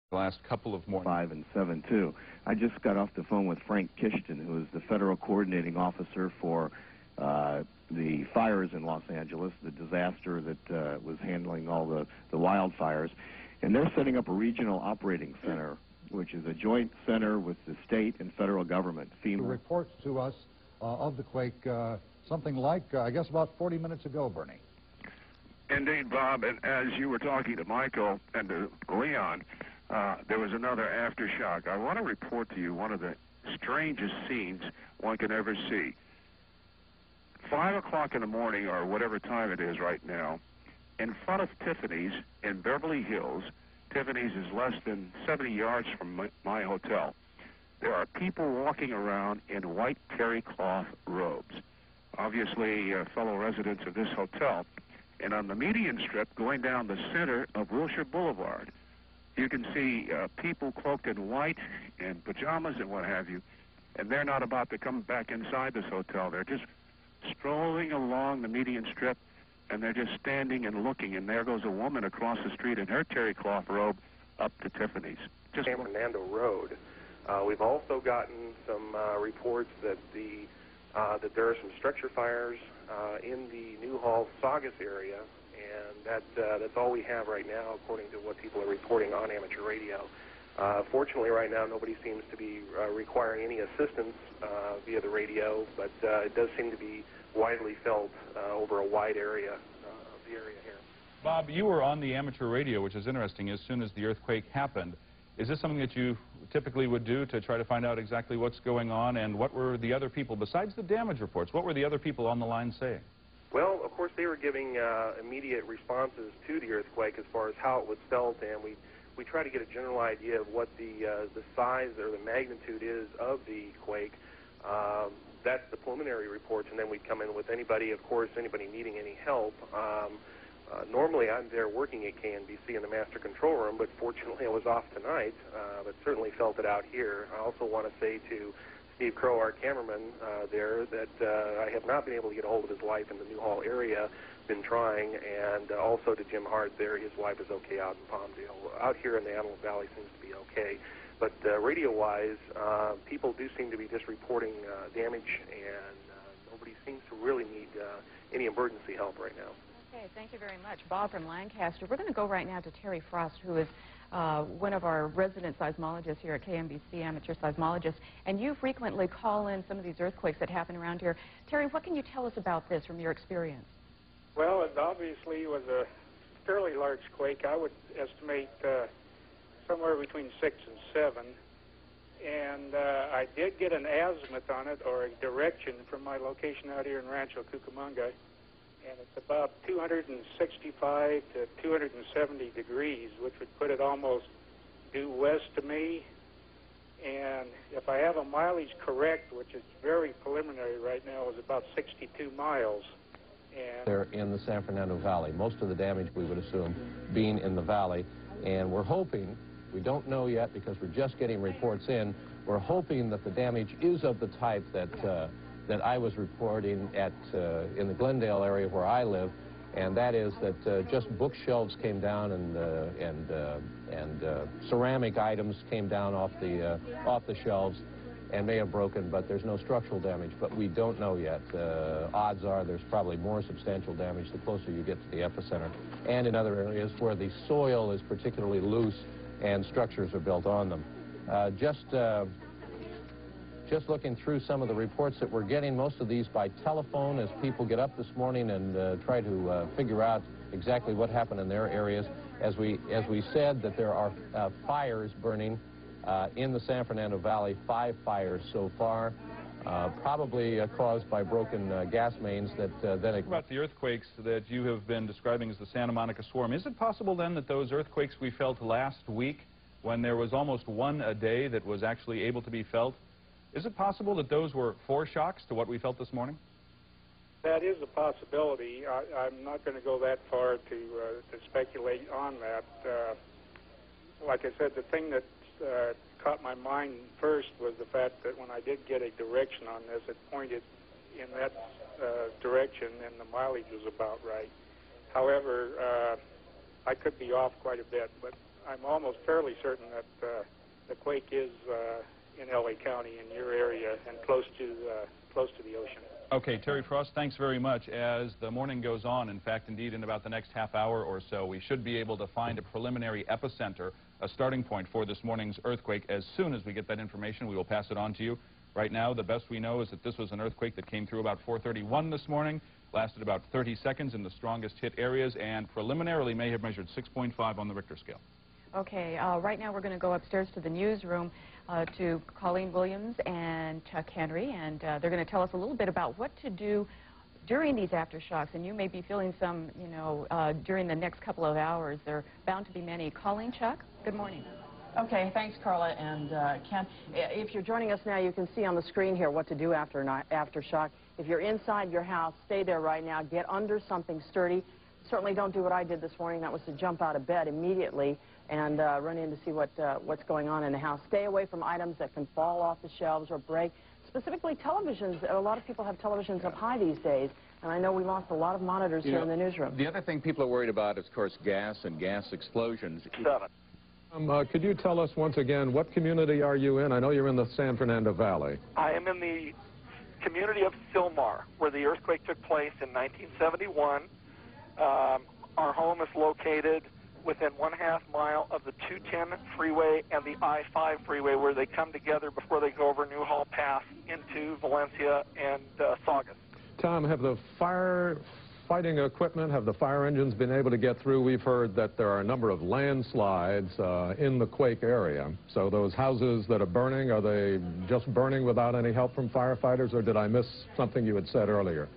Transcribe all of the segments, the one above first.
The last couple of mornings. 5 and 7 too. I just got off the phone with Frank Kishton, who is the federal coordinating officer for the fires in Los Angeles, the disaster that was handling all the wildfires. And they're setting up a regional operating center, which is a joint center with the state and federal government, FEMA. Reports to us of the quake something like, I guess, about 40 minutes ago, Bernie. Indeed, Bob, and as you were talking to Michael and to Leon, there was another aftershock. I want to report to you one of the strangest scenes one can ever see. 5 o'clock in the morning, or whatever time it is right now, in front of Tiffany's in Beverly Hills. Tiffany's is less than 70 yards from my hotel. There are people walking around in white terry cloth robes, obviously fellow residents of this hotel. And on the median strip going down the center of Wilshire Boulevard, you can see people cloaked in white and pajamas and what have you, and they're not about to come back inside this hotel. They're just strolling along the median strip, and they're just standing and looking, and there goes a woman across the street in her terry cloth robe up to Tiffany's. Just San Fernando Road. We've also gotten some reports that that there are some structure fires in the Newhall Saugus area, and that's all we have right now, according to what people are reporting on amateur radio. Fortunately, right now, nobody seems to be requiring any assistance via the radio, but it does seem to be widely felt over a wide area of the area here. Bob, you were on the amateur radio, which is interesting, as soon as the earthquake happened. Is this something that you typically would do to try to find out exactly what's going on, and what were the other people, besides the damage reports, what were the other people on the line saying? Well, of course, they were giving immediate responses to the earthquake as far as how it was felt, and we try to get a general idea of what the size or the magnitude is of the quake. That's the preliminary reports, and then we'd come in with anybody, of course, anybody needing any help. Normally, I'm there working at KNBC in the master control room, but fortunately I was off tonight, but certainly felt it out here. I also want to say to Steve Crow, our cameraman there, that I have not been able to get a hold of his wife in the Newhall area, been trying, and also to Jim Hart there, his wife is okay out in Palmdale. Out here in the Antelope Valley seems to be okay. But radio-wise, people do seem to be just reporting damage, and nobody seems to really need any emergency help right now. Okay, thank you very much. Bob from Lancaster. We're going to go right now to Terry Frost, who is one of our resident seismologists here at KNBC, amateur seismologist, and you frequently call in some of these earthquakes that happen around here. Terry, what can you tell us about this from your experience? Well, it obviously was a fairly large quake. I would estimate somewhere between 6 and 7, and I did get an azimuth on it, or a direction, from my location out here in Rancho Cucamonga, and it's about 265 to 270 degrees, which would put it almost due west to me. And if I have a mileage correct, which is very preliminary right now, is about 62 miles. And they're in the San Fernando Valley. Most of the damage, we would assume, being in the valley. And we're hoping, we don't know yet because we're just getting reports in, we're hoping that the damage is of the type that that I was reporting at in the Glendale area where I live, and that is that just bookshelves came down, and ceramic items came down off the shelves and may have broken, but there's no structural damage. But we don't know yet. Odds are there's probably more substantial damage the closer you get to the epicenter, and in other areas where the soil is particularly loose and structures are built on them. Just looking through some of the reports that we're getting, most of these by telephone, as people get up this morning and try to figure out exactly what happened in their areas. As we said, that there are fires burning in the San Fernando Valley, 5 fires so far, probably caused by broken gas mains that then... About the earthquakes that you have been describing as the Santa Monica Swarm, is it possible then that those earthquakes we felt last week, when there was almost one a day that was actually able to be felt, is it possible that those were foreshocks to what we felt this morning? That is a possibility. I'm not going to go that far to speculate on that. Like I said, the thing that caught my mind first was the fact that when I did get a direction on this, it pointed in that direction, and the mileage was about right. However, I could be off quite a bit, but I'm almost fairly certain that the quake is in LA County, in your area, and close to the ocean. Okay, Terry Frost, thanks very much. As the morning goes on, in fact, indeed, in about the next half hour or so, we should be able to find a preliminary epicenter, a starting point for this morning's earthquake. As soon as we get that information, we will pass it on to you. Right now, the best we know is that this was an earthquake that came through about 4:31 this morning, lasted about 30 seconds in the strongest hit areas, and preliminarily may have measured 6.5 on the Richter scale. Okay, right now we're going to go upstairs to the newsroom to Colleen Williams and Chuck Henry, and they're going to tell us a little bit about what to do during these aftershocks. And you may be feeling some, you know, during the next couple of hours. There are bound to be many. Colleen, Chuck, good morning. Okay, thanks, Carla and Ken. If you're joining us now, you can see on the screen here what to do after an aftershock. If you're inside your house, stay there right now. Get under something sturdy. Certainly don't do what I did this morning. That was to jump out of bed immediately and run in to see what's going on in the house. Stay away from items that can fall off the shelves or break. Specifically televisions. A lot of people have televisions up high these days, and I know we lost a lot of monitors here in the newsroom. The other thing people are worried about is, of course, gas and gas explosions. 7. Could you tell us once again, what community are you in? I know you're in the San Fernando Valley. I am in the community of Sylmar, where the earthquake took place in 1971. Our home is located within 1/2 mile of the 210 freeway and the I-5 freeway, where they come together before they go over Newhall Pass into Valencia and Saugus. Tom, have the firefighting equipment, have the fire engines been able to get through? We've heard that there are a number of landslides in the quake area. So those houses that are burning, are they just burning without any help from firefighters, or did I miss something you had said earlier?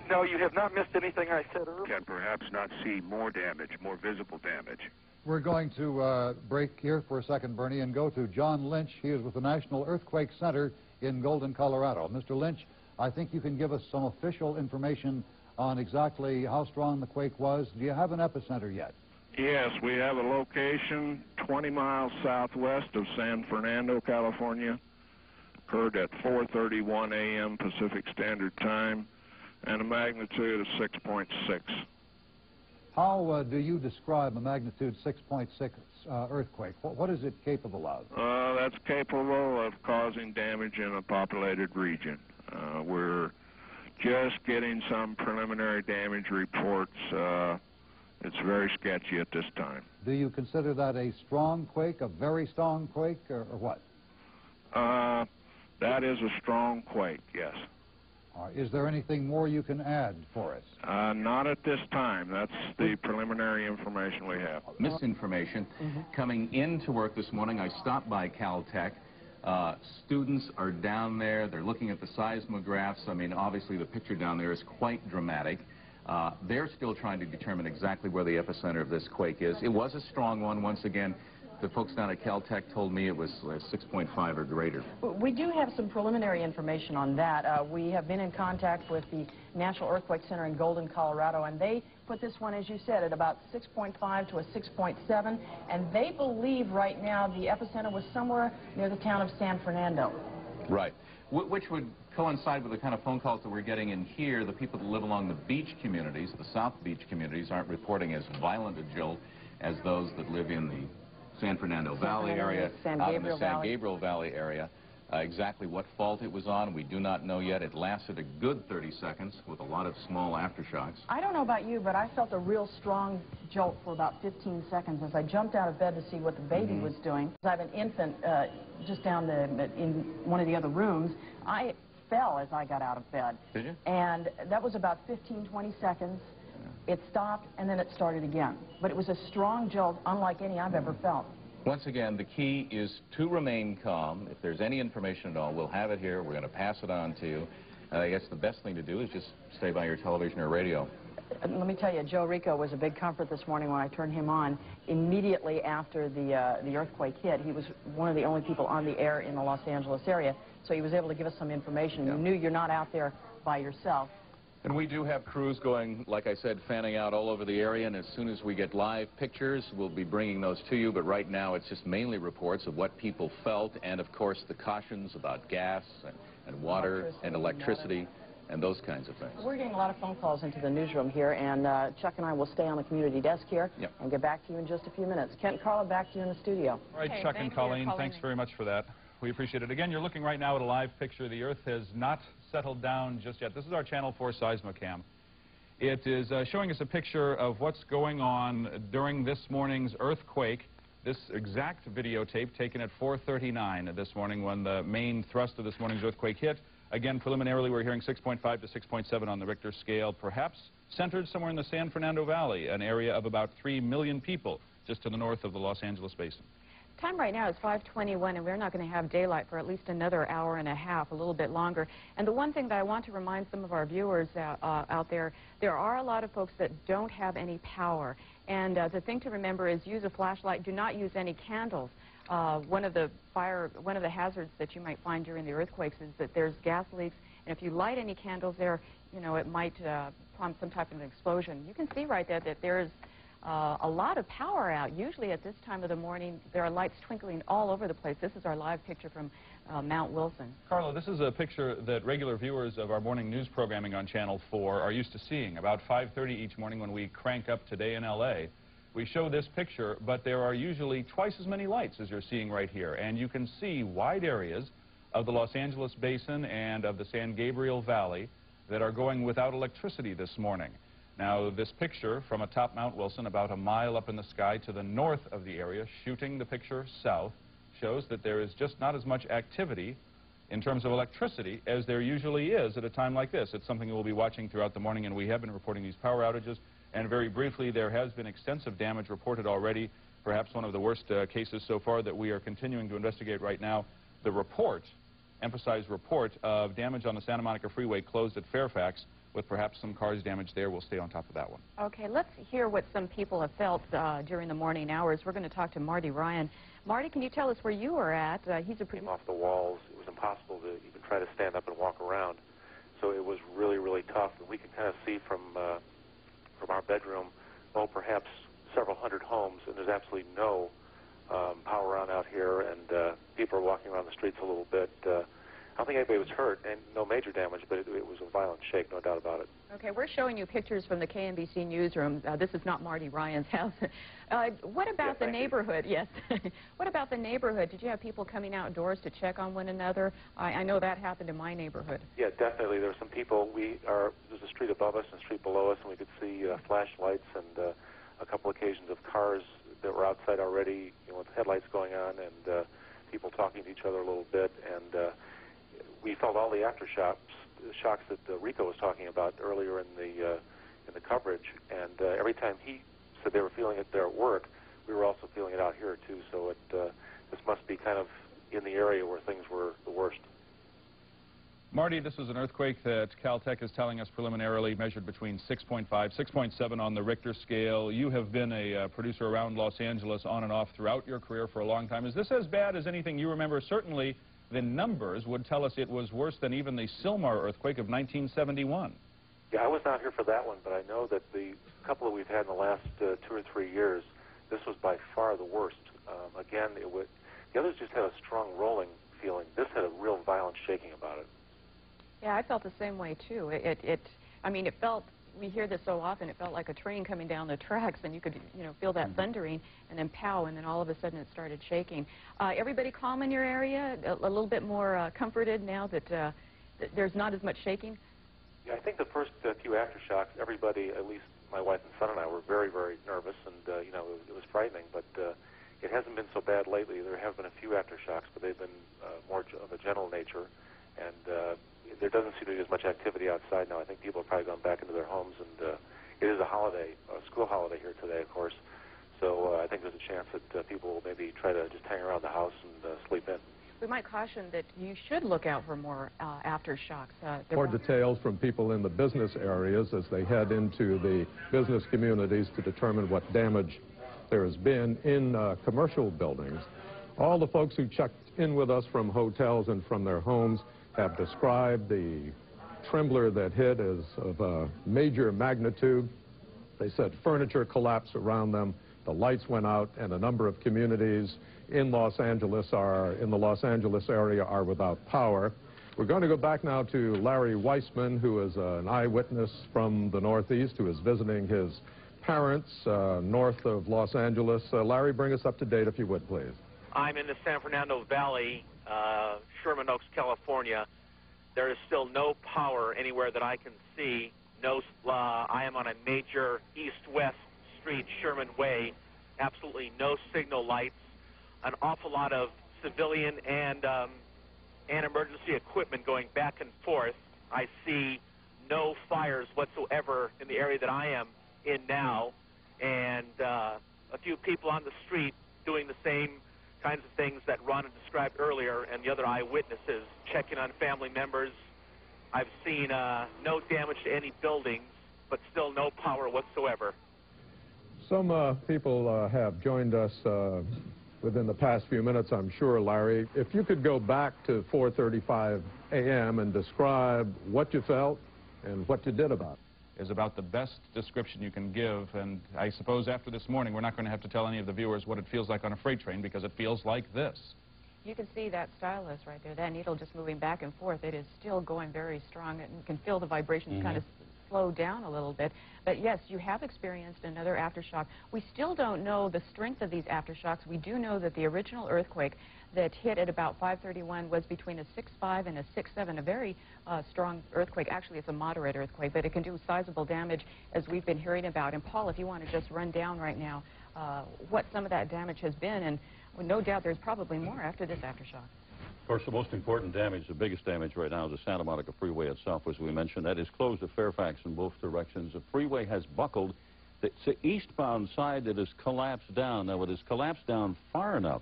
No, you have not missed anything I said earlier. Can perhaps not see more damage, more visible damage. We're going to break here for a second, Bernie, and go to John Lynch. He is with the National Earthquake Center in Golden, Colorado. Mr. Lynch, I think you can give us some official information on exactly how strong the quake was. Do you have an epicenter yet? Yes, we have a location 20 miles southwest of San Fernando, California. Occurred at 4:31 a.m. Pacific Standard Time, and a magnitude of 6.6. How do you describe a magnitude 6.6 earthquake? What is it capable of? That's capable of causing damage in a populated region. We're just getting some preliminary damage reports. It's very sketchy at this time. Do you consider that a strong quake, a very strong quake, or what? That is a strong quake, yes. Is there anything more you can add for us? Not at this time. That's the preliminary information we have. Misinformation. Coming into work this morning, I stopped by Caltech. Students are down there. They're looking at the seismographs. I mean, obviously, the picture down there is quite dramatic. They're still trying to determine exactly where the epicenter of this quake is. It was a strong one. Once again, the folks down at Caltech told me it was 6.5 or greater. We do have some preliminary information on that. We have been in contact with the National Earthquake Center in Golden, Colorado, and they put this one, as you said, at about 6.5 to a 6.7, and they believe right now the epicenter was somewhere near the town of San Fernando. Right, which would coincide with the kind of phone calls that we're getting in here. The people that live along the beach communities, the South Beach communities, aren't reporting as violent a jolt as those that live in the San Fernando Valley area, out in the San Gabriel Valley area. Exactly what fault it was on, we do not know yet. It lasted a good 30 seconds with a lot of small aftershocks. I don't know about you, but I felt a real strong jolt for about 15 seconds as I jumped out of bed to see what the baby was doing. I have an infant just down in one of the other rooms. I fell as I got out of bed. Did you? And that was about 15, 20 seconds. It stopped, and then it started again. But it was a strong jolt, unlike any I've ever felt. Once again, the key is to remain calm. If there's any information at all, we'll have it here. We're going to pass it on to you. I guess the best thing to do is just stay by your television or radio. Let me tell you, Joe Rico was a big comfort this morning when I turned him on. Immediately after the earthquake hit, he was one of the only people on the air in the Los Angeles area, so he was able to give us some information. You knew you're not out there by yourself. And we do have crews going, like I said, fanning out all over the area, and as soon as we get live pictures, we'll be bringing those to you. But right now, it's just mainly reports of what people felt, and of course, the cautions about gas and water and electricity and those kinds of things. We're getting a lot of phone calls into the newsroom here, and Chuck and I will stay on the community desk here and get back to you in just a few minutes. Kent and Carla, back to you in the studio. All right, Chuck and Colleen, thanks very much for that. We appreciate it. Again, you're looking right now at a live picture. The Earth has not settled down just yet. This is our Channel 4 seismocam. It is showing us a picture of what's going on during this morning's earthquake. This exact videotape taken at 4:39 this morning when the main thrust of this morning's earthquake hit. Again, preliminarily, we're hearing 6.5 to 6.7 on the Richter scale, perhaps centered somewhere in the San Fernando Valley, an area of about 3 million people just to the north of the Los Angeles basin. Time right now is 5:21, and we're not going to have daylight for at least another hour and a half, a little bit longer. And the one thing that I want to remind some of our viewers out there are a lot of folks that don't have any power. And the thing to remember is use a flashlight. Do not use any candles. One of the hazards that you might find during the earthquakes is that there's gas leaks, and if you light any candles there, you know, it might prompt some type of an explosion. You can see right there that there's a lot of power out. Usually at this time of the morning, there are lights twinkling all over the place. This is our live picture from Mount Wilson. Carla, this is a picture that regular viewers of our morning news programming on Channel 4 are used to seeing. About 5:30 each morning when we crank up Today in L.A., we show this picture, but there are usually twice as many lights as you're seeing right here. And you can see wide areas of the Los Angeles basin and of the San Gabriel Valley that are going without electricity this morning. Now, this picture from atop Mount Wilson, about a mile up in the sky to the north of the area, shooting the picture south, shows that there is just not as much activity in terms of electricity as there usually is at a time like this. It's something we'll be watching throughout the morning, and we have been reporting these power outages. And very briefly, there has been extensive damage reported already, perhaps one of the worst cases so far that we are continuing to investigate right now. The report, emphasized report, of damage on the Santa Monica Freeway closed at Fairfax, with perhaps some cars damaged there. We'll stay on top of that one. Okay, let's hear what some people have felt during the morning hours. We're going to talk to Marty Ryan. Marty, can you tell us where you were at? He's a came off the walls. It was impossible to even try to stand up and walk around. So it was really, really tough. And we can kind of see from our bedroom, perhaps several hundred homes, and there's absolutely no power on out here, and people are walking around the streets a little bit. I don't think anybody was hurt, and no major damage, but it was a violent shake, no doubt about it. Okay, we're showing you pictures from the KNBC newsroom. This is not Marty Ryan's house. What about the neighborhood? Yes. What about the neighborhood? Did you have people coming outdoors to check on one another? I know that happened in my neighborhood. Yeah, definitely. There were some people. There's a street above us and a street below us, and we could see flashlights and a couple occasions of cars that were outside already, with headlights going on, and people talking to each other a little bit, and we felt all the aftershocks, the shocks that Rico was talking about earlier in the coverage. And every time he said they were feeling it there at work, we were also feeling it out here too. So this must be kind of in the area where things were the worst. Marty, this was an earthquake that Caltech is telling us preliminarily measured between 6.5, 6.7 on the Richter scale. You have been a producer around Los Angeles on and off throughout your career for a long time. Is this as bad as anything you remember? Certainly the numbers would tell us it was worse than even the Sylmar earthquake of 1971. Yeah, I was not here for that one, but I know that the couple that we've had in the last 2 or 3 years, this was by far the worst. Again, the others just had a strong rolling feeling. This had a real violent shaking about it. Yeah, I felt the same way too. I mean, it felt, we hear this so often, it felt like a train coming down the tracks, and you could, feel that thundering, and then pow, and then all of a sudden it started shaking. Everybody calm in your area? A little bit more comforted now that there's not as much shaking? Yeah, I think the first few aftershocks, everybody, at least my wife and son and I, were very, very nervous, and, it was frightening, but it hasn't been so bad lately. There have been a few aftershocks, but they've been more of a general nature, and there doesn't seem to be as much activity outside now. I think people have probably gone back into their homes, and it is a holiday, a school holiday here today, of course. So I think there's a chance that people will maybe try to just hang around the house and sleep in. We might caution that you should look out for more aftershocks. More details from people in the business areas as they head into the business communities to determine what damage there has been in commercial buildings. All the folks who checked in with us from hotels and from their homes have described the trembler that hit as of a major magnitude. They said furniture collapsed around them, the lights went out, and a number of communities in the Los Angeles area are without power. We're going to go back now to Larry Weissman, who is an eyewitness from the Northeast, who is visiting his parents north of Los Angeles. Larry, bring us up to date, if you would, please. I'm in the San Fernando Valley, Sherman Oaks, California. There is still no power anywhere that I can see. I am on a major east-west street, Sherman Way. Absolutely no signal lights. An awful lot of civilian and emergency equipment going back and forth. I see no fires whatsoever in the area that I am in now, and a few people on the street doing the same kinds of things that Ron had described earlier, and the other eyewitnesses checking on family members. I've seen no damage to any buildings, but still no power whatsoever. Some people have joined us within the past few minutes, I'm sure, Larry. If you could go back to 4:35 a.m. and describe what you felt and what you did about it. Is about the best description you can give, and I suppose after this morning we're not going to have to tell any of the viewers what it feels like on a freight train, because it feels like this. You can see that stylus right there, that needle just moving back and forth. It is still going very strong, and you can feel the vibrations kind of slow down a little bit. But yes, you have experienced another aftershock. We still don't know the strength of these aftershocks. We do know that the original earthquake that hit at about 5:31 was between a 6.5 and a 6.7, a very strong earthquake. Actually, it's a moderate earthquake, but it can do sizable damage, as we've been hearing about. And Paul, if you want to just run down right now what some of that damage has been, and no doubt there's probably more after this aftershock. Of course, the most important damage, the biggest damage right now is the Santa Monica Freeway itself, as we mentioned. That is closed to Fairfax in both directions. The freeway has buckled. It's the eastbound side that has collapsed down. Now, it has collapsed down far enough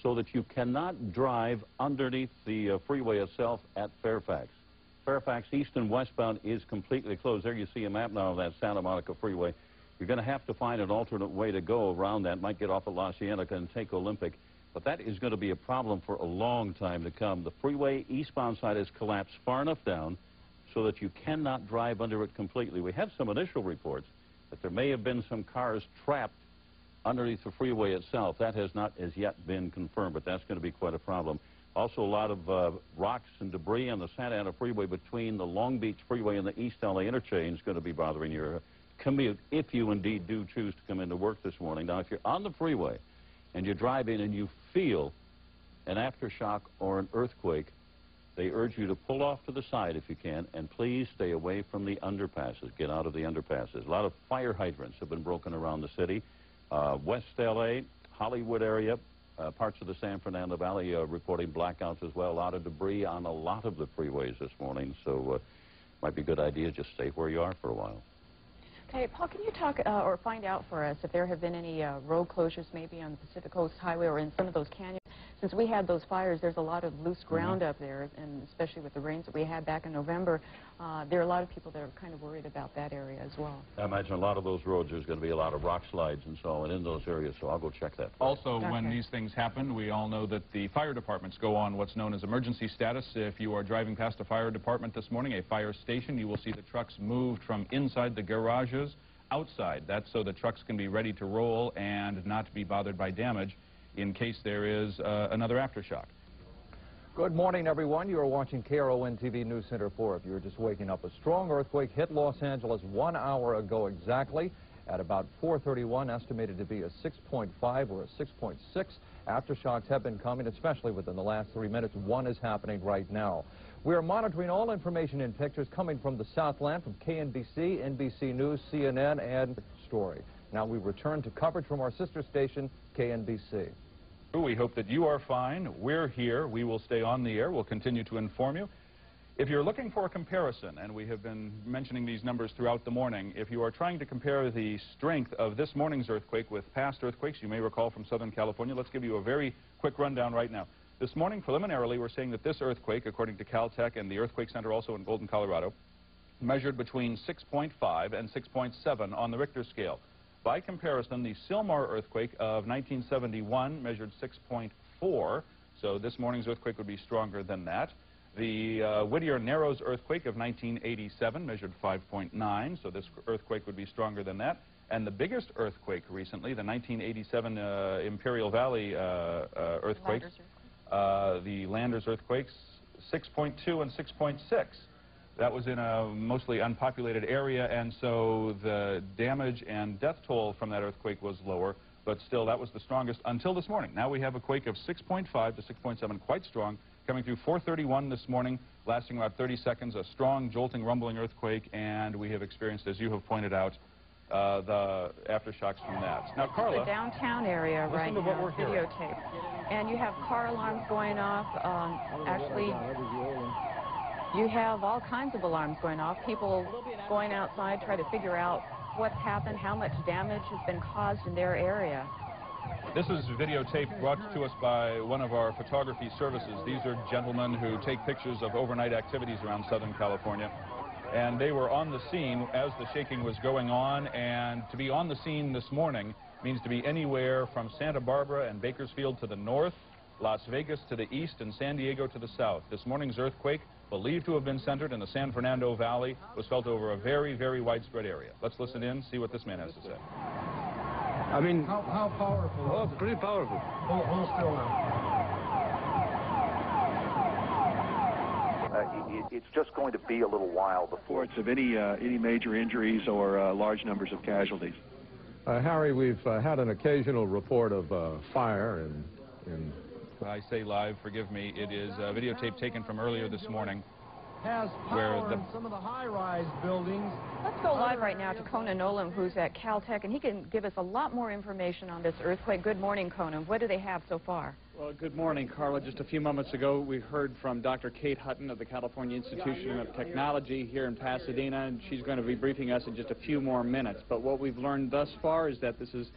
so that you cannot drive underneath the freeway itself at Fairfax. Fairfax east and westbound is completely closed. There you see a map now of that Santa Monica Freeway. You're going to have to find an alternate way to go around that. Might get off at La Cienega and take Olympic. But that is going to be a problem for a long time to come. The freeway eastbound side has collapsed far enough down so that you cannot drive under it completely. We have some initial reports that there may have been some cars trapped underneath the freeway itself. That has not as yet been confirmed, but that's going to be quite a problem. Also, a lot of rocks and debris on the Santa Ana Freeway between the Long Beach Freeway and the East LA interchange is going to be bothering your commute if you indeed do choose to come into work this morning. Now, if you're on the freeway and you're driving and you feel an aftershock or an earthquake, they urge you to pull off to the side if you can, and please stay away from the underpasses. Get out of the underpasses. A lot of fire hydrants have been broken around the city. West L.A., Hollywood area, parts of the San Fernando Valley reporting blackouts as well. A lot of debris on a lot of the freeways this morning, so might be a good idea just stay where you are for a while. Okay, Paul, can you talk or find out for us if there have been any road closures maybe on the Pacific Coast Highway or in some of those canyons? Since we had those fires, there's a lot of loose ground up there, and especially with the rains that we had back in November, there are a lot of people that are kind of worried about that area as well. I imagine a lot of those roads, there's going to be a lot of rock slides and so on in those areas, so I'll go check that. Also, when these things happen, we all know that the fire departments go on what's known as emergency status. If you are driving past a fire department this morning, a fire station, you will see the trucks moved from inside the garages outside. That's so the trucks can be ready to roll and not be bothered by damage in case there is another aftershock. Good morning, everyone. You are watching KRON TV News Center 4. If you're just waking up, a strong earthquake hit Los Angeles 1 hour ago exactly at about 4:31, estimated to be a 6.5 or a 6.6. Aftershocks have been coming, especially within the last 3 minutes. One is happening right now. We are monitoring all information and pictures coming from the Southland, from KNBC, NBC News, CNN, and Story. Now we return to coverage from our sister station, KNBC. We hope that you are fine. We're here. We will stay on the air. We'll continue to inform you. If you're looking for a comparison, and we have been mentioning these numbers throughout the morning, if you are trying to compare the strength of this morning's earthquake with past earthquakes you may recall from Southern California, let's give you a very quick rundown right now. This morning, preliminarily, we're saying that this earthquake, according to Caltech and the Earthquake Center also in Golden, Colorado, measured between 6.5 and 6.7 on the Richter scale. By comparison, the Sylmar earthquake of 1971 measured 6.4, so this morning's earthquake would be stronger than that. The Whittier Narrows earthquake of 1987 measured 5.9, so this earthquake would be stronger than that. And the biggest earthquake recently, the 1987 Imperial Valley earthquake, the Landers earthquakes, 6.2 and 6.6. That was in a mostly unpopulated area, and so the damage and death toll from that earthquake was lower, but still that was the strongest until this morning. Now we have a quake of 6.5 to 6.7, quite strong, coming through 4:31 this morning, lasting about 30 seconds, a strong, jolting, rumbling earthquake, and we have experienced, as you have pointed out, the aftershocks from that. Now, Carla, the downtown area right now, what we're hearing. videotape. And you have car alarms going off. Actually, you have all kinds of alarms going off. People going outside trying to figure out what's happened, how much damage has been caused in their area. This is videotape brought to us by one of our photography services. These are gentlemen who take pictures of overnight activities around Southern California. And they were on the scene as the shaking was going on, and to be on the scene this morning means to be anywhere from Santa Barbara and Bakersfield to the north, Las Vegas to the east, and San Diego to the south. This morning's earthquake, believed to have been centered in the San Fernando Valley, was felt over a very, very widespread area. Let's listen in, see what this man has to say. I mean, how powerful? Oh, pretty powerful. Hold still now. It's just going to be a little while before Reports of any major injuries or large numbers of casualties. Harry, we've had an occasional report of fire in I say live, forgive me. It is a videotape taken from earlier this morning. Has power in some of the high-rise buildings. Let's go live right now to Conan Nolan, who's at Caltech, and he can give us a lot more information on this earthquake. Good morning, Conan. What do they have so far? Well, good morning, Carla. Just a few moments ago, we heard from Dr. Kate Hutton of the California Institute of Technology here in Pasadena, and she's going to be briefing us in just a few more minutes. But what we've learned thus far is that this is,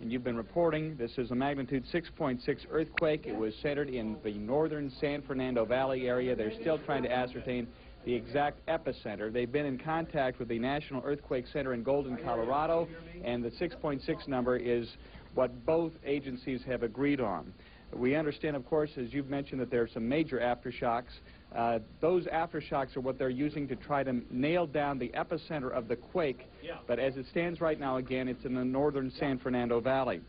and you've been reporting, this is a magnitude 6.6 earthquake. It was centered in the northern San Fernando Valley area. They're still trying to ascertain the exact epicenter. They've been in contact with the National Earthquake Center in Golden, Colorado, and the 6.6 number is what both agencies have agreed on. We understand, of course, as you've mentioned, that there are some major aftershocks. Those aftershocks are what they're using to try to nail down the epicenter of the quake. But as it stands right now, again, it's in the northern San Fernando Valley.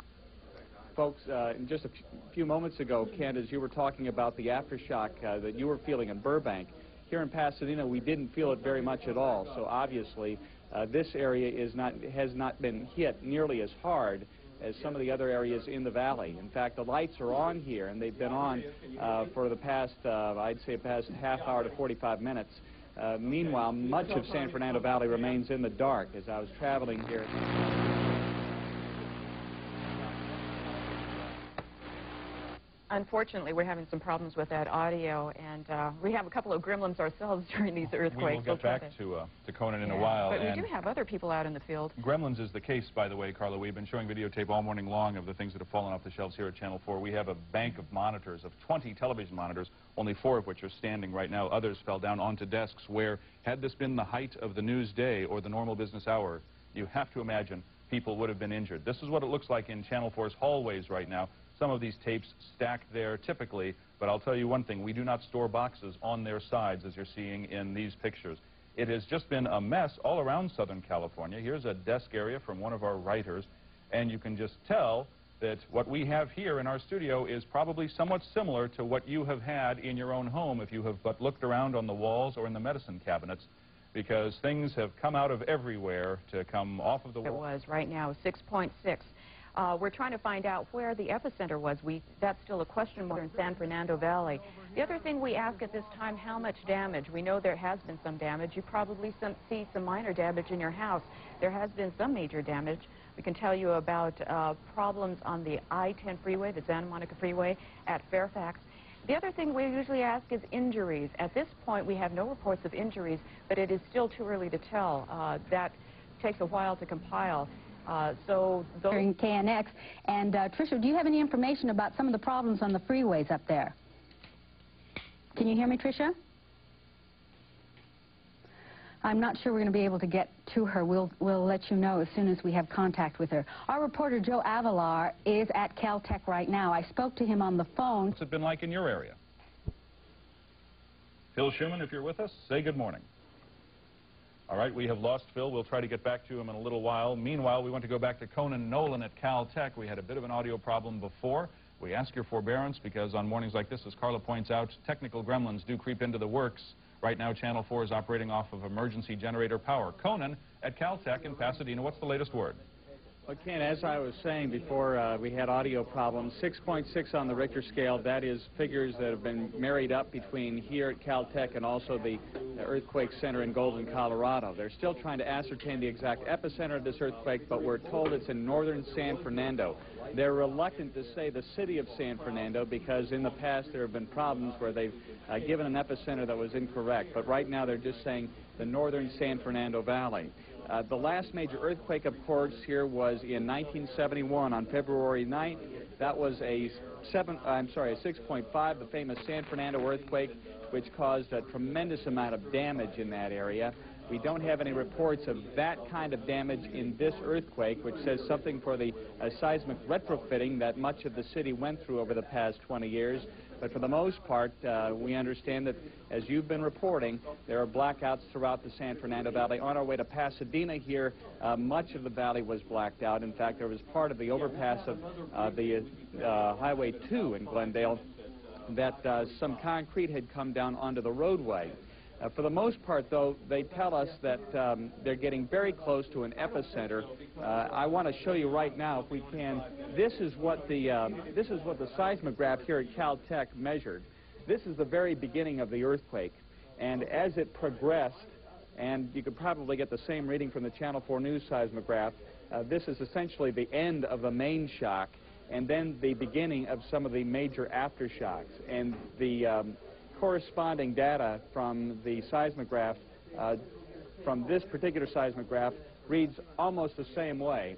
Folks, just a few moments ago, Kent, as you were talking about the aftershock that you were feeling in Burbank, here in Pasadena, we didn't feel it very much at all. So obviously, this area has not been hit nearly as hard as some of the other areas in the valley. In fact, the lights are on here, and they've been on for the past, I'd say, past half hour to 45 minutes. Meanwhile, much of San Fernando Valley remains in the dark. As I was traveling here, Unfortunately, we're having some problems with that audio, and we have a couple of gremlins ourselves during these earthquakes. We will get back to Conan in a while. But we do have other people out in the field. Gremlins is the case, by the way, Carla. We've been showing videotape all morning long of the things that have fallen off the shelves here at Channel 4. We have a bank of monitors, of 20 television monitors, only 4 of which are standing right now. Others fell down onto desks where, had this been the height of the news day or the normal business hour, you have to imagine people would have been injured. This is what it looks like in Channel 4's hallways right now. Some of these tapes stacked there typically, but I'll tell you one thing, we do not store boxes on their sides as you're seeing in these pictures. It has just been a mess all around Southern California. Here's a desk area from one of our writers, and you can just tell that what we have here in our studio is probably somewhat similar to what you have had in your own home if you have but looked around on the walls or in the medicine cabinets, because things have come out of everywhere to come off of the wall. It was right now 6.6. We're trying to find out where the epicenter was. That's still a question mark in San Fernando Valley. The other thing we ask at this time, how much damage? We know there has been some damage. You probably see some minor damage in your house. There has been some major damage. We can tell you about problems on the I-10 freeway, the Santa Monica freeway at Fairfax. The other thing we usually ask is injuries. At this point, we have no reports of injuries, but it is still too early to tell. That takes a while to compile. During KNX. And Tricia, do you have any information about some of the problems on the freeways up there? Can you hear me, Tricia? I'm not sure we're going to be able to get to her. We'll let you know as soon as we have contact with her. Our reporter, Joe Avalar, is at Caltech right now. I spoke to him on the phone. What's it been like in your area? Phil Schuman, if you're with us, say good morning. All right, we have lost Phil. We'll try to get back to him in a little while. Meanwhile, we want to go back to Conan Nolan at Caltech. We had a bit of an audio problem before. We ask your forbearance because on mornings like this, as Carla points out, technical gremlins do creep into the works. Right now, Channel 4 is operating off of emergency generator power. Conan at Caltech in Pasadena, what's the latest word? Well, Ken, as I was saying before we had audio problems, 6.6 on the Richter scale, that is figures that have been married up between here at Caltech and also the earthquake center in Golden, Colorado. They're still trying to ascertain the exact epicenter of this earthquake, but we're told it's in northern San Fernando. They're reluctant to say the city of San Fernando because in the past there have been problems where they've given an epicenter that was incorrect, but right now they're just saying the northern San Fernando Valley. The last major earthquake, of course, here was in 1971 on February 9th. That was a 6.5, the famous San Fernando earthquake, which caused a tremendous amount of damage in that area. We don't have any reports of that kind of damage in this earthquake, which says something for the seismic retrofitting that much of the city went through over the past 20 years. But for the most part, we understand that, as you've been reporting, there are blackouts throughout the San Fernando Valley. On our way to Pasadena here, much of the valley was blacked out. In fact, there was part of the overpass of the Highway 2 in Glendale that some concrete had come down onto the roadway. For the most part, though, they tell us that they're getting very close to an epicenter. I want to show you right now, if we can. This is what the seismograph here at Caltech measured. This is the very beginning of the earthquake, and as it progressed, and you could probably get the same reading from the Channel 4 News seismograph. This is essentially the end of the main shock, and then the beginning of some of the major aftershocks. And the corresponding data from the seismograph, from this particular seismograph, reads almost the same way.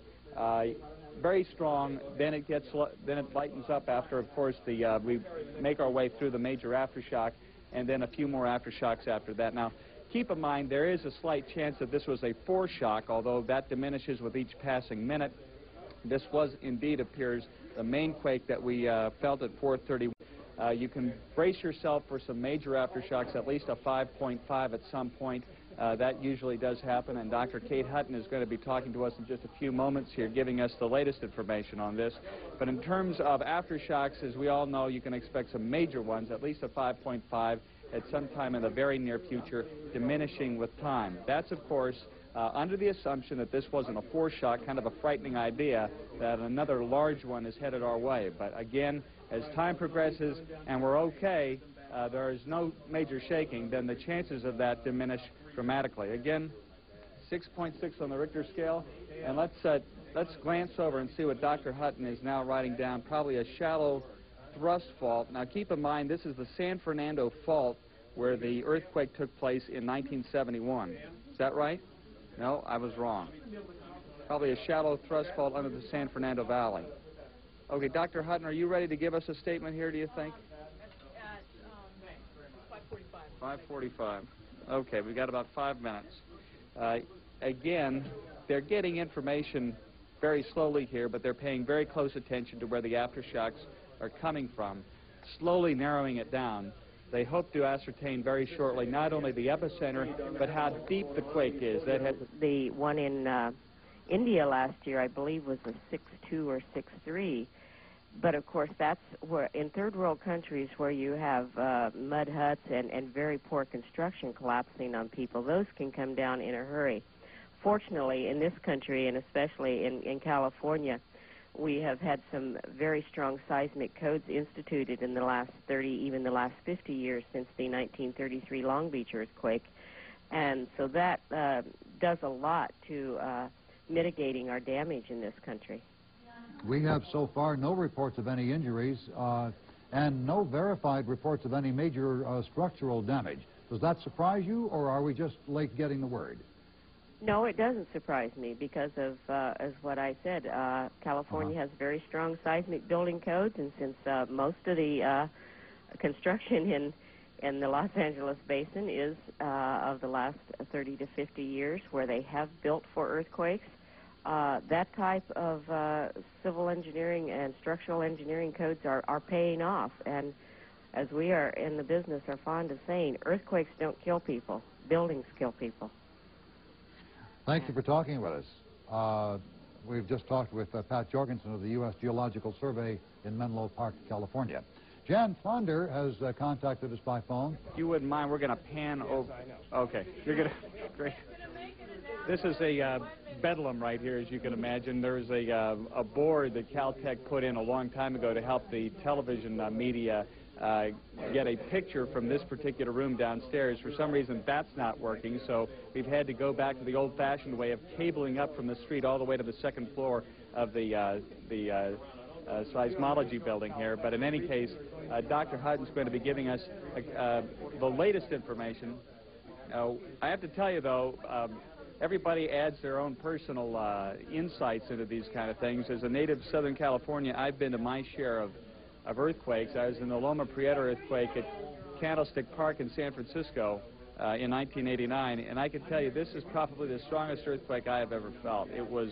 Very strong, then it lightens up after, of course, we make our way through the major aftershock, and then a few more aftershocks after that. Now, keep in mind, there is a slight chance that this was a foreshock, although that diminishes with each passing minute. This was, indeed, appears, the main quake that we felt at 4:30. You can brace yourself for some major aftershocks, at least a 5.5 at some point. That usually does happen, and Dr. Kate Hutton is going to be talking to us in just a few moments here, giving us the latest information on this. But in terms of aftershocks, as we all know, you can expect some major ones, at least a 5.5 at some time in the very near future, diminishing with time. That's, of course, under the assumption that this wasn't a foreshock, kind of a frightening idea that another large one is headed our way. But again, as time progresses and we're okay, there is no major shaking, then the chances of that diminish dramatically. Again, 6.6 on the Richter scale, and let's glance over and see what Dr. Hutton is now writing down, probably a shallow thrust fault. Now keep in mind, this is the San Fernando fault where the earthquake took place in 1971. Is that right? No, I was wrong. Probably a shallow thrust fault under the San Fernando Valley. Okay, Dr. Hutton, are you ready to give us a statement here, do you think? At 5:45. Okay, we've got about 5 minutes. Again, they're getting information very slowly here, but they're paying very close attention to where the aftershocks are coming from, slowly narrowing it down. They hope to ascertain very shortly not only the epicenter, but how deep the quake is. The one in India last year, I believe, was a 6.2 or 6.3. But, of course, that's where, in third world countries where you have mud huts and very poor construction collapsing on people, those can come down in a hurry. Fortunately, in this country, and especially in California, we have had some very strong seismic codes instituted in the last 30, even the last 50 years since the 1933 Long Beach earthquake. And so that does a lot to mitigating our damage in this country. We have so far no reports of any injuries and no verified reports of any major structural damage. Does that surprise you, or are we just late getting the word? No, it doesn't surprise me because of, as what I said, California has very strong seismic building codes, and since most of the construction in the Los Angeles basin is of the last 30 to 50 years where they have built for earthquakes, that type of civil engineering and structural engineering codes are paying off. And as we are in the business are fond of saying, earthquakes don't kill people, buildings kill people. Thank you for talking with us. We've just talked with Pat Jorgensen of the U.S. Geological Survey in Menlo Park, California. Jan Fonder has contacted us by phone. If you wouldn't mind, we're going to pan over. Okay, you're going to. Great. This is a bedlam right here, as you can imagine. There's a board that Caltech put in a long time ago to help the television media get a picture from this particular room downstairs. For some reason, that's not working, so we've had to go back to the old-fashioned way of cabling up from the street all the way to the second floor of the seismology building here. But in any case, Dr. Hutton's going to be giving us the latest information. I have to tell you, though, everybody adds their own personal insights into these kind of things. As a native of Southern California, I've been to my share of earthquakes. I was in the Loma Prieta earthquake at Candlestick Park in San Francisco in 1989, and I can tell you this is probably the strongest earthquake I have ever felt. It was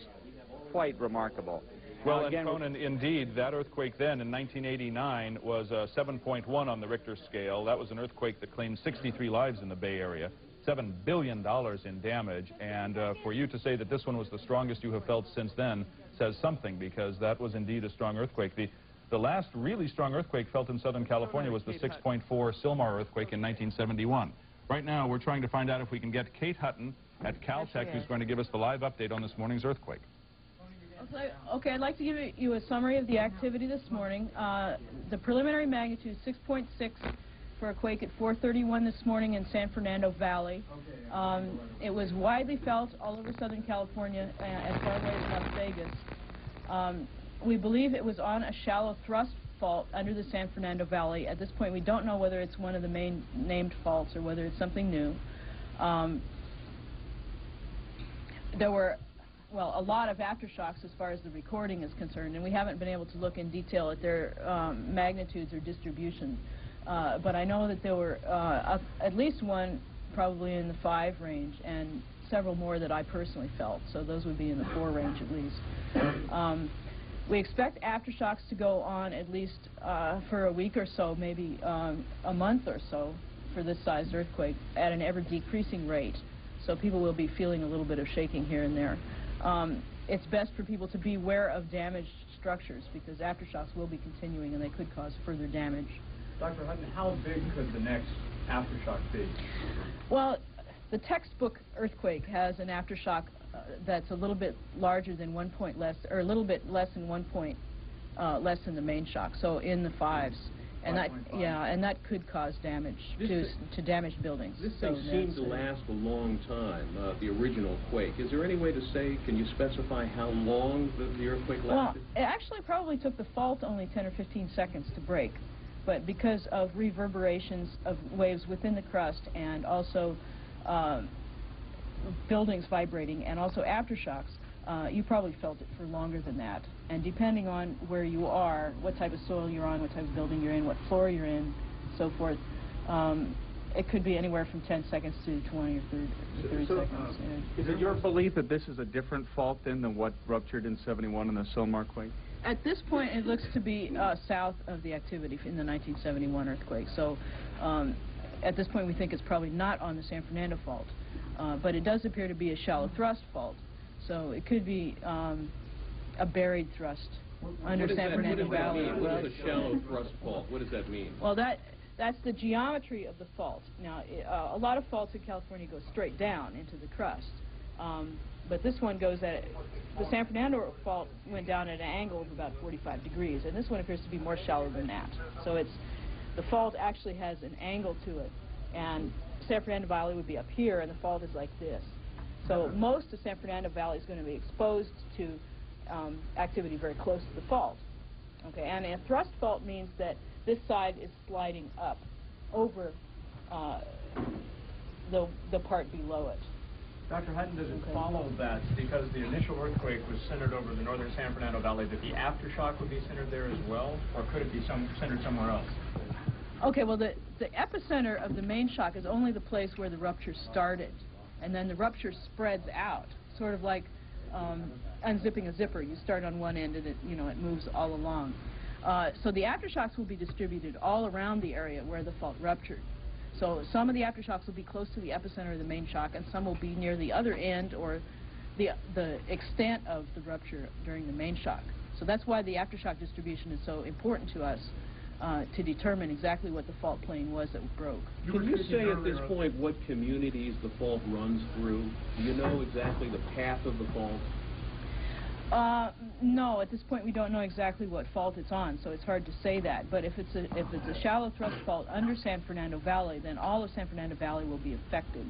quite remarkable. Well, again, Conan, indeed, that earthquake then in 1989 was 7.1 on the Richter scale. That was an earthquake that claimed 63 lives in the Bay Area, $7 billion in damage, and for you to say that this one was the strongest you have felt since then says something, because that was indeed a strong earthquake. The last really strong earthquake felt in Southern California was the 6.4 Sylmar earthquake in 1971. Right now, we're trying to find out if we can get Kate Hutton at Caltech, who's going to give us the live update on this morning's earthquake. Okay, I'd like to give you a summary of the activity this morning. The preliminary magnitude 6.6 for a quake at 4:31 this morning in San Fernando Valley. It was widely felt all over Southern California, as far away as Las Vegas. We believe it was on a shallow thrust fault under the San Fernando Valley. At this point, we don't know whether it's one of the main named faults or whether it's something new. There were, well, a lot of aftershocks as far as the recording is concerned, and we haven't been able to look in detail at their magnitudes or distribution. But I know that there were at least one probably in the 5 range, and several more that I personally felt, so those would be in the 4 range at least. We expect aftershocks to go on at least for a week or so, maybe a month or so for this sized earthquake at an ever-decreasing rate. So people will be feeling a little bit of shaking here and there. It's best for people to be aware of damaged structures, because aftershocks will be continuing and they could cause further damage. Dr. Hutton, how big could the next aftershock be? Well, the textbook earthquake has an aftershock that's a little bit larger than 1 point less, or a little bit less than 1 point less than the main shock, so in the 5s. And that, yeah, and that could cause damage to damaged buildings. This thing seemed to last a long time, the original quake. Is there any way to say, can you specify how long the earthquake lasted? Well, it actually probably took the fault only 10 or 15 seconds to break. But because of reverberations of waves within the crust, and also buildings vibrating, and also aftershocks, you probably felt it for longer than that. And depending on where you are, what type of soil you're on, what type of building you're in, what floor you're in, so forth, it could be anywhere from 10 seconds to 20 or 30 seconds. Is it your belief that this is a different fault then than what ruptured in 71 in the Sylmar quake? At this point, it looks to be south of the activity in the 1971 earthquake. So at this point, we think it's probably not on the San Fernando fault. But it does appear to be a shallow thrust fault. So it could be a buried thrust under San Fernando Valley. What is a shallow thrust fault? What does that mean? Well, that's the geometry of the fault. Now, a lot of faults in California go straight down into the crust. But this one goes at, the San Fernando fault went down at an angle of about 45 degrees, and this one appears to be more shallow than that. So the fault actually has an angle to it, and San Fernando Valley would be up here, and the fault is like this. So most of San Fernando Valley is going to be exposed to activity very close to the fault. Okay, and a thrust fault means that this side is sliding up over the part below it. Dr. Hutton, does it follow that because the initial earthquake was centered over the northern San Fernando Valley, that the aftershock would be centered there as well, or could it be centered somewhere else? Okay, well, the epicenter of the main shock is only the place where the rupture started, and then the rupture spreads out, sort of like unzipping a zipper. You start on one end and it moves all along. So the aftershocks will be distributed all around the area where the fault ruptured. So some of the aftershocks will be close to the epicenter of the main shock, and some will be near the other end or the extent of the rupture during the main shock. So that's why the aftershock distribution is so important to us, to determine exactly what the fault plane was that broke. Can you say at this point what communities the fault runs through? Do you know exactly the path of the fault? No, at this point we don't know exactly what fault it's on, so it's hard to say that. But if it's a shallow thrust fault under San Fernando Valley, then all of San Fernando Valley will be affected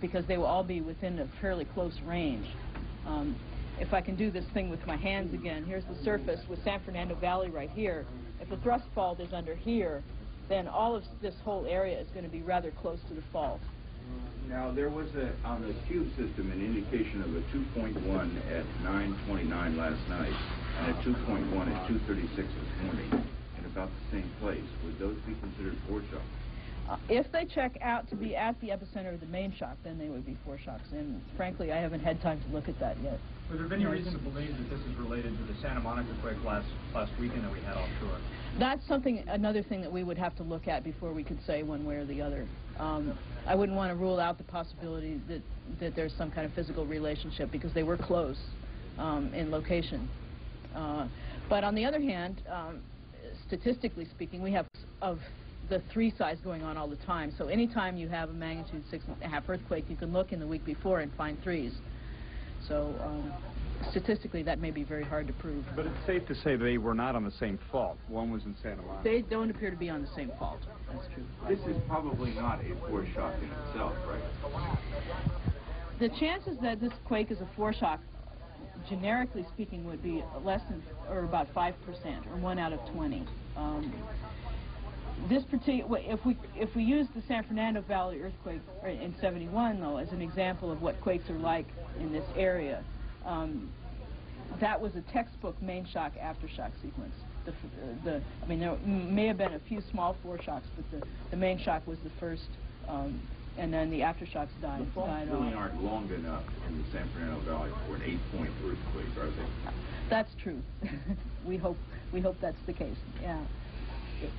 because they will all be within a fairly close range. If I can do this thing with my hands again, here's the surface with San Fernando Valley right here. If the thrust fault is under here, then all of this whole area is going to be rather close to the fault. Now, there was on the cube system an indication of a 2.1 at 9:29 last night and a 2.1 at 2:36 this morning in about the same place. Would those be considered foreshocks? If they check out to be at the epicenter of the main shock, then they would be foreshocks. And frankly, I haven't had time to look at that yet. Would there be any reason to believe that this is related to the Santa Monica quake last weekend that we had offshore? That's another thing that we would have to look at before we could say one way or the other. I wouldn't want to rule out the possibility that there's some kind of physical relationship because they were close in location. But on the other hand, statistically speaking, we have of the 3 size going on all the time. So anytime you have a magnitude 6.5 earthquake, you can look in the week before and find 3s. So statistically, that may be very hard to prove. But it's safe to say they were not on the same fault. One was in Santa Monica. They don't appear to be on the same fault. That's true. This is probably not a foreshock in itself, right? The chances that this quake is a foreshock, generically speaking, would be less than, or about 5%, or 1 out of 20. This particular, if we use the San Fernando Valley earthquake in '71, though, as an example of what quakes are like in this area, that was a textbook main shock aftershock sequence. I mean, there may have been a few small foreshocks, but the main shock was the first, and then the aftershocks died. The faults really aren't long enough in the San Fernando Valley for an 8-point earthquake, are they? That's true. we hope that's the case. Yeah.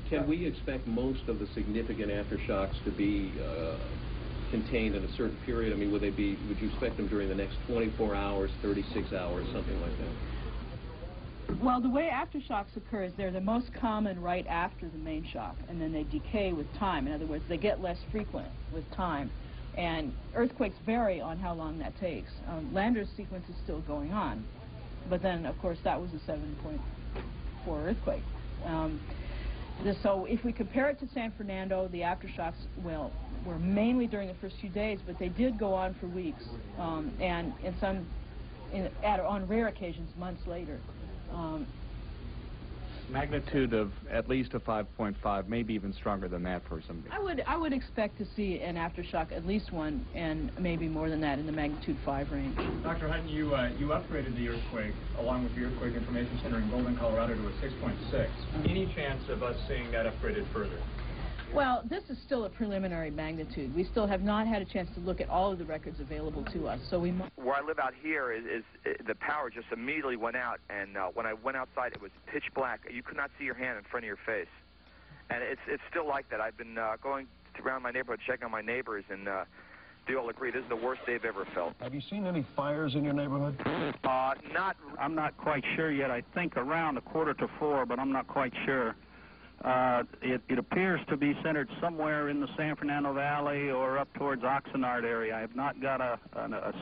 Can we expect most of the significant aftershocks to be contained in a certain period? I mean, would you expect them during the next 24 hours, 36 hours, something like that? Well, the way aftershocks occur is they're the most common right after the main shock, and then they decay with time. In other words, they get less frequent with time. And earthquakes vary on how long that takes. Lander's sequence is still going on. But then, of course, that was a 7.4 earthquake. So if we compare it to San Fernando, the aftershocks, well, were mainly during the first few days, but they did go on for weeks, and on rare occasions, months later. Magnitude of at least a 5.5, maybe even stronger than that for some days. I would expect to see an aftershock, at least one, and maybe more than that in the magnitude 5 range. Dr. Hutton, you upgraded the earthquake along with the Earthquake Information Center in Golden, Colorado to a 6.6. Any chance of us seeing that upgraded further? Well, this is still a preliminary magnitude. We still have not had a chance to look at all of the records available to us, so we must... Where I live out here is the power just immediately went out, and when I went outside, it was pitch black. You could not see your hand in front of your face. And it's still like that. I've been going around my neighborhood, checking on my neighbors, and they all agree this is the worst they've ever felt. Have you seen any fires in your neighborhood? I'm not quite sure yet. I think around 3:45, but I'm not quite sure. It appears to be centered somewhere in the San Fernando Valley or up towards Oxnard area. I have not got a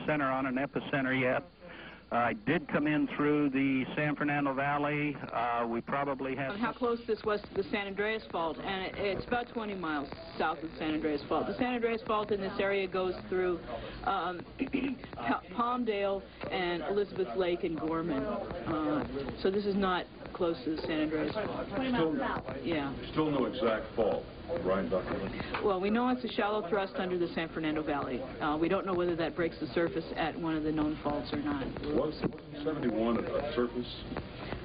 center on an epicenter yet. I did come in through the San Fernando Valley. We probably have... How close this was to the San Andreas Fault, and it's about 20 miles south of the San Andreas Fault. The San Andreas Fault in this area goes through Palmdale and Elizabeth Lake and Gorman. So this is not close to the San Andreas Fault. 20 miles south. Yeah. Still no exact fault, right, Dr. Lynch? Well, we know it's a shallow thrust under the San Fernando Valley. We don't know whether that breaks the surface at one of the known faults or not. Was 71 a surface?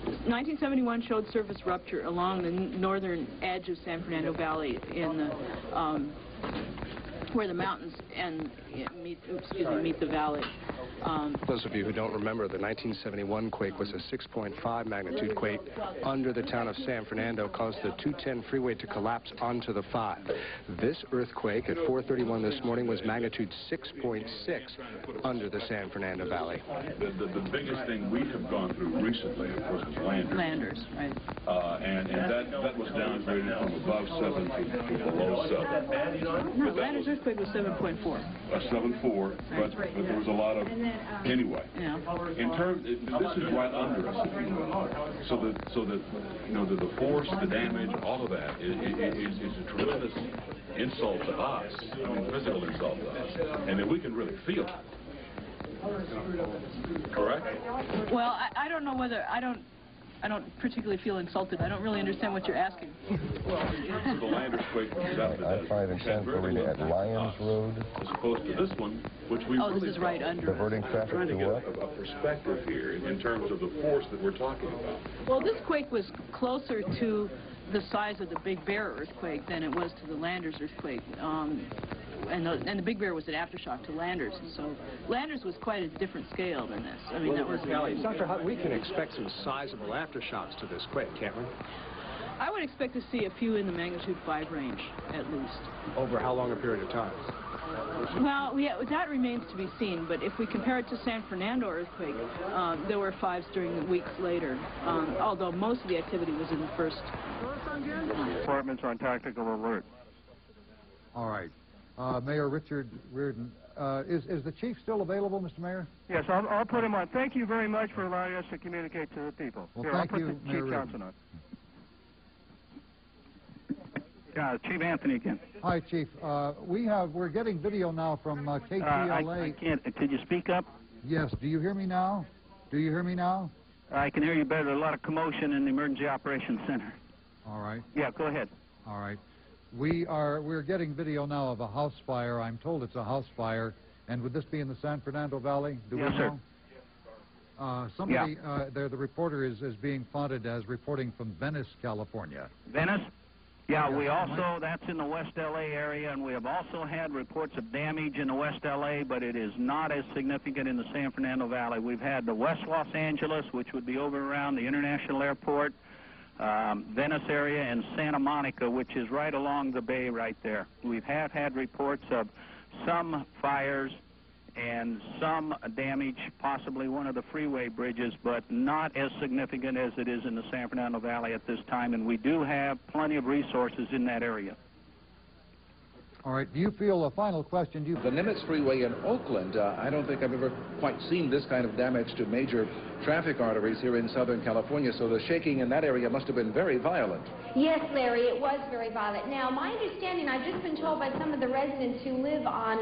1971 showed surface rupture along the northern edge of San Fernando Valley in the where the mountains meet the valley. Those of you who don't remember, the 1971 quake was a 6.5 magnitude quake under the town of San Fernando, caused the 210 freeway to collapse onto the 5. This earthquake at 4:31 this morning was magnitude 6.6 under the San Fernando Valley. The biggest thing we have gone through recently, of course, was Landers. Landers, right. And that was downgraded from above 7 to below 7. No, Landers earthquake was 7.4. 7.4, but there was a lot of, anyway. Yeah. In terms, this is right under us, if you will. So that you know, the force, the damage, all of that is a tremendous insult to us. I mean, physical insult to us, and that we can really feel it. Correct? Well, I don't know whether I don't particularly feel insulted. I don't really understand what you're asking. Well, in terms of the Landers quake, I-5 in San Fernando at Lyons Road. As opposed to this one, which we this is right under. Diverting traffic trying to to get what? a perspective here in terms of the force that we're talking about. Well, this quake was closer to the size of the Big Bear earthquake than it was to the Landers earthquake. And the Big Bear was an aftershock to Landers, so Landers was quite a different scale than this. I mean, that was. Dr. Hutt, we can expect some sizable aftershocks to this quake, can't we? I would expect to see a few in the magnitude 5 range, at least. Over how long a period of time? Well, that remains to be seen, but if we compare it to San Fernando earthquake, there were 5s during the weeks later, although most of the activity was in the first. Departments on tactical alert. All right. Mayor Richard Reardon, is the chief still available, Mr. Mayor? Yes, I'll put him on. Thank you very much for allowing us to communicate to the people. Well, Here, thank I'll put you, the Mayor Chief Johnson on. Chief Anthony again. Hi, Chief. We're getting video now from KCAL. I can't. Could you speak up? Yes. Do you hear me now? Do you hear me now? I can hear you better. There's a lot of commotion in the Emergency Operations Center. All right. Yeah, go ahead. All right. We're getting video now of a house fire. I'm told it's a house fire. And would this be in the San Fernando Valley? Do we know? Somebody, there, the reporter is being funded as reporting from Venice, California. Venice? Yeah, we also, that's in the West L.A. area, and we have also had reports of damage in the West L.A., but it is not as significant in the San Fernando Valley. We've had the West Los Angeles, which would be over around the International Airport, Venice area, and Santa Monica, which is right along the bay right there. We have had reports of some fires and some damage, possibly one of the freeway bridges, but not as significant as it is in the San Fernando Valley at this time, and we do have plenty of resources in that area. All right. Do you feel, a final question, The Nimitz Freeway in Oakland, I don't think I've ever quite seen this kind of damage to major traffic arteries here in Southern California, so the shaking in that area must have been very violent. Yes, Larry, it was very violent. Now, my understanding, I've just been told by some of the residents who live on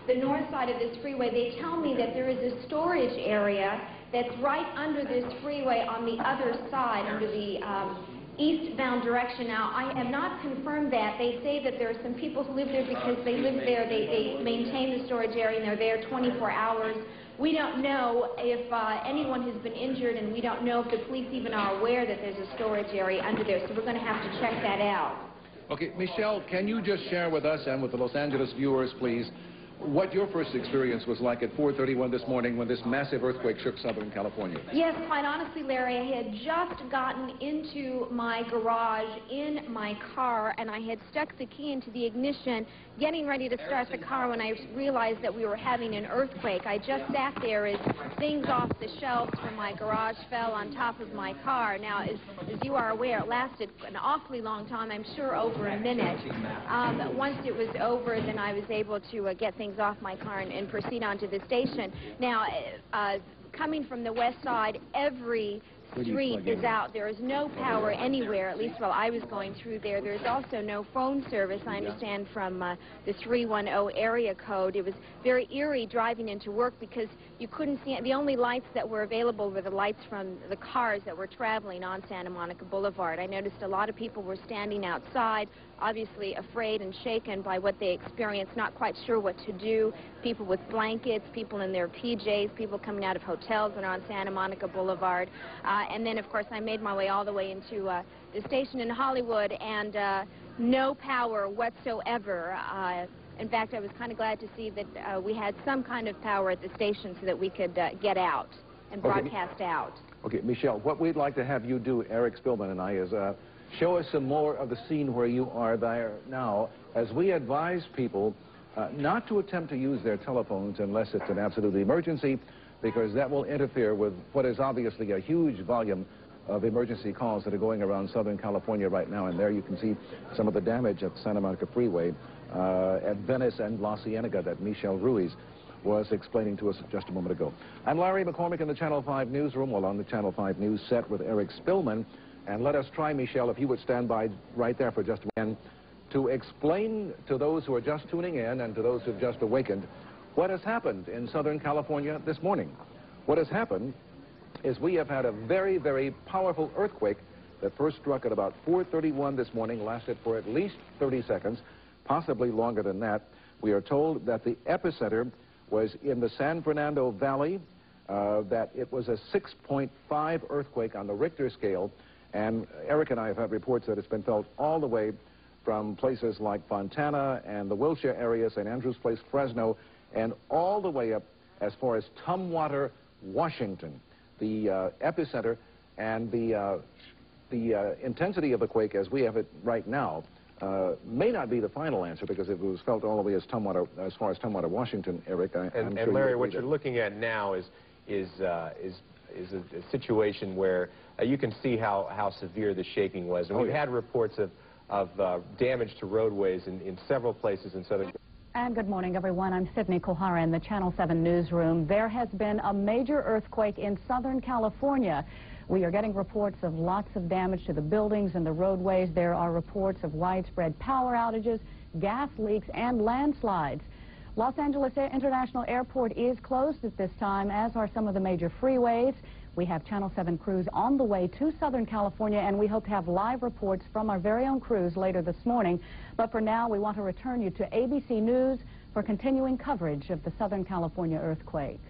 the north side of this freeway, they tell me that there is a storage area that's right under this freeway on the other side, under the eastbound direction. Now, I have not confirmed that. They say that there are some people who live there because they live there. They maintain the storage area, and they're there 24 hours. We don't know if anyone has been injured, and we don't know if the police even are aware that there's a storage area under there, so we're going to have to check that out. Okay, Michelle, can you just share with us and with the Los Angeles viewers, please, what your first experience was like at 4:31 this morning when this massive earthquake shook Southern California? Yes, quite honestly, Larry, I had just gotten into my garage in my car, and I had stuck the key into the ignition, getting ready to start the car when I realized that we were having an earthquake. I just sat there as things off the shelves from my garage fell on top of my car. Now, as you are aware, it lasted an awfully long time, I'm sure over a minute. Once it was over, then I was able to get things off my car and proceed on to the station. Now, coming from the west side, every street is out. There is no power anywhere, at least while I was going through there. There's also no phone service, I understand, from the 310 area code. It was very eerie driving into work because you couldn't see it. The only lights that were available were the lights from the cars that were traveling on Santa Monica Boulevard. I noticed a lot of people were standing outside, obviously afraid and shaken by what they experienced, not quite sure what to do. People with blankets, people in their PJs, people coming out of hotels that are on Santa Monica Boulevard. And then, of course, I made my way all the way into the station in Hollywood, and no power whatsoever. In fact, I was kind of glad to see that we had some kind of power at the station so that we could get out and broadcast out. Okay, Michelle, what we'd like to have you do, Eric Spillman and I, is show us some more of the scene where you are there now, as we advise people not to attempt to use their telephones unless it's an absolute emergency, because that will interfere with what is obviously a huge volume of emergency calls that are going around Southern California right now. And there you can see some of the damage at Santa Monica Freeway at Venice and La Cienega that Michelle Ruiz was explaining to us just a moment ago. I'm Larry McCormick in the Channel 5 newsroom, while on the Channel 5 news set with Eric Spillman. And let us try, Michelle, if you would stand by right there for just a minute, to explain to those who are just tuning in and to those who have just awakened what has happened in Southern California this morning. What has happened is we have had a very, very powerful earthquake that first struck at about 4:31 this morning, lasted for at least 30 seconds, possibly longer than that. We are told that the epicenter was in the San Fernando Valley, that it was a 6.5 earthquake on the Richter scale, and Eric and I have had reports that it's been felt all the way from places like Fontana and the Wilshire area, St. Andrews Place, Fresno, and all the way up as far as Tumwater, Washington. The epicenter and the intensity of the quake as we have it right now may not be the final answer, because it was felt all the way as far as Tumwater, Washington, Eric. And Larry, what you're looking at now is a situation where you can see how severe the shaking was. And we've had reports of damage to roadways in several places in Southern. And good morning, everyone. I'm Sydney Kohara in the Channel 7 newsroom. There has been a major earthquake in Southern California. We are getting reports of lots of damage to the buildings and the roadways. There are reports of widespread power outages, gas leaks, and landslides. Los Angeles International Airport is closed at this time, as are some of the major freeways. We have Channel 7 crews on the way to Southern California, and we hope to have live reports from our very own crews later this morning. But for now, we want to return you to ABC News for continuing coverage of the Southern California earthquake.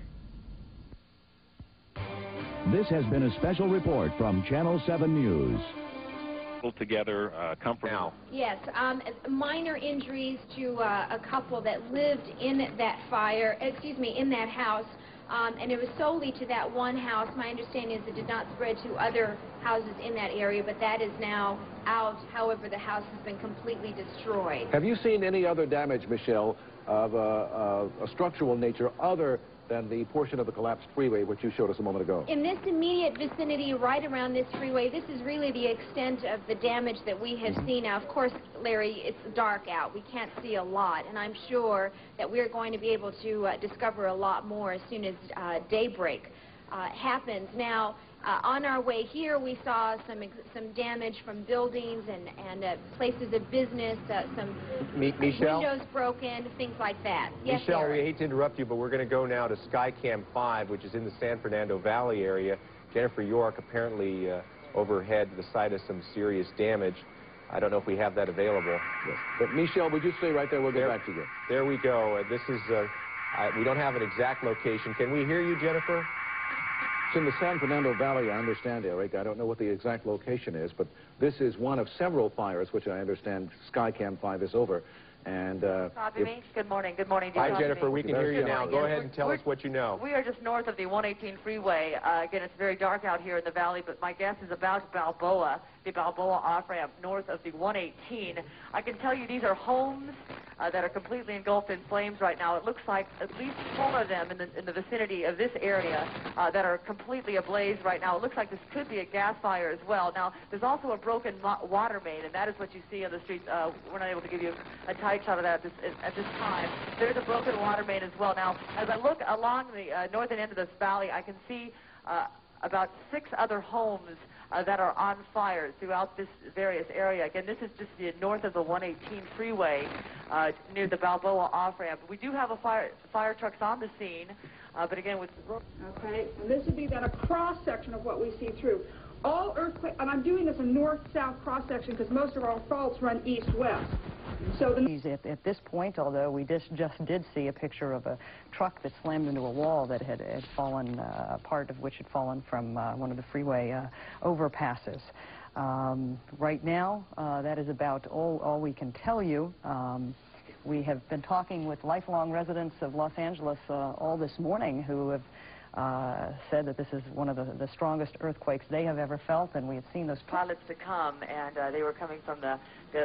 This has been a special report from Channel 7 News. Together, comfort now. Yes, minor injuries to a couple that lived in that fire, in that house. And it was solely to that one house. My understanding is it did not spread to other houses in that area, but that is now out. However, the house has been completely destroyed. Have you seen any other damage, Michelle, of a structural nature other than the portion of the collapsed freeway which you showed us a moment ago? In this immediate vicinity, right around this freeway, this is really the extent of the damage that we have seen. Now, of course, Larry, it's dark out. We can't see a lot, and I'm sure that we're going to be able to discover a lot more as soon as daybreak happens. Now, on our way here, we saw some damage from buildings and places of business, some windows broken, things like that. Yes, Michelle, Eric. we hate to interrupt you, but we're going to go now to Skycam 5, which is in the San Fernando Valley area. Jennifer York apparently overhead the site of some serious damage. I don't know if we have that available. Yes. But Michelle, would you stay right there? We'll get back to you. There we go. This is, we don't have an exact location. Can we hear you, Jennifer? It's in the San Fernando Valley, I understand, Eric. I don't know what the exact location is, but this is one of several fires which I understand Skycam 5 is over. And good morning. Good morning. Hi, Jennifer. We can hear you now. Go ahead and tell us what you know. We are just north of the 118 freeway. Again, it's very dark out here in the valley, but my guess is about Balboa, the Balboa off-ramp north of the 118. I can tell you these are homes that are completely engulfed in flames right now. It looks like at least 4 of them in the vicinity of this area that are completely ablaze right now. It looks like this could be a gas fire as well. Now, there's also a broken water main, and that is what you see on the streets. We're not able to give you a tight shot of that at this time. There's a broken water main as well. Now, as I look along the northern end of this valley, I can see about 6 other homes that are on fire throughout this various area. Again, this is just the north of the 118 freeway near the Balboa off-ramp. We do have fire trucks on the scene, but again, with... Okay, and this would be then a cross-section of what we see through. All earthquake, and I'm doing this a north-south cross-section because most of our faults run east-west. So at this point, although we just did see a picture of a truck that slammed into a wall that had fallen, part of which had fallen from one of the freeway overpasses. Right now, that is about all we can tell you. We have been talking with lifelong residents of Los Angeles all this morning who have said that this is one of the strongest earthquakes they have ever felt, and we have seen those pilots to come, and they were coming from the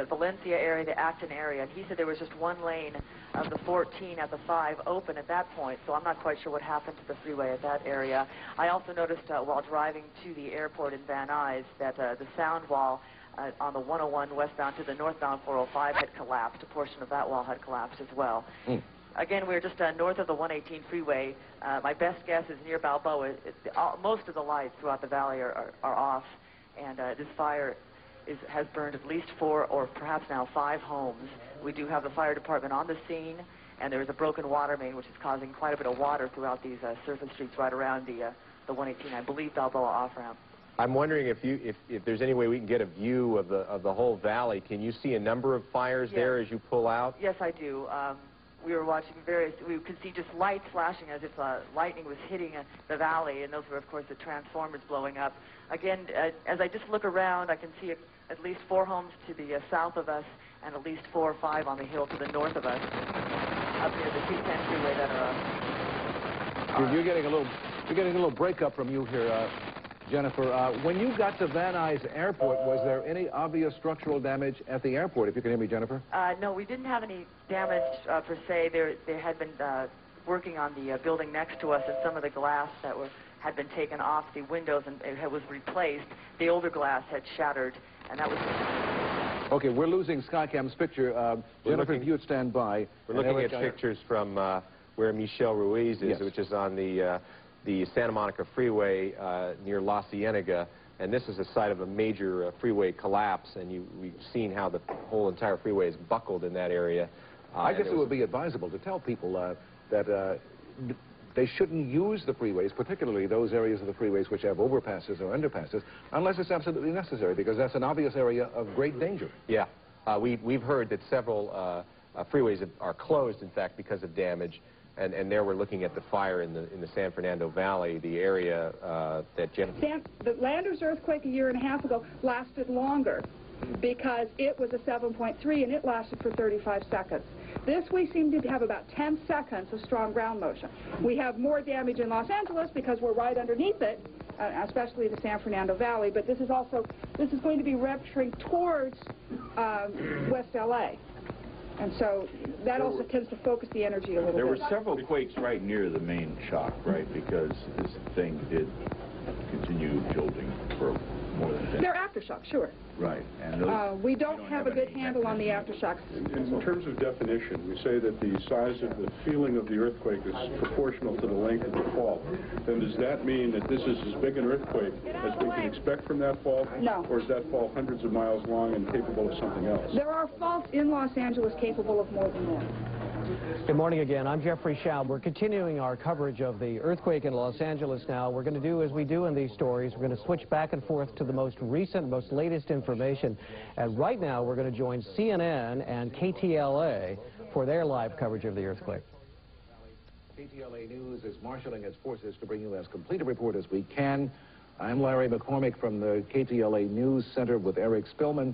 Valencia area, the Acton area, and he said there was just one lane of the 14 at the 5 open at that point, so I'm not quite sure what happened to the freeway at that area. I also noticed while driving to the airport in Van Nuys that the sound wall on the 101 westbound to the northbound 405 had collapsed. A portion of that wall had collapsed as well. Again, we're just north of the 118 freeway. My best guess is near Balboa. Most of the lights throughout the valley are off, and this fire has burned at least 4 or perhaps now 5 homes. We do have the fire department on the scene, and there is a broken water main which is causing quite a bit of water throughout these surface streets right around the 118, I believe, Balboa off-ramp. I'm wondering if there's any way we can get a view of the whole valley. Can you see a number of fires there as you pull out? Yes, I do. We were watching we could see just lights flashing as if lightning was hitting the valley, and those were, of course, the transformers blowing up. Again, as I just look around, I can see at least 4 homes to the south of us and at least 4 or 5 on the hill to the north of us, up near the 210 freeway that are... You're getting a little breakup from you here, Jennifer. When you got to Van Nuys Airport, was there any obvious structural damage at the airport, if you can hear me, Jennifer? No, we didn't have any damage per se. They had been working on the building next to us, and some of the glass that had been taken off the windows and it was replaced. The older glass had shattered, and that was... Okay, we're losing Skycam's picture. Jennifer, if you would stand by. We're looking at pictures from where Michelle Ruiz is, which is on the Santa Monica Freeway near La Cienega, and this is the site of a major freeway collapse, and we've seen how the whole entire freeway is buckled in that area. I guess it would be advisable to tell people that they shouldn't use the freeways, particularly those areas of the freeways which have overpasses or underpasses, unless it's absolutely necessary, because that's an obvious area of great danger. Yeah. We've heard that several freeways are closed, in fact, because of damage. And there we're looking at the fire in the San Fernando Valley, the area that The Landers earthquake a year and a half ago lasted longer because it was a 7.3 and it lasted for 35 seconds. This we seem to have about 10 seconds of strong ground motion. We have more damage in Los Angeles because we're right underneath it, especially the San Fernando Valley, but this is going to be rupturing towards West LA. And so that also tends to focus the energy a little bit. There were several quakes right near the main shock, right? Because this thing did continue jolting for more than 10. They're aftershocks, sure. Right. And we don't have a good handle on the aftershocks. In terms of definition, we say that the size of the feeling of the earthquake is proportional to the length of the fault. Then does that mean that this is as big an earthquake as we can expect from that fault? No. Or is that fault hundreds of miles long and capable of something else? There are faults in Los Angeles capable of more than one. Good morning again. I'm Jeffrey Schaub. We're continuing our coverage of the earthquake in Los Angeles now. We're going to do as we do in these stories. We're going to switch back and forth to the most recent, most latest information. And right now we're going to join CNN and KTLA for their live coverage of the earthquake. KTLA News is marshaling its forces to bring you as complete a report as we can. I'm Larry McCormick from the KTLA News Center with Eric Spillman.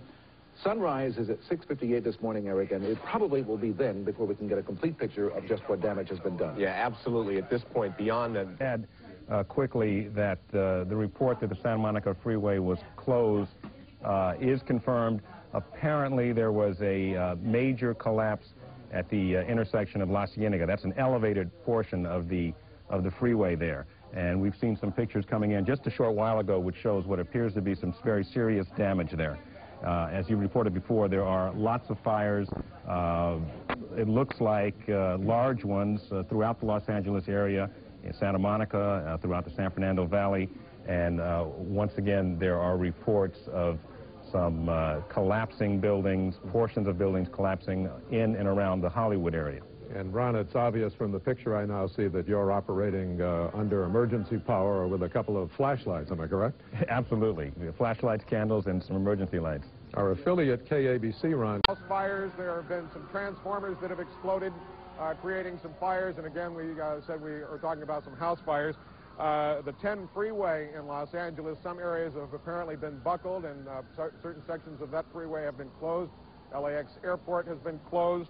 Sunrise is at 6:58 this morning, Eric, and it probably will be then before we can get a complete picture of just what damage has been done. Yeah, absolutely. At this point, beyond that... Add quickly that the report that the Santa Monica Freeway was closed is confirmed. Apparently, there was a major collapse at the intersection of La Cienega. That's an elevated portion of the freeway there. And we've seen some pictures coming in just a short while ago, which shows what appears to be some very serious damage there. As you reported before, there are lots of fires. It looks like large ones throughout the Los Angeles area, in Santa Monica, throughout the San Fernando Valley. And once again, there are reports of some collapsing buildings, portions of buildings collapsing in and around the Hollywood area. And Ron, it's obvious from the picture I now see that you're operating under emergency power with a couple of flashlights, am I correct? Absolutely. Flashlights, candles, and some emergency lights. Our affiliate KABC, Ron. House fires, there have been some transformers that have exploded, creating some fires, and again, we said we are talking about some house fires. The 10 freeway in Los Angeles, some areas have apparently been buckled, and certain sections of that freeway have been closed. LAX airport has been closed.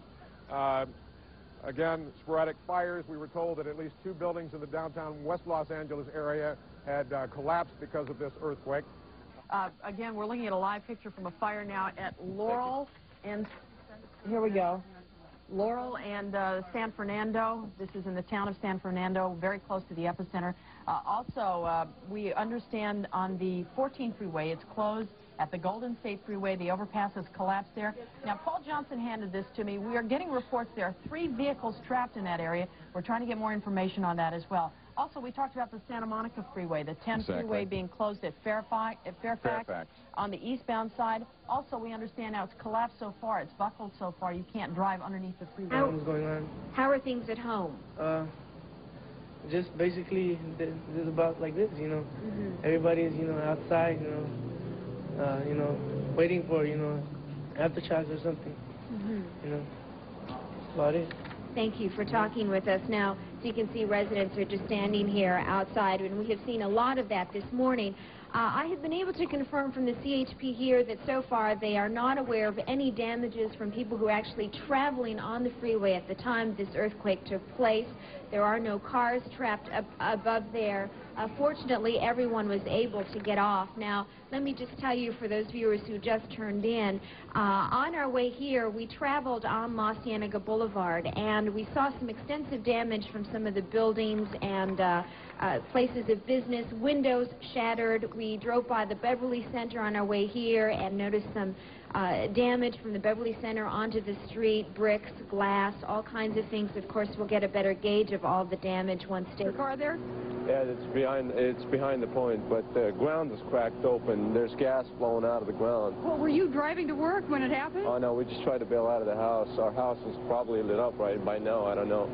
Again, sporadic fires. We were told that at least 2 buildings in the downtown West Los Angeles area had collapsed because of this earthquake. Again, we're looking at a live picture from a fire now at Laurel, and here we go. Laurel and San Fernando. This is in the town of San Fernando, very close to the epicenter. Also, we understand on the 14 freeway, it's closed. At the Golden State Freeway, the overpass has collapsed there. Now, Paul Johnson handed this to me. We are getting reports there are 3 vehicles trapped in that area. We're trying to get more information on that as well. Also, we talked about the Santa Monica Freeway, the 10 freeway being closed at Fairfax on the eastbound side. Also, we understand now it's collapsed so far, it's buckled so far, you can't drive underneath the freeway. What's going on? How are things at home? Just basically, this is about like this, you know. Everybody's, you know, outside, you know, waiting for, you know, aftershocks or something. You know, that's about it. Thank you for talking with us. Now, as you can see, residents are just standing here outside, and we have seen a lot of that this morning. I have been able to confirm from the CHP here that so far they are not aware of any damages from people who are actually traveling on the freeway at the time this earthquake took place. There are no cars trapped above there. Fortunately, everyone was able to get off. Now, let me just tell you, for those viewers who just turned in, on our way here, we traveled on La Cienega Boulevard, and we saw some extensive damage from some of the buildings and places of business. Windows shattered. We drove by the Beverly Center on our way here and noticed some damage from the Beverly Center onto the street, bricks, glass, all kinds of things. Of course, we'll get a better gauge of all the damage once Your car there? Yeah, it's behind the point, but the ground is cracked open. There's gas flowing out of the ground. Well, were you driving to work when it happened? Oh, no, we just tried to bail out of the house. Our house is probably lit up right by now, I don't know.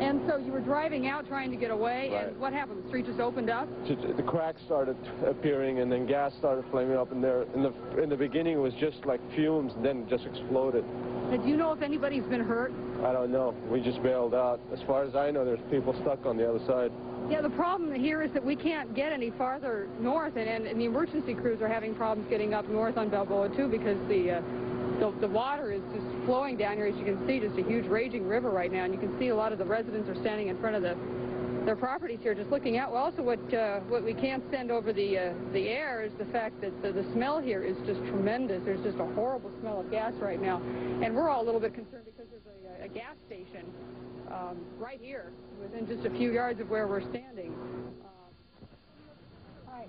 And so you were driving out trying to get away, and what happened? The street just opened up? The cracks started appearing, and then gas started flaming up, and there, in the beginning it was just like fumes, and then it just exploded. Do you know if anybody's been hurt? I don't know. We just bailed out. As far as I know, there's people stuck on the other side. Yeah, the problem here is that we can't get any farther north, and the emergency crews are having problems getting up north on Balboa, too, because the water is just flowing down here. As you can see, just a huge raging river right now, and you can see a lot of the residents are standing in front of their properties here just looking out. Well, also what we can't send over the air is the fact that the smell here is just tremendous. There's just a horrible smell of gas right now, and we're all a little bit concerned because there's a gas station right here within just a few yards of where we're standing. All right.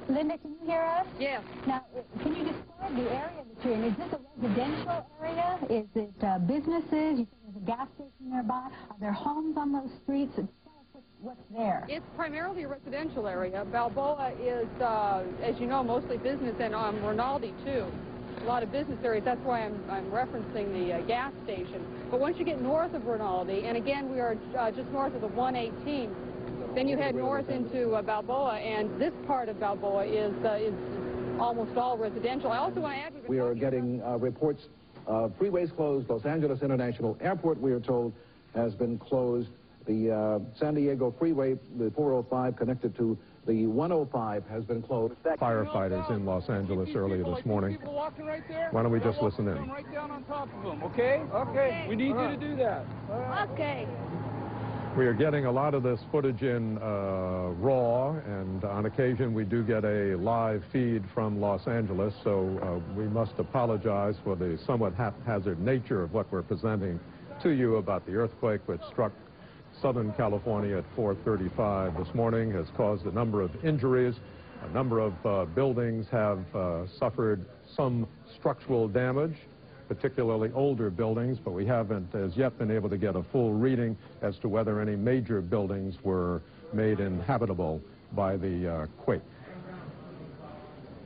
Linda, can you hear us? Yes. Now, can you describe the area that you're in? Is this a residential area? Is it businesses? You said there's a gas station nearby. Are there homes on those streets? Tell us what's there. It's primarily a residential area. Balboa is, as you know, mostly business, and Rinaldi, too. A lot of business areas. That's why I'm referencing the gas station. But once you get north of Rinaldi, and again, we are just north of the 118, then you head north into Balboa, and this part of Balboa is almost all residential. I also want to add... We are getting reports of freeways closed. Los Angeles International Airport, we are told, has been closed. The San Diego Freeway, the 405 connected to the 105, has been closed. Firefighters in Los Angeles earlier this morning. Why don't we just listen in? Right down on top of them, okay? Okay. We need you to do that. Okay. We are getting a lot of this footage in raw, and on occasion we do get a live feed from Los Angeles, so we must apologize for the somewhat haphazard nature of what we're presenting to you about the earthquake which struck Southern California at 4:35 this morning, has caused a number of injuries. A number of buildings have suffered some structural damage, particularly older buildings, but we haven't as yet been able to get a full reading as to whether any major buildings were made inhabitable by the quake.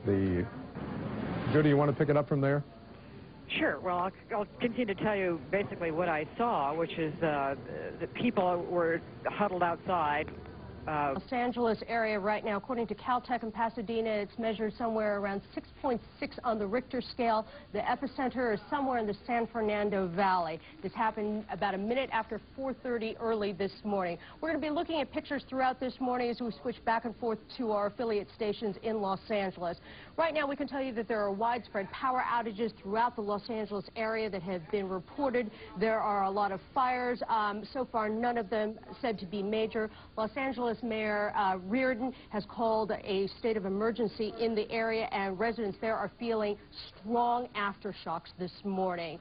Judy, you want to pick it up from there? Sure. Well, I'll continue to tell you basically what I saw, which is that people were huddled outside Los Angeles area right now, according to Caltech in Pasadena, it's measured somewhere around 6.6 on the Richter scale. The epicenter is somewhere in the San Fernando Valley. This happened about a minute after 4:30 early this morning. We're going to be looking at pictures throughout this morning as we switch back and forth to our affiliate stations in Los Angeles. Right now, we can tell you that there are widespread power outages throughout the Los Angeles area that have been reported. There are a lot of fires. So far, none of them said to be major. Los Angeles Mayor Reardon has called a state of emergency in the area, and residents there are feeling strong aftershocks this morning.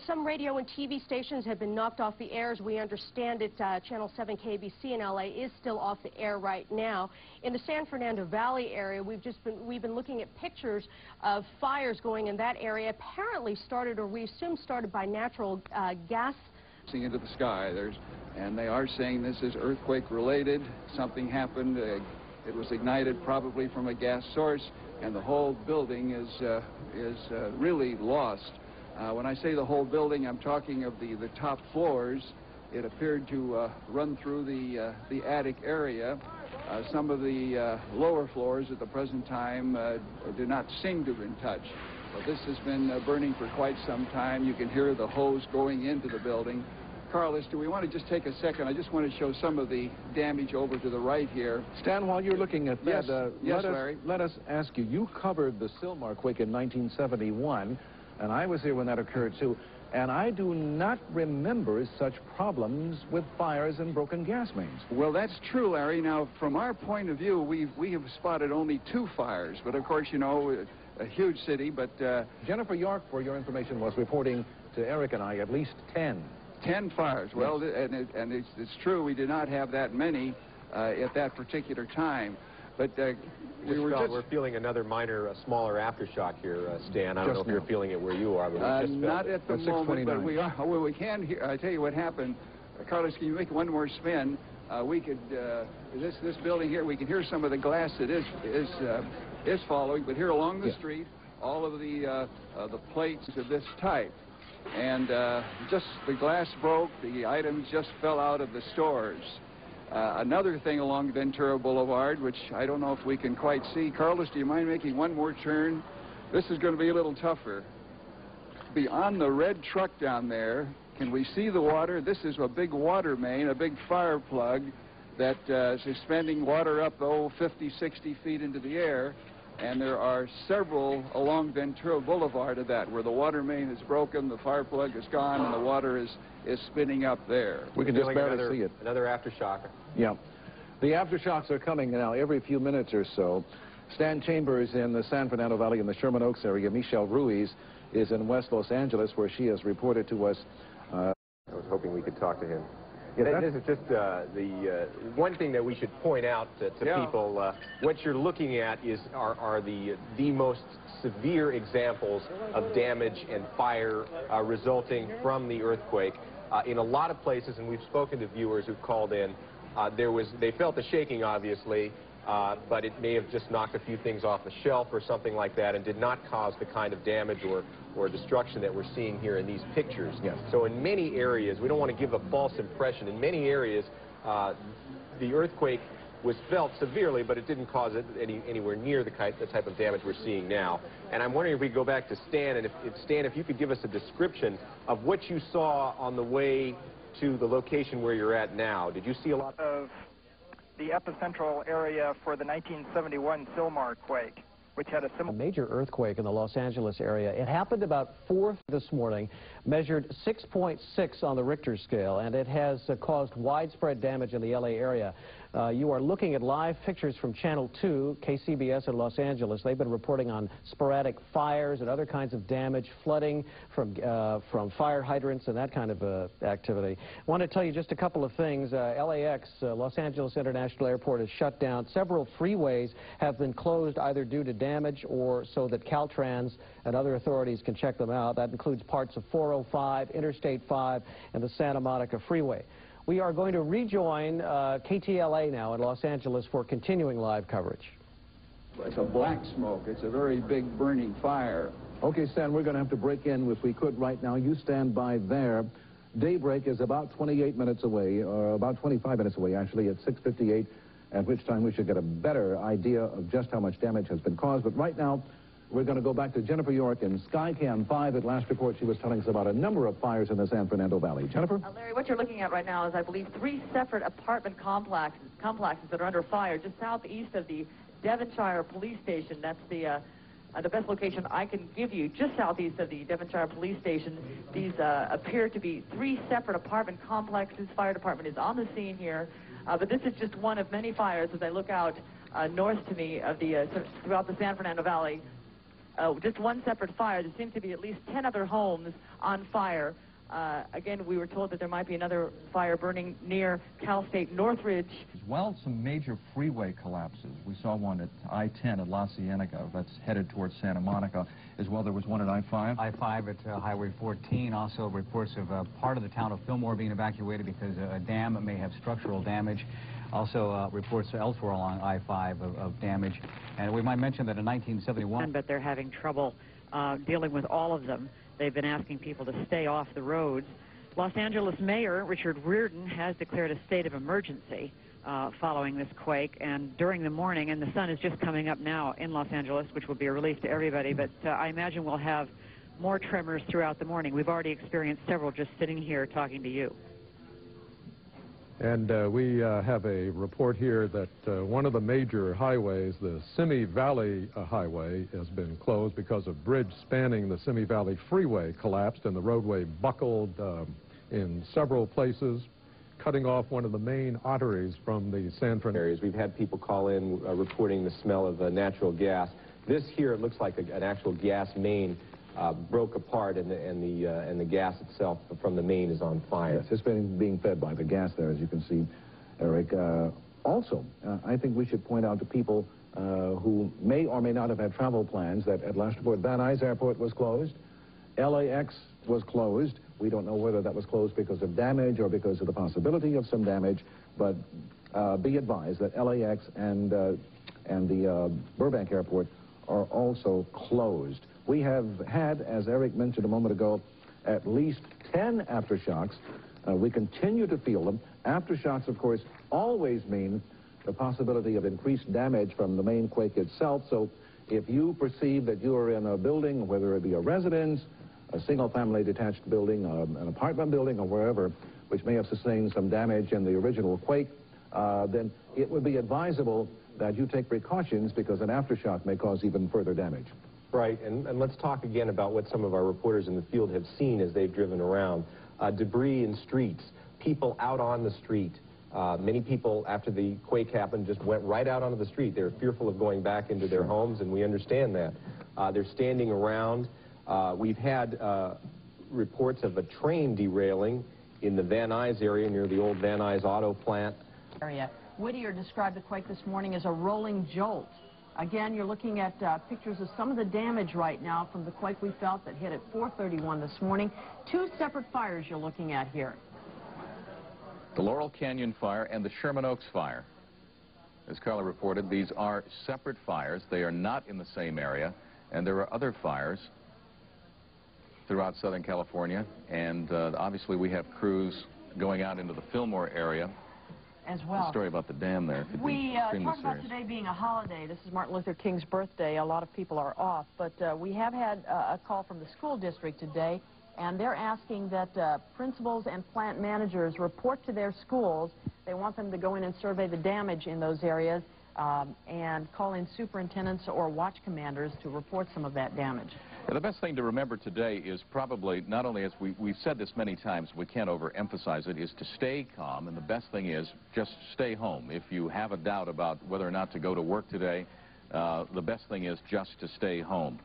Some radio and TV stations have been knocked off the air. As we understand it, Channel 7 KBC in LA is still off the air right now. In the San Fernando Valley area, we've been looking at pictures of fires going in that area. Apparently started, or we assume started, by natural gas. Into the sky. And they are saying this is earthquake related. Something happened. It was ignited probably from a gas source, and the whole building is really lost. When I say the whole building, I'm talking of the top floors. It appeared to run through the attic area. Some of the lower floors at the present time do not seem to have been touched. But this has been burning for quite some time. You can hear the hose going into the building. Carlos, do we want to just take a second? I just want to show some of the damage over to the right here. Stan, while you're looking at that, yes, Larry. Let us ask you, you covered the Sylmar quake in 1971, and I was here when that occurred too, and I do not remember such problems with fires and broken gas mains. Well, that's true, Larry. Now, from our point of view, we have spotted only 2 fires, but of course, you know, a huge city, but... Jennifer York, for your information, was reporting to Eric and I at least 10. 10 fires. Yes. Well, and it's true, we did not have that many at that particular time. But we're feeling another minor, smaller aftershock here, Stan. I don't know if you're feeling it where you are, but we just not at the moment, but we are. Well, we can hear. I tell you what happened. Carlos, can you make one more spin? We could this building here. We can hear some of the glass that is following, but here along the street, all of the plates of this type. And just the glass broke, the items just fell out of the stores. Another thing along Ventura Boulevard, which I don't know if we can quite see. Carlos, do you mind making one more turn? This is going to be a little tougher. Beyond the red truck down there, can we see the water? This is a big water main, a big fire plug that is suspending water up, 50, 60 feet into the air. And there are several along Ventura Boulevard of that, where the water main is broken, the fire plug is gone, and the water is spinning up there. We can just barely see it. Another aftershock. Yeah. The aftershocks are coming now every few minutes or so. Stan Chambers in the San Fernando Valley in the Sherman Oaks area. Michelle Ruiz is in West Los Angeles, where she has reported to us. I was hoping we could talk to him. Yeah, this is just the one thing that we should point out to people. What you're looking at are the most severe examples of damage and fire resulting from the earthquake. In a lot of places, and we've spoken to viewers who've called in, they felt the shaking, obviously, but it may have just knocked a few things off the shelf or something like that, and did not cause the kind of damage or destruction that we're seeing here in these pictures. Yes. So in many areas, we don't want to give a false impression. In many areas, the earthquake was felt severely, but it didn't cause it anywhere near the type of damage we're seeing now. And I'm wondering if we could go back to Stan, and Stan, if you could give us a description of what you saw on the way to the location where you're at now. Did you see a lot of the epicentral area for the 1971 Sylmar quake, which had a major earthquake in the Los Angeles area? It happened about 4 this morning, measured 6.6 on the Richter scale, and it has caused widespread damage in the LA area. You are looking at live pictures from Channel 2, KCBS in Los Angeles. They've been reporting on sporadic fires and other kinds of damage, flooding from fire hydrants and that kind of activity. I want to tell you just a couple of things. LAX, Los Angeles International Airport, is shut down. Several freeways have been closed either due to damage or so that Caltrans and other authorities can check them out. That includes parts of 405, Interstate 5, and the Santa Monica Freeway. We are going to rejoin KTLA now in Los Angeles for continuing live coverage. It's a black smoke. It's a very big burning fire. Okay, Stan, we're going to have to break in if we could right now. You stand by there. Daybreak is about 28 minutes away, or about 25 minutes away, actually, at 6:58, at which time we should get a better idea of just how much damage has been caused. But right now, we're going to go back to Jennifer York in Skycam 5. At last report, she was telling us about a number of fires in the San Fernando Valley. Jennifer? Larry, what you're looking at right now is, I believe, 3 separate apartment complexes that are under fire just southeast of the Devonshire Police Station. That's the best location I can give you, just southeast of the Devonshire Police Station. These appear to be 3 separate apartment complexes. Fire department is on the scene here, but this is just one of many fires as I look out north to me of the throughout the San Fernando Valley. Just one separate fire. There seems to be at least 10 other homes on fire. Again, we were told that there might be another fire burning near Cal State Northridge. As well, some major freeway collapses. We saw one at I-10 at La Cienega that's headed towards Santa Monica. As well, there was one at I-5. I-5 at Highway 14. Also reports of part of the town of Fillmore being evacuated because a dam may have structural damage. Also reports elsewhere along I-5 of damage. And we might mention that in 1971... But they're having trouble dealing with all of them. They've been asking people to stay off the roads. Los Angeles Mayor Richard Reardon has declared a state of emergency following this quake. And during the morning, and the sun is just coming up now in Los Angeles, which will be a relief to everybody, but I imagine we'll have more tremors throughout the morning. We've already experienced several just sitting here talking to you. And we have a report here that one of the major highways, the Simi Valley Highway, has been closed because a bridge spanning the Simi Valley Freeway collapsed and the roadway buckled in several places, cutting off one of the main arteries from the San Fernando areas. We've had people call in reporting the smell of natural gas. This here, it looks like an actual gas main broke apart, and the gas itself from the main is on fire. Yes, it's being fed by the gas there, as you can see, Eric. Also, I think we should point out to people who may or may not have had travel plans that at last report, Van Nuys Airport was closed, LAX was closed. We don't know whether that was closed because of damage or because of the possibility of some damage, but be advised that LAX and the Burbank Airport are also closed. We have had, as Eric mentioned a moment ago, at least 10 aftershocks. We continue to feel them. Aftershocks, of course, always mean the possibility of increased damage from the main quake itself. So if you perceive that you are in a building, whether it be a residence, a single-family detached building, an apartment building, or wherever, which may have sustained some damage in the original quake, then it would be advisable that you take precautions because an aftershock may cause even further damage. Right, and let's talk again about what some of our reporters in the field have seen as they've driven around. Debris in streets, people out on the street. Many people, after the quake happened, just went right out onto the street. They're fearful of going back into their homes, and we understand that. They're standing around. We've had reports of a train derailing in the Van Nuys area near the old Van Nuys auto plant. Whittier described the quake this morning as a rolling jolt. Again, you're looking at pictures of some of the damage right now from the quake we felt that hit at 4:31 this morning. 2 separate fires you're looking at here. The Laurel Canyon fire and the Sherman Oaks fire. As Carla reported, these are separate fires. They are not in the same area, and there are other fires throughout Southern California, and obviously we have crews going out into the Fillmore area. As well. The story about the dam there could be extremely talk about serious. today being a holiday. This is Martin Luther King's birthday. A lot of people are off, but we have had a call from the school district today, and they're asking that principals and plant managers report to their schools. They want them to go in and survey the damage in those areas and call in superintendents or watch commanders to report some of that damage. The best thing to remember today is probably, not only as we've said this many times, we can't overemphasize it, is to stay calm, and the best thing is just stay home. If you have a doubt about whether or not to go to work today, the best thing is just to stay home.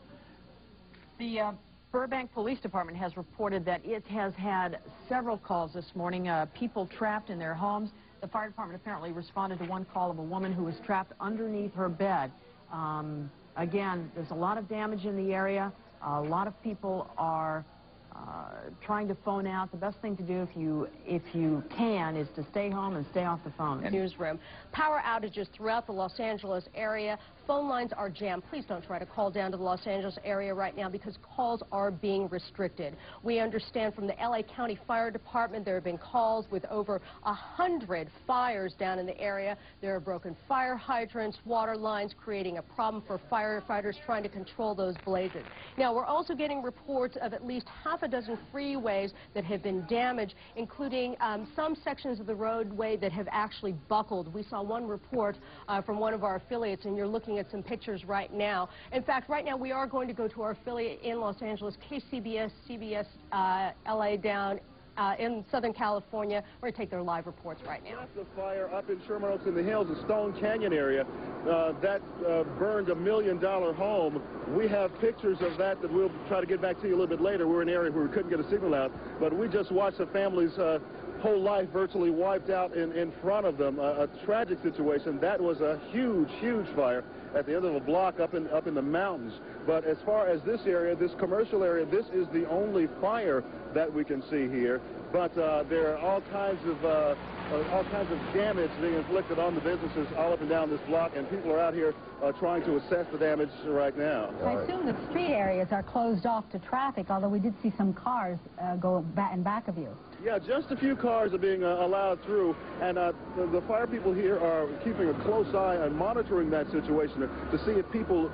The Burbank Police Department has reported that it has had several calls this morning, people trapped in their homes. The fire department apparently responded to one call of a woman who was trapped underneath her bed. Again, there's a lot of damage in the area. A lot of people are trying to phone out. The best thing to do if you can is to stay home and stay off the phone. Newsroom. Power outages throughout the Los Angeles area. Phone lines are jammed. Please don't try to call down to the Los Angeles area right now because calls are being restricted. We understand from the LA County Fire Department there have been calls with over 100 fires down in the area. There are broken fire hydrants, water lines, creating a problem for firefighters trying to control those blazes. Now, we're also getting reports of at least half a dozen freeways that have been damaged, including some sections of the roadway that have actually buckled. We saw one report from one of our affiliates, and you're looking at some pictures right now. In fact, right now we are going to go to our affiliate in Los Angeles, KCBS, CBS, LA down in Southern California. We're going to take their live reports right now. Massive fire up in Sherman Oaks in the hills, the Stone Canyon area, that burned $1 million home. We have pictures of that we'll try to get back to you a little bit later. We're in an area where we couldn't get a signal out, but we just watched the family's whole life virtually wiped out in front of them. A tragic situation. That was a huge, huge fire at the end of a block up in the mountains. But as far as this area, this commercial area, this is the only fire that we can see here. But there are all kinds of damage being inflicted on the businesses all up and down this block, and people are out here trying to assess the damage right now. I assume the street areas are closed off to traffic, although we did see some cars go in back of you. Yeah, just a few cars are being allowed through, and the fire people here are keeping a close eye and monitoring that situation to see if people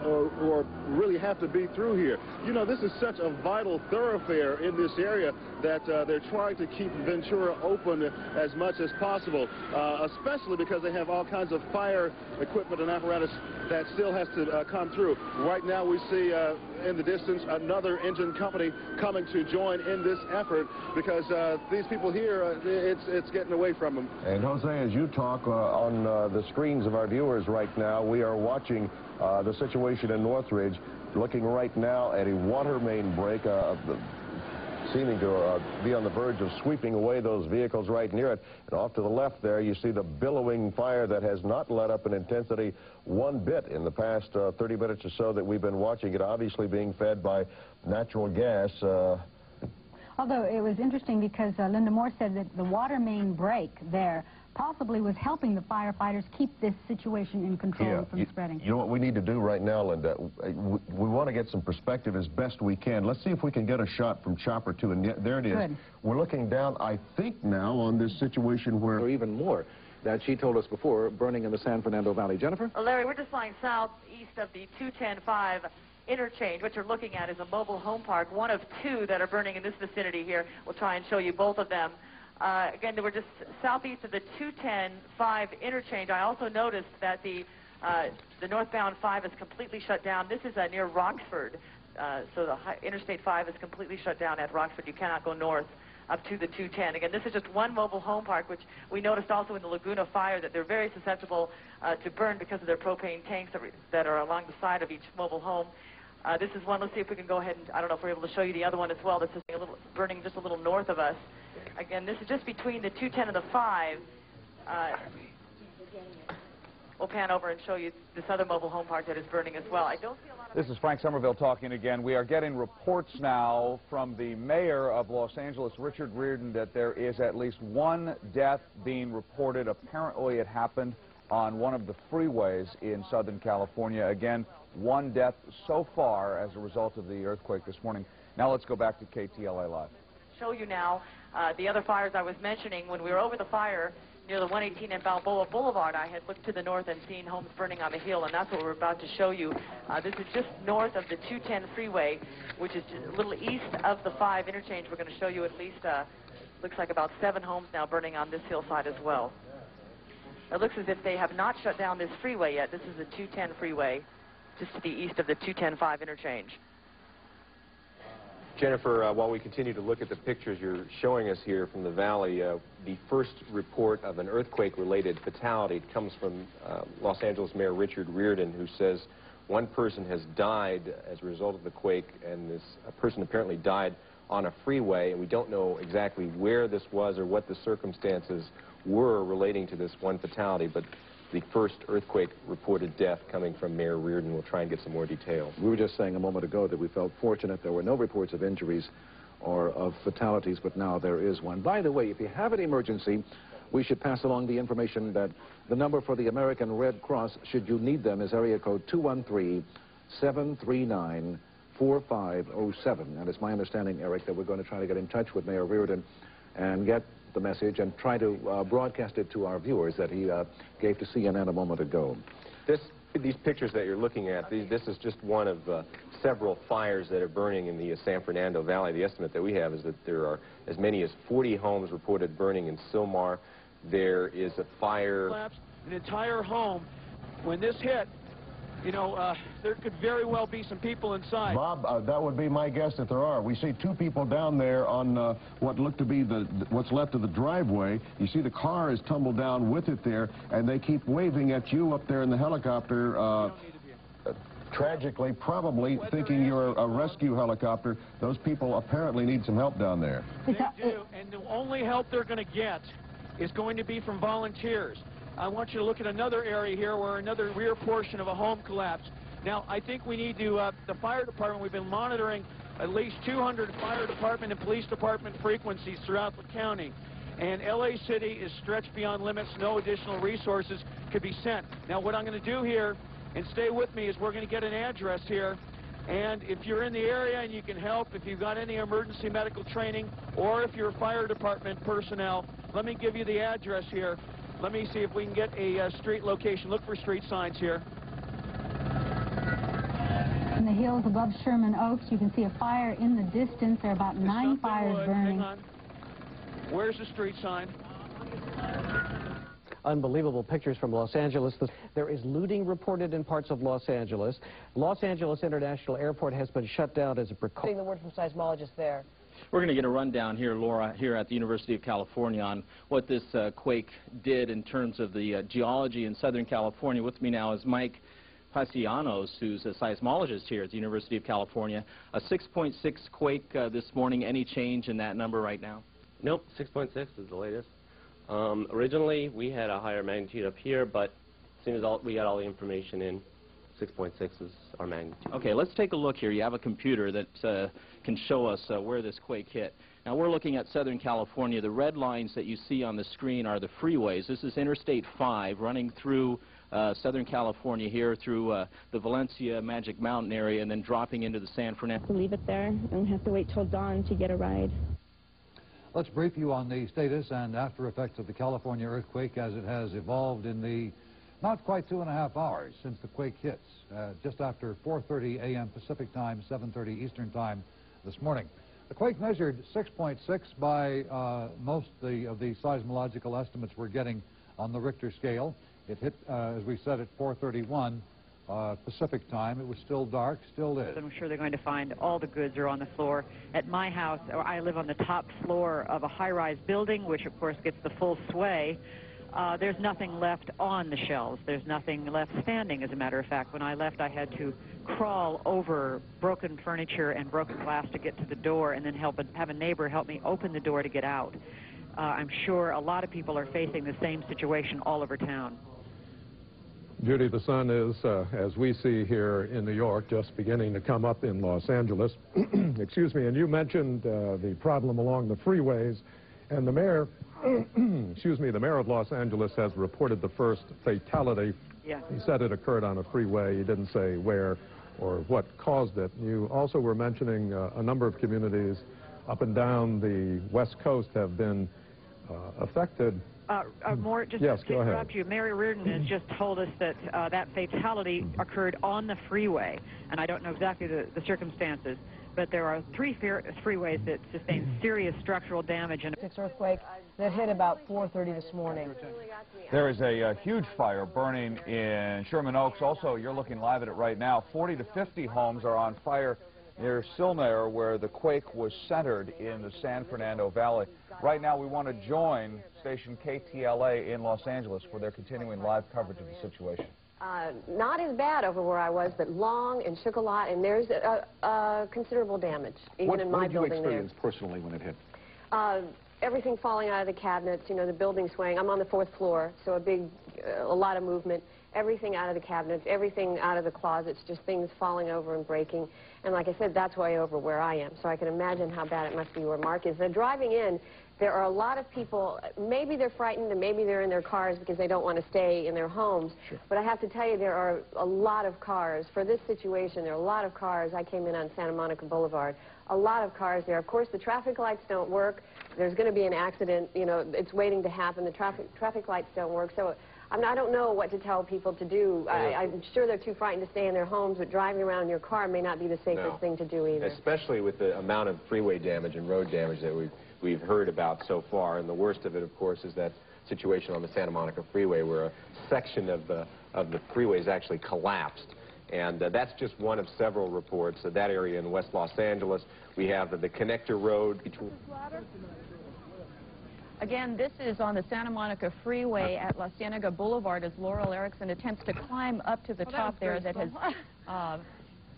really have to be through here. You know, this is such a vital thoroughfare in this area that they're trying to keep Ventura open as much as possible, especially because they have all kinds of fire equipment and apparatus that still has to come through. Right now we see in the distance another engine company coming to join in this effort because these people here, it's getting away from them. And Jose, as you talk on the screens of our viewers right now, we are watching the situation in Northridge, looking right now at a water main break, seeming to be on the verge of sweeping away those vehicles right near it. And off to the left there, you see the billowing fire that has not let up in intensity one bit in the past 30 minutes or so that we've been watching it, obviously being fed by natural gas. Although it was interesting because Linda Moore said that the water main break there possibly was helping the firefighters keep this situation in control from spreading. You know what we need to do right now, Linda? We want to get some perspective as best we can. Let's see if we can get a shot from Chopper 2. And there it is. Good. We're looking down, I think now, on this situation where... Or even more that she told us before, burning in the San Fernando Valley. Jennifer? Well, Larry, we're just flying southeast of the 210-5 interchange. What you're looking at is a mobile home park, one of two that are burning in this vicinity here. We'll try and show you both of them. Again, we're just southeast of the 210-5 interchange. I also noticed that the northbound 5 is completely shut down. This is near Roxford. So the Interstate 5 is completely shut down at Roxford. You cannot go north up to the 210. Again, this is just one mobile home park, which we noticed also in the Laguna fire that they're very susceptible to burn because of their propane tanks that are along the side of each mobile home. This is one. Let's see if we can go ahead and, I don't know if we're able to show you the other one as well. This is burning just a little north of us. Again, this is just between the 210 and the 5. We'll pan over and show you this other mobile home park that is burning as well. I don't see a lot of... This is Frank Somerville talking again. We are getting reports now from the mayor of Los Angeles, Richard Reardon, that there is at least one death being reported. Apparently it happened on one of the freeways in Southern California. Again, one death so far as a result of the earthquake this morning. Now let's go back to KTLA Live. Show you now the other fires I was mentioning. When we were over the fire near the 118 and Balboa Boulevard, I had looked to the north and seen homes burning on the hill, and that's what we're about to show you. This is just north of the 210 freeway, which is just a little east of the 5 interchange. We're going to show you at least, looks like about 7 homes now burning on this hillside as well. It looks as if they have not shut down this freeway yet. This is the 210 freeway, just to the east of the 210-5 interchange. Jennifer, while we continue to look at the pictures you're showing us here from the valley, the first report of an earthquake-related fatality comes from Los Angeles Mayor Richard Reardon, who says one person has died as a result of the quake, and this person apparently died on a freeway, and we don't know exactly where this was or what the circumstances were relating to this one fatality, but the first earthquake-reported death coming from Mayor Reardon. We'll try and get some more details. We were just saying a moment ago that we felt fortunate there were no reports of injuries or of fatalities, but now there is one. By the way, if you have an emergency, we should pass along the information that the number for the American Red Cross, should you need them, is area code 213-739-4507. And it's my understanding, Eric, that we're going to try to get in touch with Mayor Reardon and get the message and try to broadcast it to our viewers that he gave to CNN a moment ago. These pictures that you're looking at, this is just one of several fires that are burning in the San Fernando Valley. The estimate that we have is that there are as many as 40 homes reported burning in Sylmar. There is a fire. An entire home. When this hit, you know, there could very well be some people inside. Bob, that would be my guess that there are. We see two people down there on what looked to be what's left of the driveway. You see the car is tumbled down with it there, and they keep waving at you up there in the helicopter. Tragically, probably thinking you're a rescue helicopter. Those people apparently need some help down there. They do, and the only help they're going to get is going to be from volunteers. I want you to look at another area here where another rear portion of a home collapsed. Now, I think we need to, the fire department, we've been monitoring at least 200 fire department and police department frequencies throughout the county. And L.A. City is stretched beyond limits. No additional resources could be sent. Now, what I'm going to do here, and stay with me, is we're going to get an address here. And if you're in the area and you can help, if you've got any emergency medical training, or if you're fire department personnel, let me give you the address here. Let me see if we can get a street location. Look for street signs here. In the hills above Sherman Oaks, you can see a fire in the distance. There are about 9 fires burning. Hang on. Where's the street sign? Unbelievable pictures from Los Angeles. There is looting reported in parts of Los Angeles. Los Angeles International Airport has been shut down as a precaution. The word from seismologist there. We're going to get a rundown here, Laura, here at the University of California on what this quake did in terms of the geology in Southern California. With me now is Mike Pasianos, who's a seismologist here at the University of California. A 6.6 quake this morning. Any change in that number right now? Nope, 6.6 is the latest. Originally, we had a higher magnitude up here, but as soon as we got all the information in, 6.6 is our magnitude. Okay, let's take a look here. You have a computer that can show us where this quake hit. Now, we're looking at Southern California. The red lines that you see on the screen are the freeways. This is Interstate 5 running through Southern California here through the Valencia Magic Mountain area and then dropping into the San Fernando. Leave it there and have to wait till dawn to get a ride. Let's brief you on the status and after effects of the California earthquake as it has evolved in the not quite 2.5 hours since the quake hits, just after 4:30 a.m. Pacific time, 7:30 Eastern time this morning. The quake measured 6.6 by most of the seismological estimates we're getting on the Richter scale. It hit, as we said, at 4:31 Pacific time. It was still dark, still is. I'm sure they're going to find all the goods are on the floor. At my house, I live on the top floor of a high-rise building, which of course gets the full sway. There's nothing left on the shelves. There's nothing left standing, as a matter of fact. When I left, I had to crawl over broken furniture and broken glass to get to the door and then have a neighbor help me open the door to get out. I'm sure a lot of people are facing the same situation all over town. Judy, the sun is, as we see here in New York, just beginning to come up in Los Angeles. Excuse me, and you mentioned the problem along the freeways, and the mayor, excuse me, the mayor of Los Angeles has reported the first fatality. Yeah. He said it occurred on a freeway. He didn't say where or what caused it. You also were mentioning a number of communities up and down the West Coast have been affected. Yes, to interrupt you, Mary Reardon has just told us that that fatality occurred on the freeway, and I don't know exactly the circumstances, but there are 3 freeways that sustained serious structural damage. And 6 earthquake that hit about 4:30 this morning. There is a huge fire burning in Sherman Oaks. Also, you're looking live at it right now. 40 to 50 homes are on fire near Sylmar, where the quake was centered in the San Fernando Valley. Right now, we want to join station KTLA in Los Angeles for their continuing live coverage of the situation. Not as bad over where I was, but long and shook a lot, and there's considerable damage, even in my building there. What did you experience personally when it hit? everything falling out of the cabinets, you know, the building swaying. I'm on the 4th floor, so a lot of movement. Everything out of the cabinets, everything out of the closets, just things falling over and breaking. And like I said, that's way over where I am, so I can imagine how bad it must be where Mark is. They're driving in. There are a lot of people, maybe they're frightened and maybe they're in their cars because they don't want to stay in their homes. Sure. But I have to tell you, there are a lot of cars. For this situation, there are a lot of cars. I came in on Santa Monica Boulevard. A lot of cars there. Of course, the traffic lights don't work. There's going to be an accident. You know, it's waiting to happen. The traffic lights don't work. So I don't know what to tell people to do. I'm sure they're too frightened to stay in their homes, but driving around in your car may not be the safest thing to do either. Especially with the amount of freeway damage and road damage that we've heard about so far. And the worst of it, of course, is that situation on the Santa Monica Freeway where a section of the freeway is actually collapsed. And that's just one of several reports. That area in West Los Angeles, we have the connector road between... Again, this is on the Santa Monica Freeway at La Cienega Boulevard as Laurel Erickson attempts to climb up to the top there that has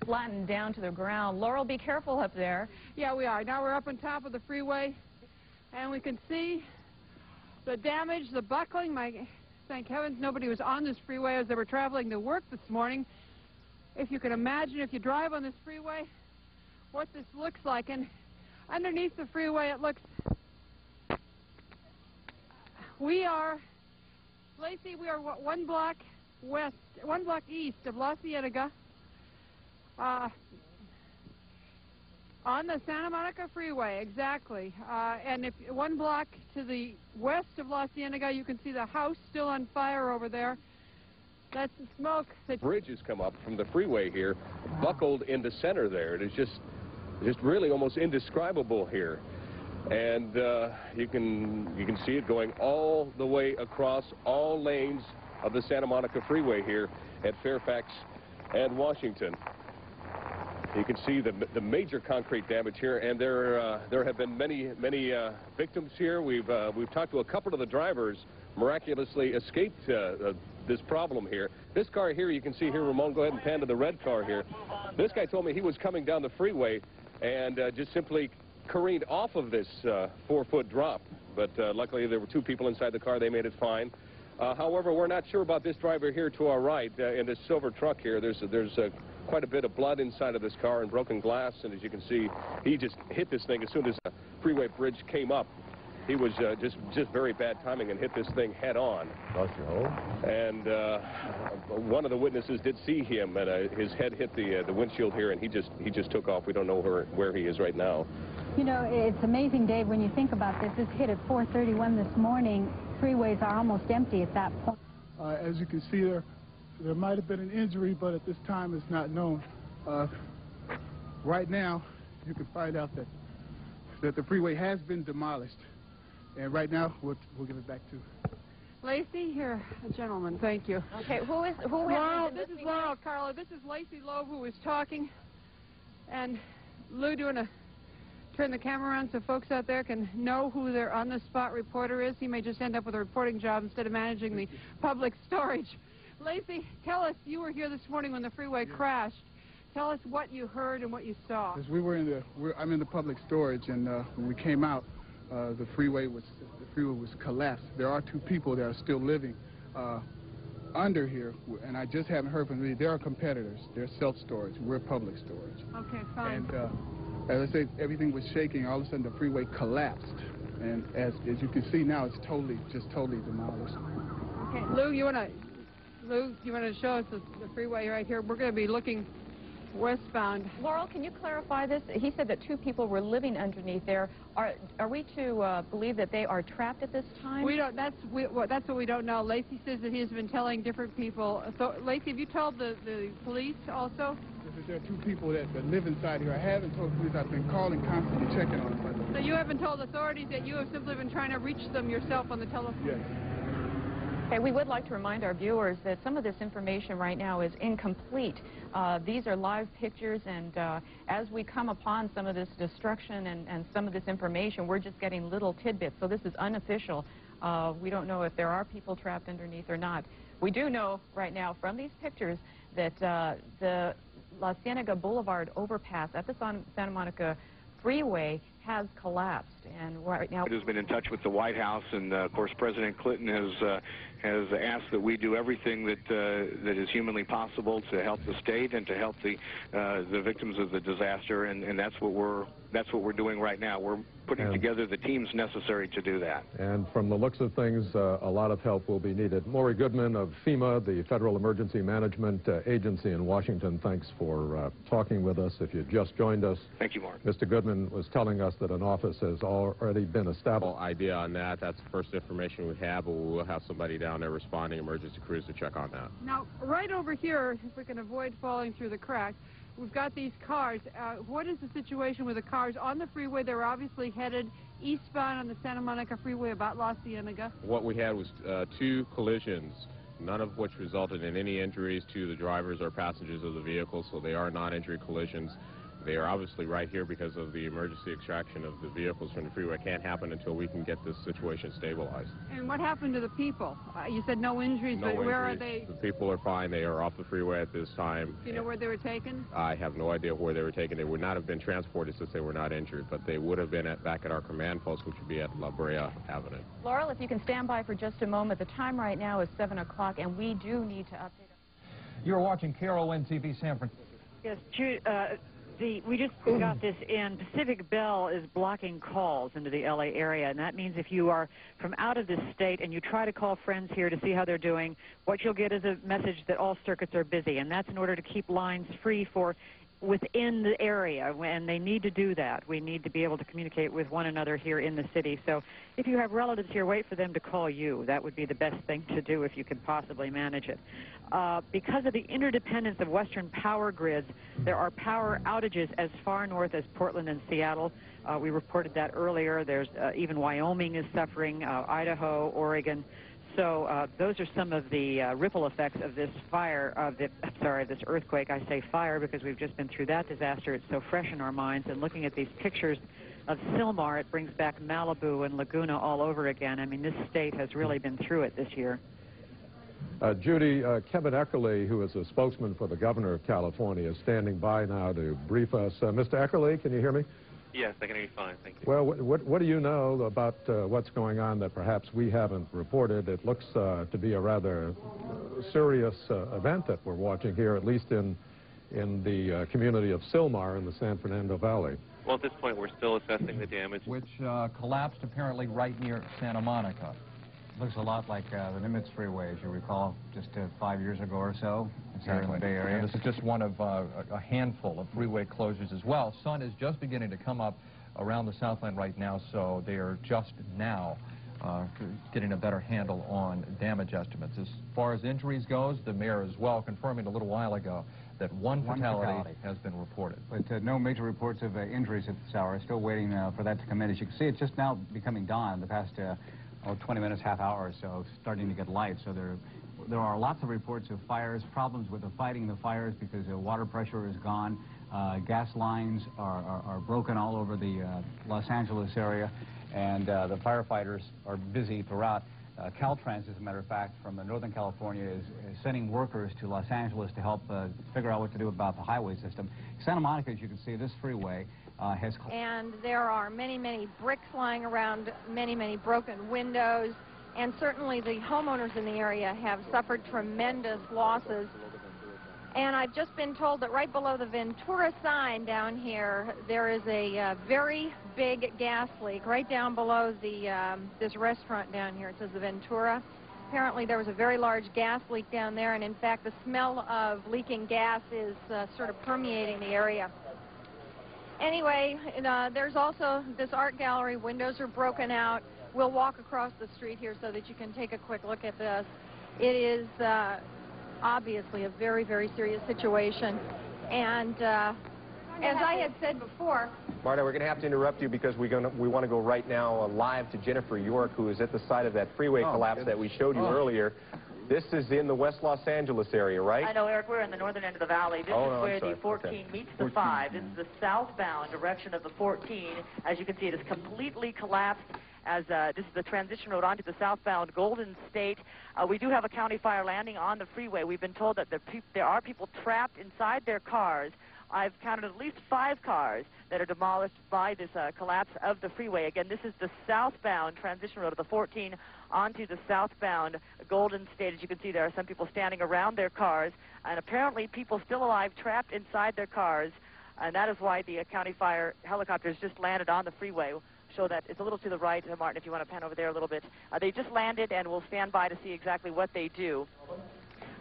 flattened down to the ground. Laurel, be careful up there. Yeah, we are. Now we're up on top of the freeway, and we can see the damage, the buckling. Thank heavens nobody was on this freeway as they were traveling to work this morning. If you can imagine, if you drive on this freeway, what this looks like. And underneath the freeway, it looks... Lacey, we are one block east of La Cienega, on the Santa Monica Freeway, exactly. And if 1 block to the west of La Cienega, you can see the house still on fire over there. That's the smoke. Bridge has come up from the freeway here, buckled in the center there. It is just really almost indescribable here. And you can see it going all the way across all lanes of the Santa Monica Freeway here at Fairfax and Washington. You can see the major concrete damage here, and there have been many victims here. We've talked to a couple of the drivers, miraculously escaped this problem here. This car here, you can see here, Ramon, go ahead and pan to the red car here. This guy told me he was coming down the freeway and just simply careened off of this 4-foot drop, but luckily there were 2 people inside the car. They made it fine. However, we're not sure about this driver here to our right in this silver truck here. There's quite a bit of blood inside of this car and broken glass, and as you can see, he just hit this thing as soon as the freeway bridge came up. He was just very bad timing and hit this thing head on. And one of the witnesses did see him, and his head hit the windshield here, and he just took off. We don't know where he is right now. You know, it's amazing, Dave, when you think about this. This hit at 4:31 this morning. Freeways are almost empty at that point. As you can see there might have been an injury, but at this time it's not known. Right now, you can find out that the freeway has been demolished. And right now, we'll give it back to Lacey, here, a gentleman, thank you. Okay, who Laurel, this is Laurel, Carla. This is Lacey Loeb who was talking. And Lou, do you want to turn the camera around so folks out there can know who their on-the-spot reporter is? He may just end up with a reporting job instead of managing the public storage. Lacey, tell us, you were here this morning when the freeway crashed. Tell us what you heard and what you saw. As I'm in the public storage, and when we came out, the freeway was collapsed. There are 2 people that are still living under here, and I just haven't heard from them. They are competitors. They're self-storage. We're public storage. Okay, fine. And as I say, everything was shaking. All of a sudden, the freeway collapsed, and as you can see now, it's just totally demolished. Okay, Lou, you want to show us the freeway right here? We're going to be looking westbound. Laurel, can you clarify this? He said that 2 people were living underneath there. Are we to believe that they are trapped at this time? We don't. That's what we don't know. Lacey says that he has been telling different people. So, Lacey, have you told the police also? There are 2 people that live inside here. I haven't told police. I've been calling constantly, checking on them. So you haven't told authorities that you have simply been trying to reach them yourself on the telephone? Yes. Okay, we would like to remind our viewers that some of this information right now is incomplete. These are live pictures, and as we come upon some of this destruction and some of this information, we're just getting little tidbits. So this is unofficial. We don't know if there are people trapped underneath or not. We do know right now from these pictures that the La Cienega Boulevard overpass at the Santa Monica Freeway has collapsed. And right now, it has been in touch with the White House, and of course President Clinton has asked that we do everything that is humanly possible to help the state and to help the victims of the disaster, and that's what we're doing right now. We're putting together the teams necessary to do that. And from the looks of things, a lot of help will be needed. Maury Goodman of FEMA, the Federal Emergency Management Agency in Washington, thanks for talking with us. If you just joined us, thank you, Mark. Mr. Goodman was telling us that an office has already been established. Idea on that. That's the first information we have, but we will have somebody down there responding, emergency crews, to check on that. Now, right over here, if we can avoid falling through the cracks, we've got these cars. What is the situation with the cars on the freeway? They're obviously headed eastbound on the Santa Monica Freeway about La Cienega. What we had was 2 collisions, none of which resulted in any injuries to the drivers or passengers of the vehicle, so they are non-injury collisions. They are obviously right here because of the emergency extraction of the vehicles from the freeway. It can't happen until we can get this situation stabilized. And what happened to the people? You said no injuries, No but injuries. where are they? The people are fine. They are off the freeway at this time. Do you know where they were taken? I have no idea where they were taken. They would not have been transported since they were not injured, but they would have been back at our command post, which would be at La Brea Avenue. Laurel, if you can stand by for just a moment. The time right now is 7 o'clock, and we do need to update. You're watching KRON TV San Francisco. Yes, Jude, we just got this in. Pacific Bell is blocking calls into the LA area, and that means if you are from out of this state and you try to call friends here to see how they're doing, what you'll get is a message that all circuits are busy, and that's in order to keep lines free for within the area, and they need to do that. We need to be able to communicate with one another here in the city. So if you have relatives here, wait for them to call you. That would be the best thing to do if you could possibly manage it. Because of the interdependence of Western power grids, there are power outages as far north as Portland and Seattle. We reported that earlier. There's even Wyoming is suffering, Idaho, Oregon. So those are some of the ripple effects of this this earthquake. I say fire because we've just been through that disaster. It's so fresh in our minds. And looking at these pictures of Sylmar, it brings back Malibu and Laguna all over again. I mean, this state has really been through it this year. Judy, Kevin Eckerly, who is a spokesman for the governor of California, is standing by now to brief us. Mr. Eckerly, can you hear me? Yes, I can hear you fine, thank you. Well, what do you know about what's going on that perhaps we haven't reported? It looks to be a rather serious event that we're watching here, at least in the community of Sylmar in the San Fernando Valley. Well, at this point, we're still assessing the damage. Which collapsed apparently right near Santa Monica. Looks a lot like the Nimitz Freeway, as you recall, just 5 years ago or so. Here in the Bay Area. And this is just one of a handful of freeway closures as well. Sun is just beginning to come up around the Southland right now, so they are just now getting a better handle on damage estimates. As far as injuries goes, the mayor as well confirming a little while ago that one fatality has been reported. But no major reports of injuries at this hour. Still waiting for that to come in. As you can see, it's just now becoming dawn. The past 20 minutes, half hour or so, starting to get light. So there are lots of reports of fires, problems with the fighting the fires because the water pressure is gone. Gas lines are broken all over the Los Angeles area, and the firefighters are busy throughout. Caltrans, as a matter of fact, from Northern California, is sending workers to Los Angeles to help figure out what to do about the highway system. Santa Monica, as you can see, this freeway has... And there are many, many bricks lying around, many broken windows, and certainly the homeowners in the area have suffered tremendous losses. And I've just been told that right below the Ventura sign down here, there is a very big gas leak right down below the this restaurant down here. It says the Ventura. Apparently there was a very large gas leak down there, and in fact the smell of leaking gas is sort of permeating the area. Anyway, there's also this art gallery. Windows are broken out. We'll walk across the street here so that you can take a quick look at this. It is obviously a very serious situation. And as I had said before... Marta, we're going to have to interrupt you because we want to go right now live to Jennifer York, who is at the site of that freeway collapse that we showed you earlier. This is in the West Los Angeles area, right? I know, Eric, we're in the northern end of the valley. This is where the 14 meets the 5. This is the southbound direction of the 14. As you can see, it is completely collapsed. As this is the transition road onto the southbound Golden State. We do have a county fire landing on the freeway. We've been told that there are people trapped inside their cars I've counted at least 5 cars that are demolished by this collapse of the freeway. Again, this is the southbound transition road of the 14 onto the southbound Golden State. As you can see, there are some people standing around their cars, and apparently people still alive trapped inside their cars, and that is why the county fire helicopters just landed on the freeway. Show that it's a little to the right, Martin, if you want to pan over there a little bit. They just landed, and we'll stand by to see exactly what they do.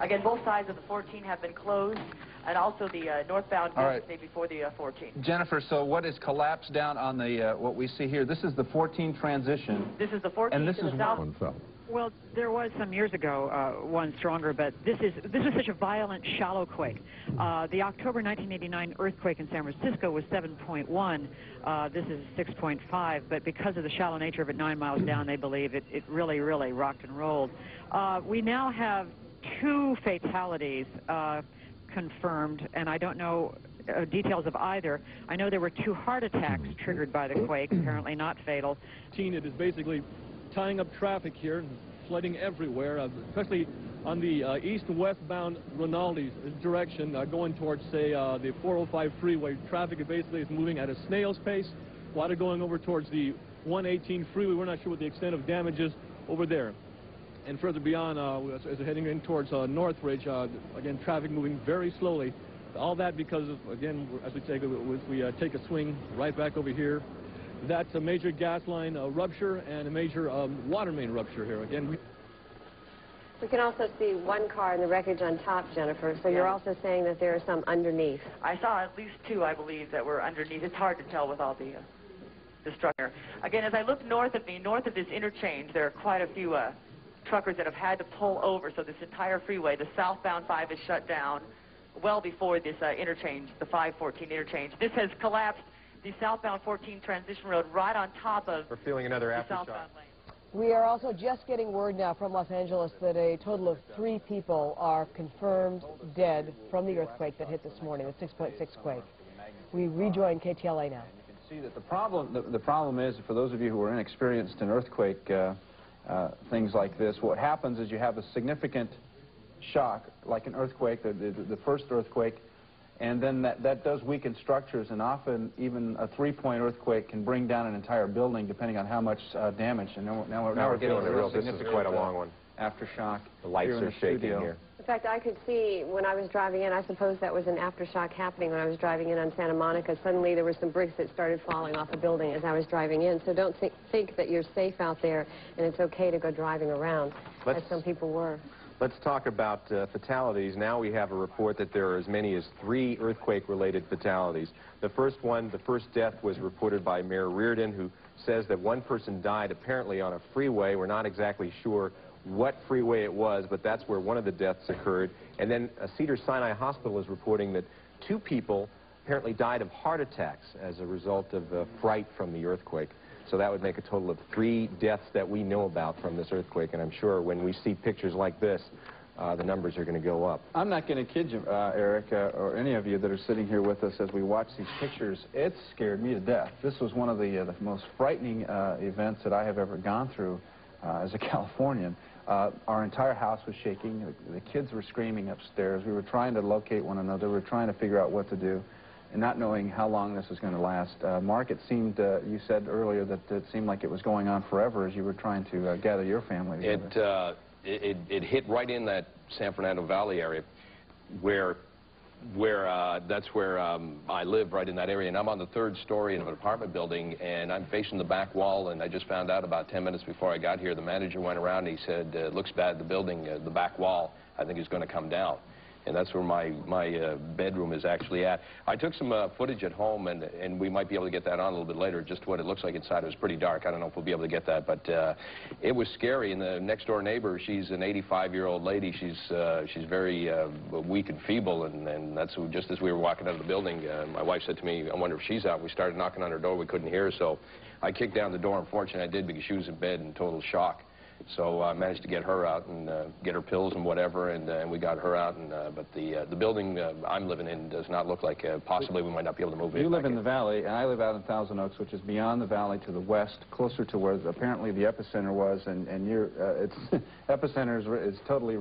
Again, both sides of the 14 have been closed, and also the northbound State before the 14. Jennifer, so what is collapsed down on the what we see here? This is the 14 transition. This is the 14 and this to is the south. Well, there was some years ago one stronger, but this was such a violent, shallow quake. The October 1989 earthquake in San Francisco was 7.1. This is 6.5, but because of the shallow nature of it 9 miles down, they believe it really, really rocked and rolled. We now have 2 fatalities confirmed, and I don't know details of either. I know there were 2 heart attacks triggered by the quake, apparently not fatal. It is basically tying up traffic here and flooding everywhere, especially on the east and westbound Rinaldi direction, going towards, say, the 405 freeway. Traffic basically is moving at a snail's pace. Water going over towards the 118 freeway. We're not sure what the extent of damage is over there. And further beyond, as we're heading in towards Northridge, again, traffic moving very slowly. All that because of, again, as we take a swing right back over here, that's a major gas line rupture and a major water main rupture here. Again, we can also see 1 car in the wreckage on top, Jennifer. So you're also saying that there are some underneath. I saw at least 2, I believe, that were underneath. It's hard to tell with all the destruction. Again, as I look north of me, north of this interchange, there are quite a few truckers that have had to pull over, so this entire freeway, the southbound 5 is shut down well before this interchange, the 514 interchange. This has collapsed the southbound 14 transition road right on top of We're feeling another the aftershock. southbound lane. We are also just getting word now from Los Angeles that a total of 3 people are confirmed dead from the earthquake that hit this morning, the 6.6 quake. We rejoin KTLA now. You can see that the problem is, for those of you who are inexperienced in earthquake things like this, what happens is you have a significant shock, like an earthquake, the first earthquake, and then that does weaken structures, and often even a 3-point earthquake can bring down an entire building depending on how much damage. And now we're getting a real this is quite a long one. Aftershock. The lights are shaking here. In fact, I could see when I was driving in, I suppose that was an aftershock happening when I was driving in on Santa Monica. Suddenly there were some bricks that started falling off the building as I was driving in. So don't think that you're safe out there and it's okay to go driving around, as some people were. Let's talk about fatalities. Now we have a report that there are as many as 3 earthquake-related fatalities. The first death was reported by Mayor Reardon, who says that 1 person died apparently on a freeway. We're not exactly sure what freeway it was, but that's where one of the deaths occurred. And then Cedars-Sinai Hospital is reporting that 2 people apparently died of heart attacks as a result of fright from the earthquake. So that would make a total of 3 deaths that we know about from this earthquake, and I'm sure when we see pictures like this, the numbers are going to go up. I'm not going to kid you, Eric, or any of you that are sitting here with us as we watch these pictures. It scared me to death. This was one of the most frightening events that I have ever gone through as a Californian. Our entire house was shaking. The kids were screaming upstairs. We were trying to locate one another. We were trying to figure out what to do, and not knowing how long this was going to last. Mark, it seemed, you said earlier that it seemed like it was going on forever as you were trying to gather your family together. It hit right in that San Fernando Valley area that's where I live, right in that area, and I'm on the 3rd story of an apartment building, and I'm facing the back wall, and I just found out about 10 minutes before I got here, the manager went around and he said, it looks bad, the building, the back wall, I think is going to come down. And that's where my bedroom is actually at. I took some footage at home, and we might be able to get that on a little bit later, just what it looks like inside. It was pretty dark. I don't know if we'll be able to get that, but it was scary. And the next-door neighbor, she's an 85-year-old lady. She's very weak and feeble, and that's just as we were walking out of the building, my wife said to me, I wonder if she's out. We started knocking on her door. We couldn't hear her, so I kicked down the door. Unfortunately, I did because she was in bed in total shock. So I managed to get her out and get her pills and whatever, and we got her out. But the building I'm living in does not look like possibly we might not be able to move it. You live in the valley, and I live out in Thousand Oaks, which is beyond the valley to the west, closer to where apparently the epicenter was. And epicenter is totally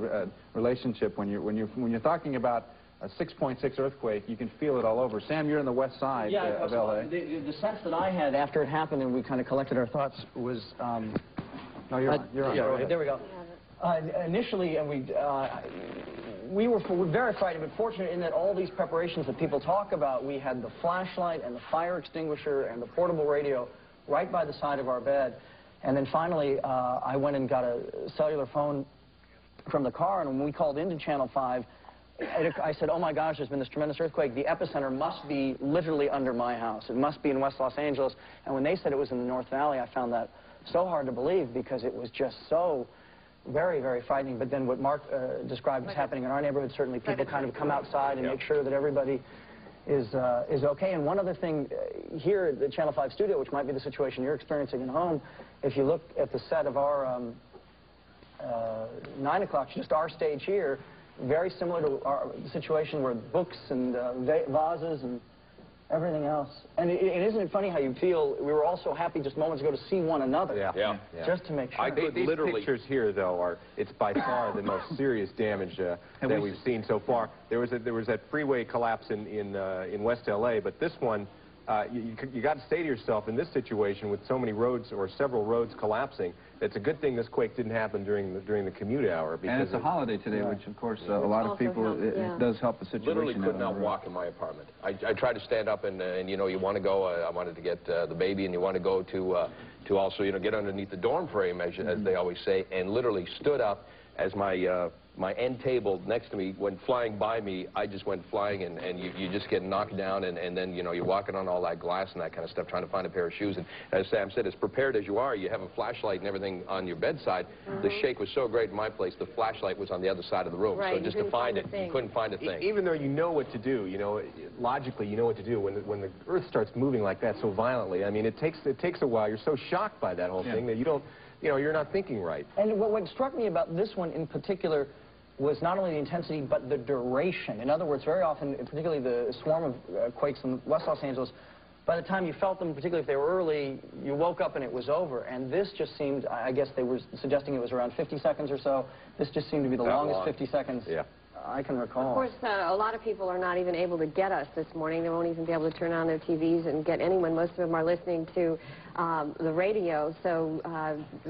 relationship when you're talking about a 6.6 earthquake. You can feel it all over. Sam, you're on the west side of L.A. The sense that I had after it happened and we kind of collected our thoughts was... no, you're on. You're on. Yeah, there we go. Initially, and we were very frightened, but fortunate in that all these preparations that people talk about, we had the flashlight and the fire extinguisher and the portable radio right by the side of our bed. And then finally, I went and got a cellular phone from the car, and when we called into Channel 5, I said, oh my gosh, there's been this tremendous earthquake. The epicenter must be literally under my house. It must be in West Los Angeles. And when they said it was in the North Valley, I found that so hard to believe because it was just so very, very frightening. But then what Mark described as happening in our neighborhood, certainly people kind of come outside and make sure that everybody is okay. And one other thing here at the Channel 5 studio, which might be the situation you're experiencing at home, if you look at the set of our 9 o'clock, just our stage here, very similar to our situation where books and vases and everything else. And isn't it funny how you feel? We were all so happy just moments ago to see one another. Yeah. Just to make sure. These pictures here, though, it's by far the most serious damage that we've seen so far. There was that freeway collapse in West L.A., but this one, you got to say to yourself, in this situation with so many roads or several roads collapsing, it's a good thing this quake didn't happen during the commute hour. Because and it's a holiday today, which of course a lot of people, it does help the situation. Literally could not walk in my apartment. I tried to stand up and you know, you want to go, I wanted to get the baby, and you want to go to also, you know, get underneath the dorm frame, as they always say, and literally stood up as my end table next to me went flying by me. I just went flying, and you just get knocked down, and then, you know, you're walking on all that glass and that kind of stuff, trying to find a pair of shoes. And as Sam said, as prepared as you are, you have a flashlight and everything on your bedside. The shake was so great in my place, the flashlight was on the other side of the room. Right, so just to find it, you couldn't find a thing. Even though you know what to do, you know, logically you know what to do, when the earth starts moving like that so violently, I mean, it takes a while. You're so shocked by that whole thing that you don't, you know, you're not thinking right. And what struck me about this one in particular was not only the intensity, but the duration. In other words, very often, particularly the swarm of quakes in West Los Angeles, by the time you felt them, particularly if they were early, you woke up and it was over. And this just seemed, I guess they were suggesting it was around 50 seconds or so. This just seemed to be the longest 50 seconds I can recall. Of course, a lot of people are not even able to get us this morning. They won't even be able to turn on their TVs and get anyone. Most of them are listening to the radio. So,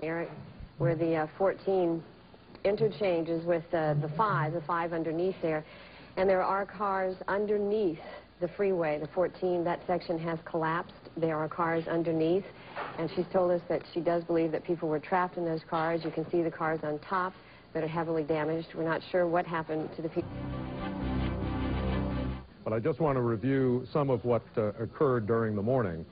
Eric, where the 14 interchanges with the 5 underneath there, and there are cars underneath the freeway, the 14, that section has collapsed. There are cars underneath, and she's told us that she does believe that people were trapped in those cars. You can see the cars on top that are heavily damaged. We're not sure what happened to the people. But I just want to review some of what occurred during the morning.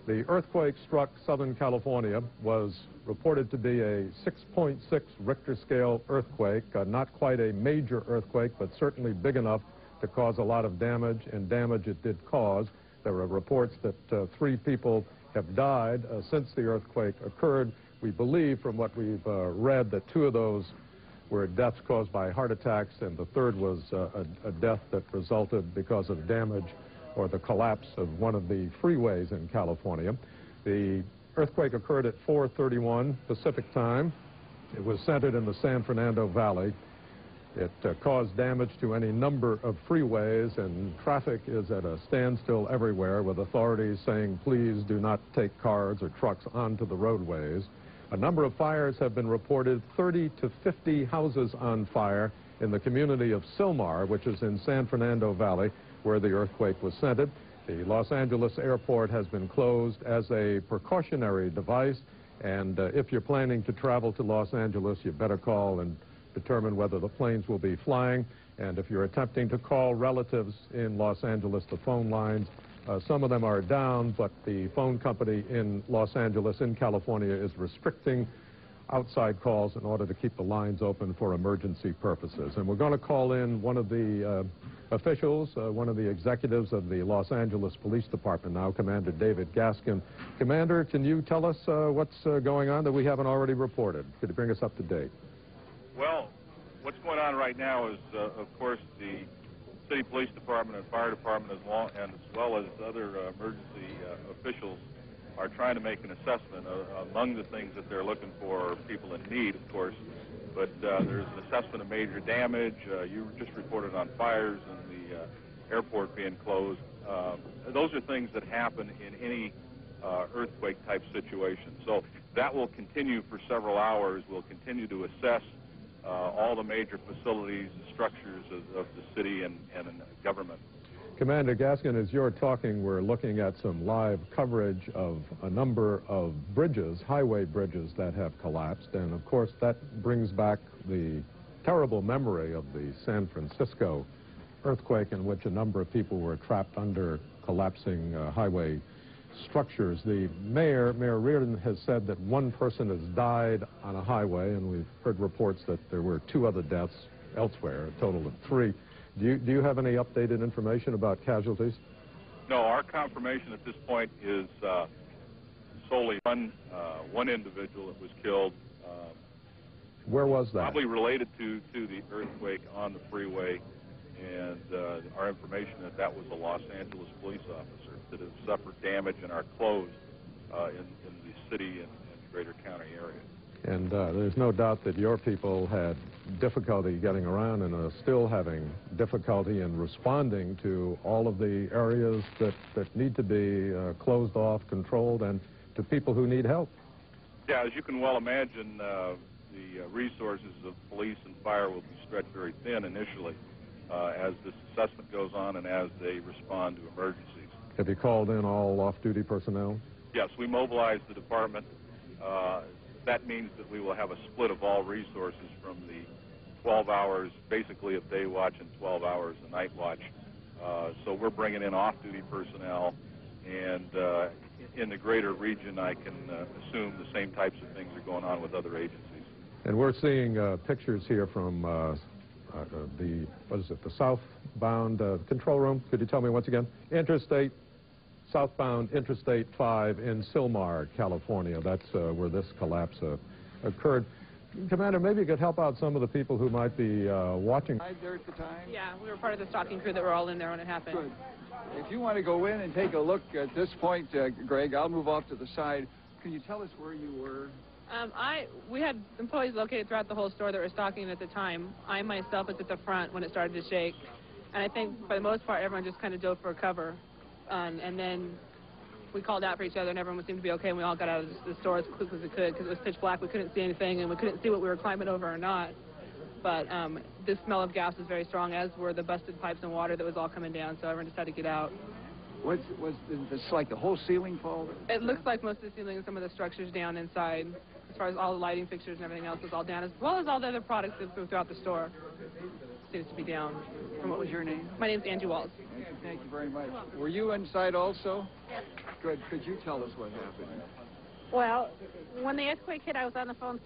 The earthquake struck Southern California, was reported to be a 6.6 Richter scale earthquake, not quite a major earthquake, but certainly big enough to cause a lot of damage, and damage it did cause. There are reports that 3 people have died since the earthquake occurred. We believe from what we've read that 2 of those were deaths caused by heart attacks, and the 3rd was a death that resulted because of damage or the collapse of one of the freeways in California. The earthquake occurred at 4:31 Pacific time. It was centered in the San Fernando Valley. It caused damage to any number of freeways, and traffic is at a standstill everywhere, with authorities saying, please do not take cars or trucks onto the roadways. A number of fires have been reported, 30 to 50 houses on fire in the community of Silmar, which is in San Fernando Valley, where the earthquake was centered. The Los Angeles airport has been closed as a precautionary device, and if you're planning to travel to Los Angeles, you better call and determine whether the planes will be flying. And if you're attempting to call relatives in Los Angeles, the phone lines, some of them are down, but the phone company in Los Angeles, in California, is restricting outside calls in order to keep the lines open for emergency purposes. And we're going to call in one of the officials, one of the executives of the Los Angeles Police Department now, Commander David Gaskin. Commander, can you tell us what's going on that we haven't already reported? Could you bring us up to date? Well, what's going on right now is, of course, the City Police Department and Fire Department, as well as other emergency officials, are trying to make an assessment. Among the things that they're looking for are people in need, of course, but there's an assessment of major damage. You just reported on fires and the airport being closed. Those are things that happen in any earthquake-type situation. So that will continue for several hours. We'll continue to assess all the major facilities and structures of the city and government. Commander Gaskin, as you're talking, we're looking at some live coverage of a number of bridges, highway bridges that have collapsed. And of course, that brings back the terrible memory of the San Francisco earthquake in which a number of people were trapped under collapsing highway structures. The Mayor Reardon, has said that one person has died on a highway, and we've heard reports that there were 2 other deaths elsewhere, a total of 3. Do you have any updated information about casualties? No, our confirmation at this point is solely one individual that was killed. Where was that? Probably related to the earthquake on the freeway, and our information that was a Los Angeles police officer that has suffered damage and are closed in the city and greater county area. And there's no doubt that your people had difficulty getting around and are still having difficulty in responding to all of the areas that need to be closed off, controlled, and to people who need help. Yeah, as you can well imagine, the resources of police and fire will be stretched very thin initially as this assessment goes on and as they respond to emergencies. Have you called in all off-duty personnel? Yes, we mobilized the department. That means that we will have a split of all resources from the 12 hours, basically a day watch, and 12 hours a night watch. So we're bringing in off-duty personnel, and in the greater region, I can assume the same types of things are going on with other agencies. And we're seeing pictures here from the southbound control room. Could you tell me once again? Southbound Interstate 5 in Sylmar, California. That's where this collapse occurred. Commander, maybe you could help out some of the people who might be watching. There at the time? Yeah, we were part of the stalking crew that were all in there when it happened. Good. If you want to go in and take a look at this point, Greg, I'll move off to the side. Can you tell us where you were? We had employees located throughout the whole store that were stalking at the time. I myself was at the front when it started to shake. And I think for the most part, everyone just kind of dove for cover. And then we called out for each other, and everyone seemed to be okay, and we all got out of the store as quick as we could because it was pitch black. We couldn't see anything, and we couldn't see what we were climbing over or not. But the smell of gas was very strong, as were the busted pipes and water that was all coming down, so everyone just had to get out. Was this like the whole ceiling fall? It looks like most of the ceiling and some of the structures down inside. As far as all the lighting fixtures and everything else was all down, as well as all the other products that were throughout the store. Seems to be down. What was your name? My name's Angie Walls. Thank you very much. Were you inside also? Yes. Good. Could you tell us what happened? Well, when the earthquake hit, I was on the phone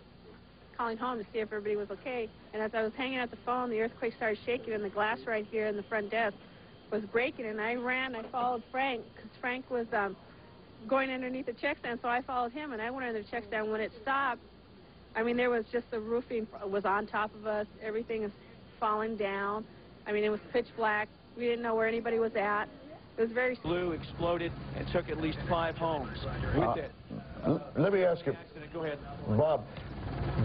calling home to see if everybody was okay. And as I was hanging at the phone, the earthquake started shaking, and the glass right here in the front desk was breaking. And I ran. I followed Frank because Frank was going underneath the check stand, so I followed him, and I went under the check stand. When it stopped, I mean, there was just the roofing was on top of us. Everything is falling down. I mean, it was pitch black. We didn't know where anybody was at. It was very... Blue exploded and took at least 5 homes with it. Let me ask you, Go ahead. Bob,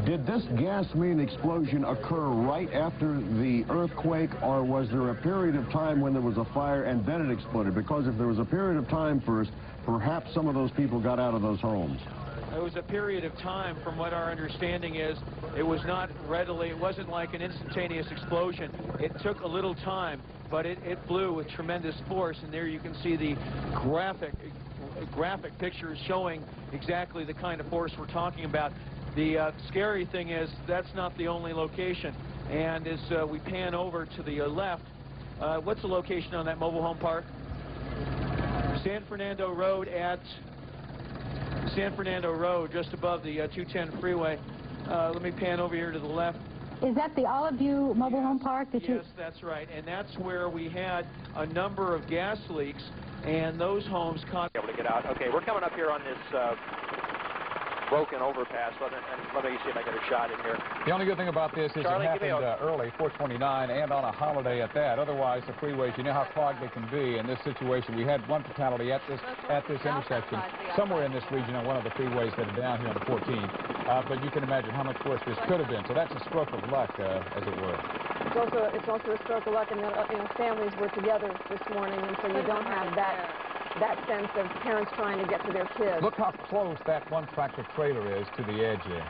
did this gas main explosion occur right after the earthquake, or was there a period of time when there was a fire and then it exploded? Because if there was a period of time first, perhaps some of those people got out of those homes. It was a period of time, from what our understanding is. It was not readily, it wasn't like an instantaneous explosion. It took a little time, but it blew with tremendous force, and there you can see the graphic pictures showing exactly the kind of force we're talking about. The scary thing is that's not the only location, and as we pan over to the left, what's the location on that mobile home park? San Fernando Road just above the 210 freeway. Let me pan over here to the left. Is that the Olive View mobile home park? Yes, that's right. And that's where we had a number of gas leaks, and those homes able to get out. Okay, we're coming up here on this broken overpass. Let me see if I get a shot in here. The only good thing about this is Charlie, it happened early, 4:29, and on a holiday at that. Otherwise, the freeways, you know how clogged they can be. In this situation, we had one fatality at this intersection, somewhere in this region on one of the freeways that are down here on the 14. but you can imagine how much worse this could have been. So that's a stroke of luck, as it were. It's also a stroke of luck in that families were together this morning, and so you don't have that sense of parents trying to get to their kids. Look how close that one tractor trailer is to the edge here.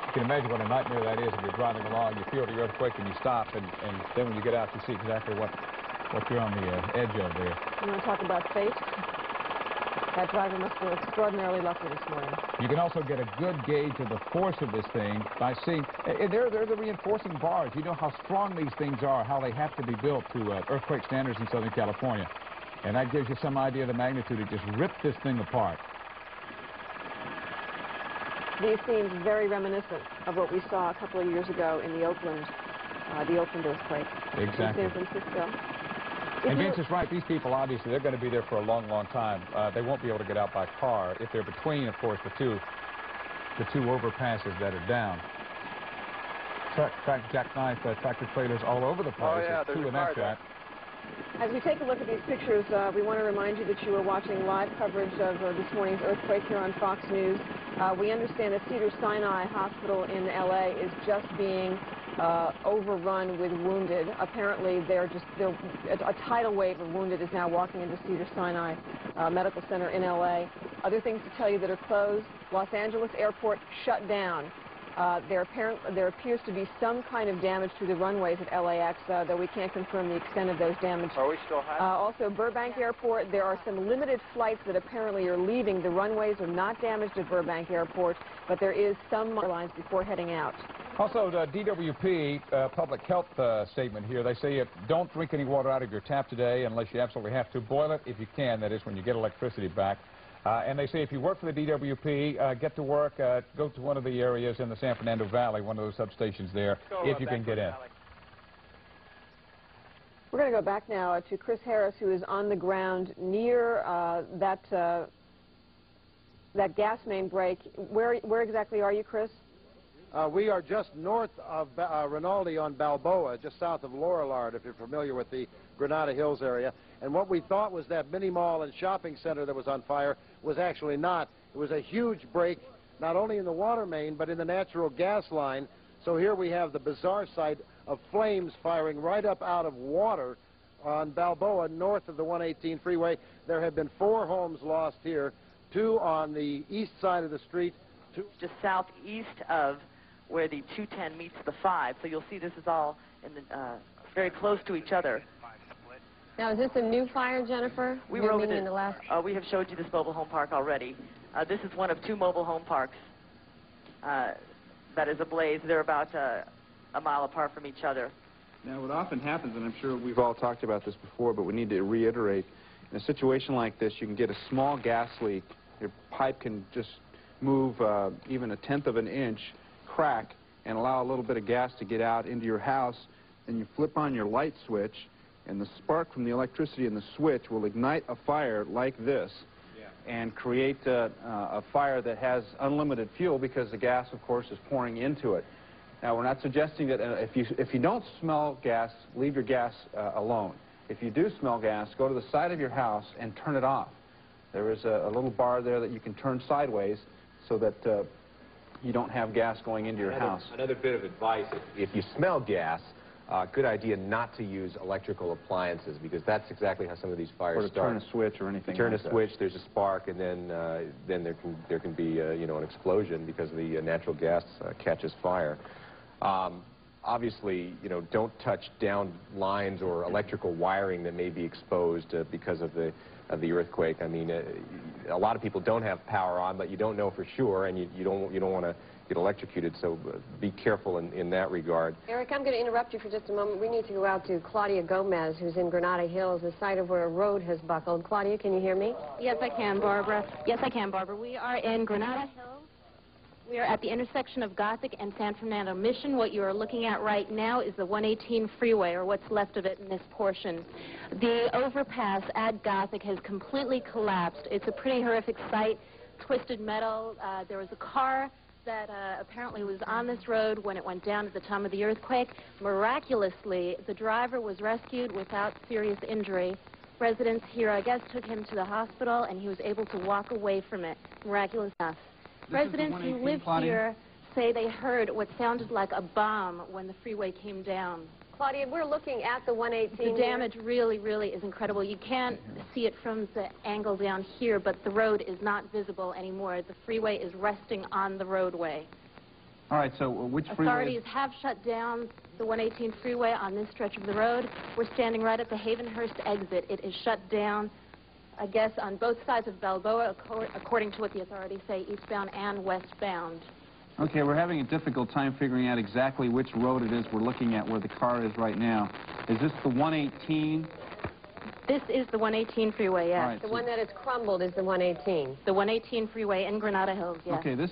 You can imagine what a nightmare that is if you're driving along, you feel the earthquake and you stop, and then when you get out you see exactly what you're on the edge of there. You want to talk about fate? That driver must feel extraordinarily lucky this morning. You can also get a good gauge of the force of this thing by seeing, they're the reinforcing bars. You know how strong these things are, how they have to be built to earthquake standards in Southern California. And that gives you some idea of the magnitude. It just ripped this thing apart. These seem very reminiscent of what we saw a couple of years ago in the Oakland earthquake. Exactly. In San Francisco. And Vince is right. These people, obviously, they're going to be there for a long, long time. They won't be able to get out by car if they're between, of course, the two overpasses that are down. Jackknife tractor trailers all over the place. Oh, yeah, there's two in that shot. As we take a look at these pictures, we want to remind you that you are watching live coverage of this morning's earthquake here on Fox News. We understand that Cedars-Sinai Hospital in L.A. is just being overrun with wounded. Apparently, a tidal wave of wounded is now walking into Cedars-Sinai Medical Center in L.A. Other things to tell you that are closed: Los Angeles Airport shut down. There appears to be some kind of damage to the runways at LAX, though we can't confirm the extent of those damage. Are we still high? Also, Burbank Airport, there are some limited flights that apparently are leaving. The runways are not damaged at Burbank Airport, but there is some airlines before heading out. Also, the DWP public health statement here, they say don't drink any water out of your tap today unless you absolutely have to. Boil it if you can, that is, when you get electricity back. And they say if you work for the DWP, get to work, go to one of the areas in the San Fernando Valley, one of those substations there, if you can get in. We're going to go back now to Chris Harris, who is on the ground near that gas main break. Where exactly are you, Chris? We are just north of Rinaldi on Balboa, just south of Lorillard, if you're familiar with the Granada Hills area. And what we thought was that mini mall and shopping center that was on fire was actually not. It was a huge break, not only in the water main, but in the natural gas line. So here we have the bizarre sight of flames firing right up out of water on Balboa, north of the 118 freeway. There have been 4 homes lost here, 2 on the east side of the street. Just southeast of where the 210 meets the 5. So you'll see this is all in the, very close to each other. Now, is this a new fire, Jennifer? We were over in the last. We have showed you this mobile home park already. This is one of 2 mobile home parks that is ablaze. They're about a mile apart from each other. Now, what often happens, and I'm sure we've all talked about this before, but we need to reiterate, in a situation like this, you can get a small gas leak. Your pipe can just move even 1/10 of an inch, crack, and allow a little bit of gas to get out into your house. And you flip on your light switch, and the spark from the electricity in the switch will ignite a fire like this and create a fire that has unlimited fuel because the gas, of course, is pouring into it. Now, we're not suggesting that if you don't smell gas, leave your gas alone. If you do smell gas, go to the side of your house and turn it off. There is a little bar there that you can turn sideways so that you don't have gas going into your house. Another bit of advice, if you smell gas, good idea not to use electrical appliances, because that's exactly how some of these fires start. Or to turn a switch or anything. You turn a switch, there's a spark, and then there can be you know, an explosion because the natural gas catches fire. Obviously, you know, don't touch down lines or electrical wiring that may be exposed because of the earthquake. I mean, a lot of people don't have power on, but you don't know for sure, and you don't want to get electrocuted, so be careful in that regard. Eric, I'm going to interrupt you for just a moment. We need to go out to Claudia Gomez, who's in Granada Hills, the site of where a road has buckled. Claudia, can you hear me? Yes, I can, Barbara. Yes, I can, Barbara. We are in Granada Hills. We are at the intersection of Gothic and San Fernando Mission. What you are looking at right now is the 118 freeway, or what's left of it in this portion. The overpass at Gothic has completely collapsed. It's a pretty horrific sight. Twisted metal. There was a car that apparently was on this road when it went down at the time of the earthquake. Miraculously, the driver was rescued without serious injury. Residents here, I guess, took him to the hospital, and he was able to walk away from it. Miraculous enough. Residents who live here say they heard what sounded like a bomb when the freeway came down. Claudia, we're looking at the 118. The damage really, really is incredible. You can't see it from the angle down here, but the road is not visible anymore. The freeway is resting on the roadway. All right, so which freeway? Authorities have shut down the 118 freeway on this stretch of the road. We're standing right at the Havenhurst exit. It is shut down, I guess, on both sides of Balboa, according to what the authorities say, eastbound and westbound. Okay, we're having a difficult time figuring out exactly which road it is we're looking at where the car is right now. Is this the 118? This is the 118 freeway, yes. Right, the one that is crumbled is the 118. The 118 freeway in Granada Hills, yes. Okay, this,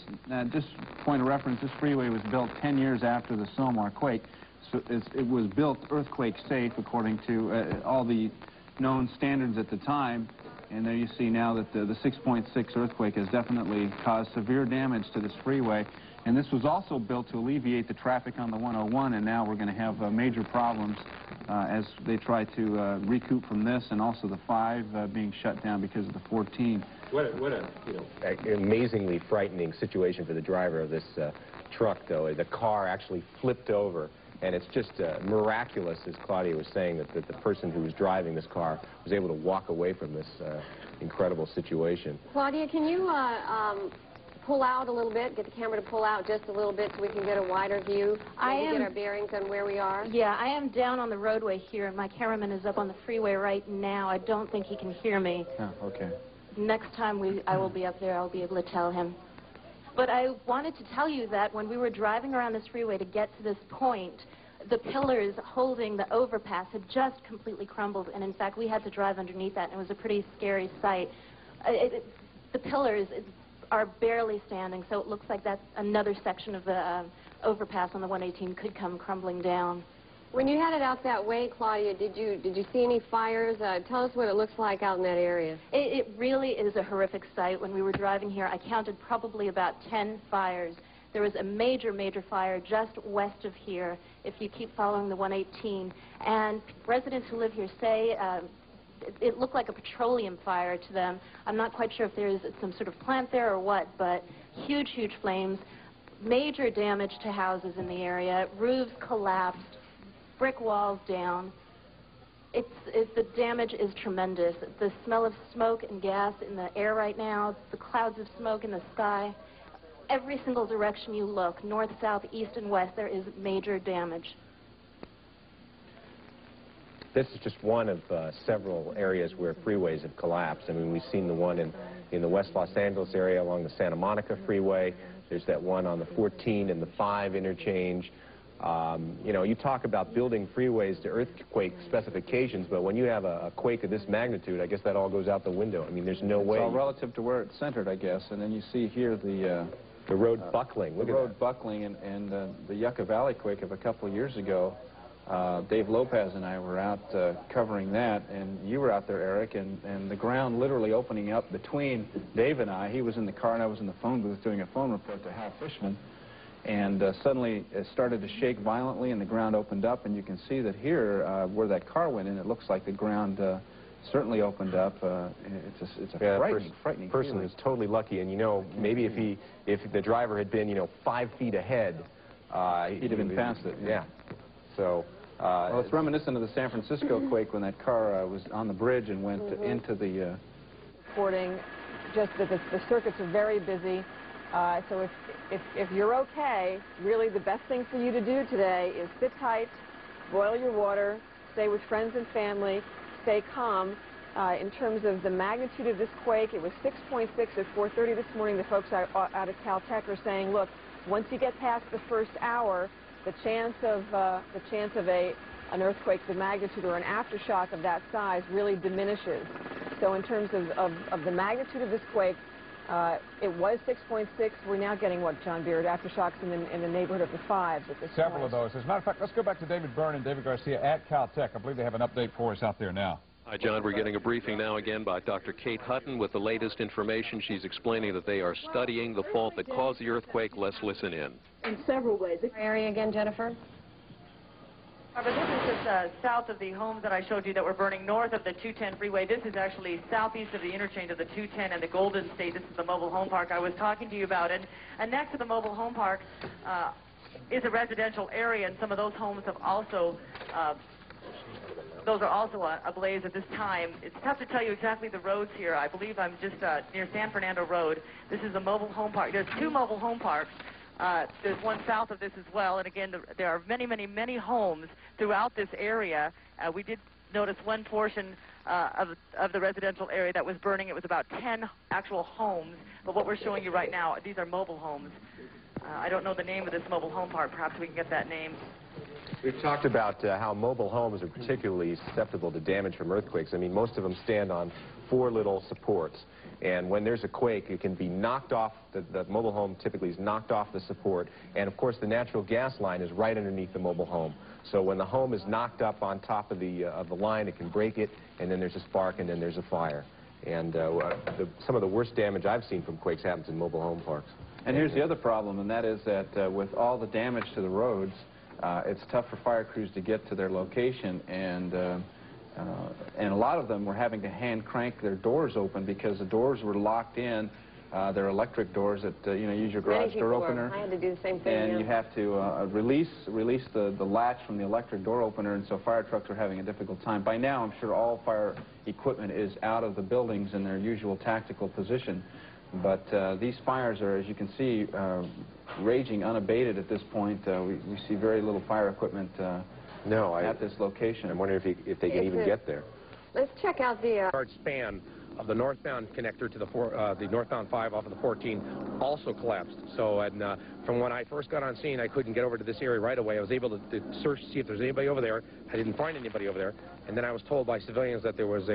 just point of reference, this freeway was built 10 years after the Sylmar quake. So it was built earthquake safe according to all the known standards at the time. And there you see now that the 6.6 earthquake has definitely caused severe damage to this freeway. And this was also built to alleviate the traffic on the 101, and now we're going to have major problems as they try to recoup from this, and also the 5 being shut down because of the 14. What a amazingly frightening situation for the driver of this truck, though. The car actually flipped over. And it's just miraculous, as Claudia was saying, that the person who was driving this car was able to walk away from this incredible situation. Claudia, can you pull out a little bit, get the camera to pull out just a little bit so we can get a wider view? Get our bearings on where we are? Yeah, I am down on the roadway here, and my cameraman is up on the freeway right now. I don't think he can hear me. Oh, okay. Next time I will be up there, I'll be able to tell him. But I wanted to tell you that when we were driving around this freeway to get to this point, the pillars holding the overpass had just completely crumbled, and in fact we had to drive underneath that, and it was a pretty scary sight. The pillars are barely standing, so it looks like that's another section of the overpass on the 118 could come crumbling down. When you headed out that way, Claudia, did you see any fires? Tell us what it looks like out in that area. It really is a horrific sight. When we were driving here, I counted probably about 10 fires. There was a major, major fire just west of here, if you keep following the 118. And residents who live here say it looked like a petroleum fire to them. I'm not quite sure if there's some sort of plant there or what, but huge, huge flames, major damage to houses in the area, roofs collapsed, brick walls down. The damage is tremendous. The smell of smoke and gas in the air right now, the clouds of smoke in the sky. Every single direction you look, north, south, east, and west, there is major damage. This is just one of several areas where freeways have collapsed. I mean, we've seen the one in the West Los Angeles area along the Santa Monica freeway. There's that one on the 14 and the 5 interchange. You know, you talk about building freeways to earthquake specifications, but when you have a quake of this magnitude, I guess that all goes out the window. I mean, there's no way. It's all relative to where it's centered, I guess. And then you see here the road buckling. Look at that. The road buckling and the Yucca Valley quake of a couple of years ago. Dave Lopez and I were out covering that, and you were out there, Eric, and the ground literally opening up between Dave and I. He was in the car and I was in the phone booth doing a phone report to Hal Fishman. And suddenly it started to shake violently, and the ground opened up, and you can see that here, where that car went in, it looks like the ground certainly opened up. It's a frightening person feeling. was totally lucky, and you know, maybe if the driver had been, you know, 5 feet ahead, he'd have been past it. Yeah. So. Well, it's reminiscent of the San Francisco quake when that car was on the bridge and went into the. Reporting just that the circuits are very busy. So if you're okay, really the best thing for you to do today is sit tight, boil your water, stay with friends and family, stay calm. In terms of the magnitude of this quake, it was 6.6 at 4:30 this morning. The folks out of Caltech are saying, look, once you get past the first hour, the chance of an earthquake of the magnitude or an aftershock of that size really diminishes. So in terms of the magnitude of this quake, it was 6.6. We're now getting, what, John Beard, aftershocks in the neighborhood of the 5s at this point. Several of those. As a matter of fact, let's go back to David Byrne and David Garcia at Caltech. I believe they have an update for us out there now. Hi, John. We're getting a briefing now again by Dr. Kate Hutton with the latest information. She's explaining that they are studying the fault that caused the earthquake. Let's listen in. In several ways. Area again, Jennifer? But this is just south of the homes that I showed you that were burning north of the 210 freeway. This is actually southeast of the interchange of the 210 and the Golden State. This is the mobile home park I was talking to you about. And next to the mobile home park is a residential area, and some of those homes have also, those are also ablaze at this time. It's tough to tell you exactly the roads here. I believe I'm just near San Fernando Road. This is a mobile home park. There's two mobile home parks. There's one south of this as well, and again, there are many, many, many homes throughout this area. We did notice one portion of the residential area that was burning. It was about 10 actual homes, but what we're showing you right now, these are mobile homes. I don't know the name of this mobile home park. Perhaps we can get that name. We've talked about how mobile homes are particularly susceptible to damage from earthquakes. I mean, most of them stand on 4 little supports. And when there's a quake, it can be knocked off, the mobile home typically is knocked off the support. And of course, the natural gas line is right underneath the mobile home. So when the home is knocked up on top of the line, it can break it, and then there's a spark, and then there's a fire. And some of the worst damage I've seen from quakes happens in mobile home parks. And here's the other problem, and that is that with all the damage to the roads, it's tough for fire crews to get to their location, and a lot of them were having to hand crank their doors open because the doors were locked in. They're electric doors that you know, use your garage door opener. I had to do the same thing. And you have to release the latch from the electric door opener, and so fire trucks are having a difficult time. By now, I'm sure all fire equipment is out of the buildings in their usual tactical position. But these fires are, as you can see, raging unabated at this point. We see very little fire equipment at this location. I'm wondering if they can even get there. Let's check out the large span of the northbound connector to the northbound 5 off of the 14 also collapsed. So from when I first got on scene, I couldn't get over to this area right away. I was able to search to see if there's anybody over there. I didn't find anybody over there. And then I was told by civilians that there was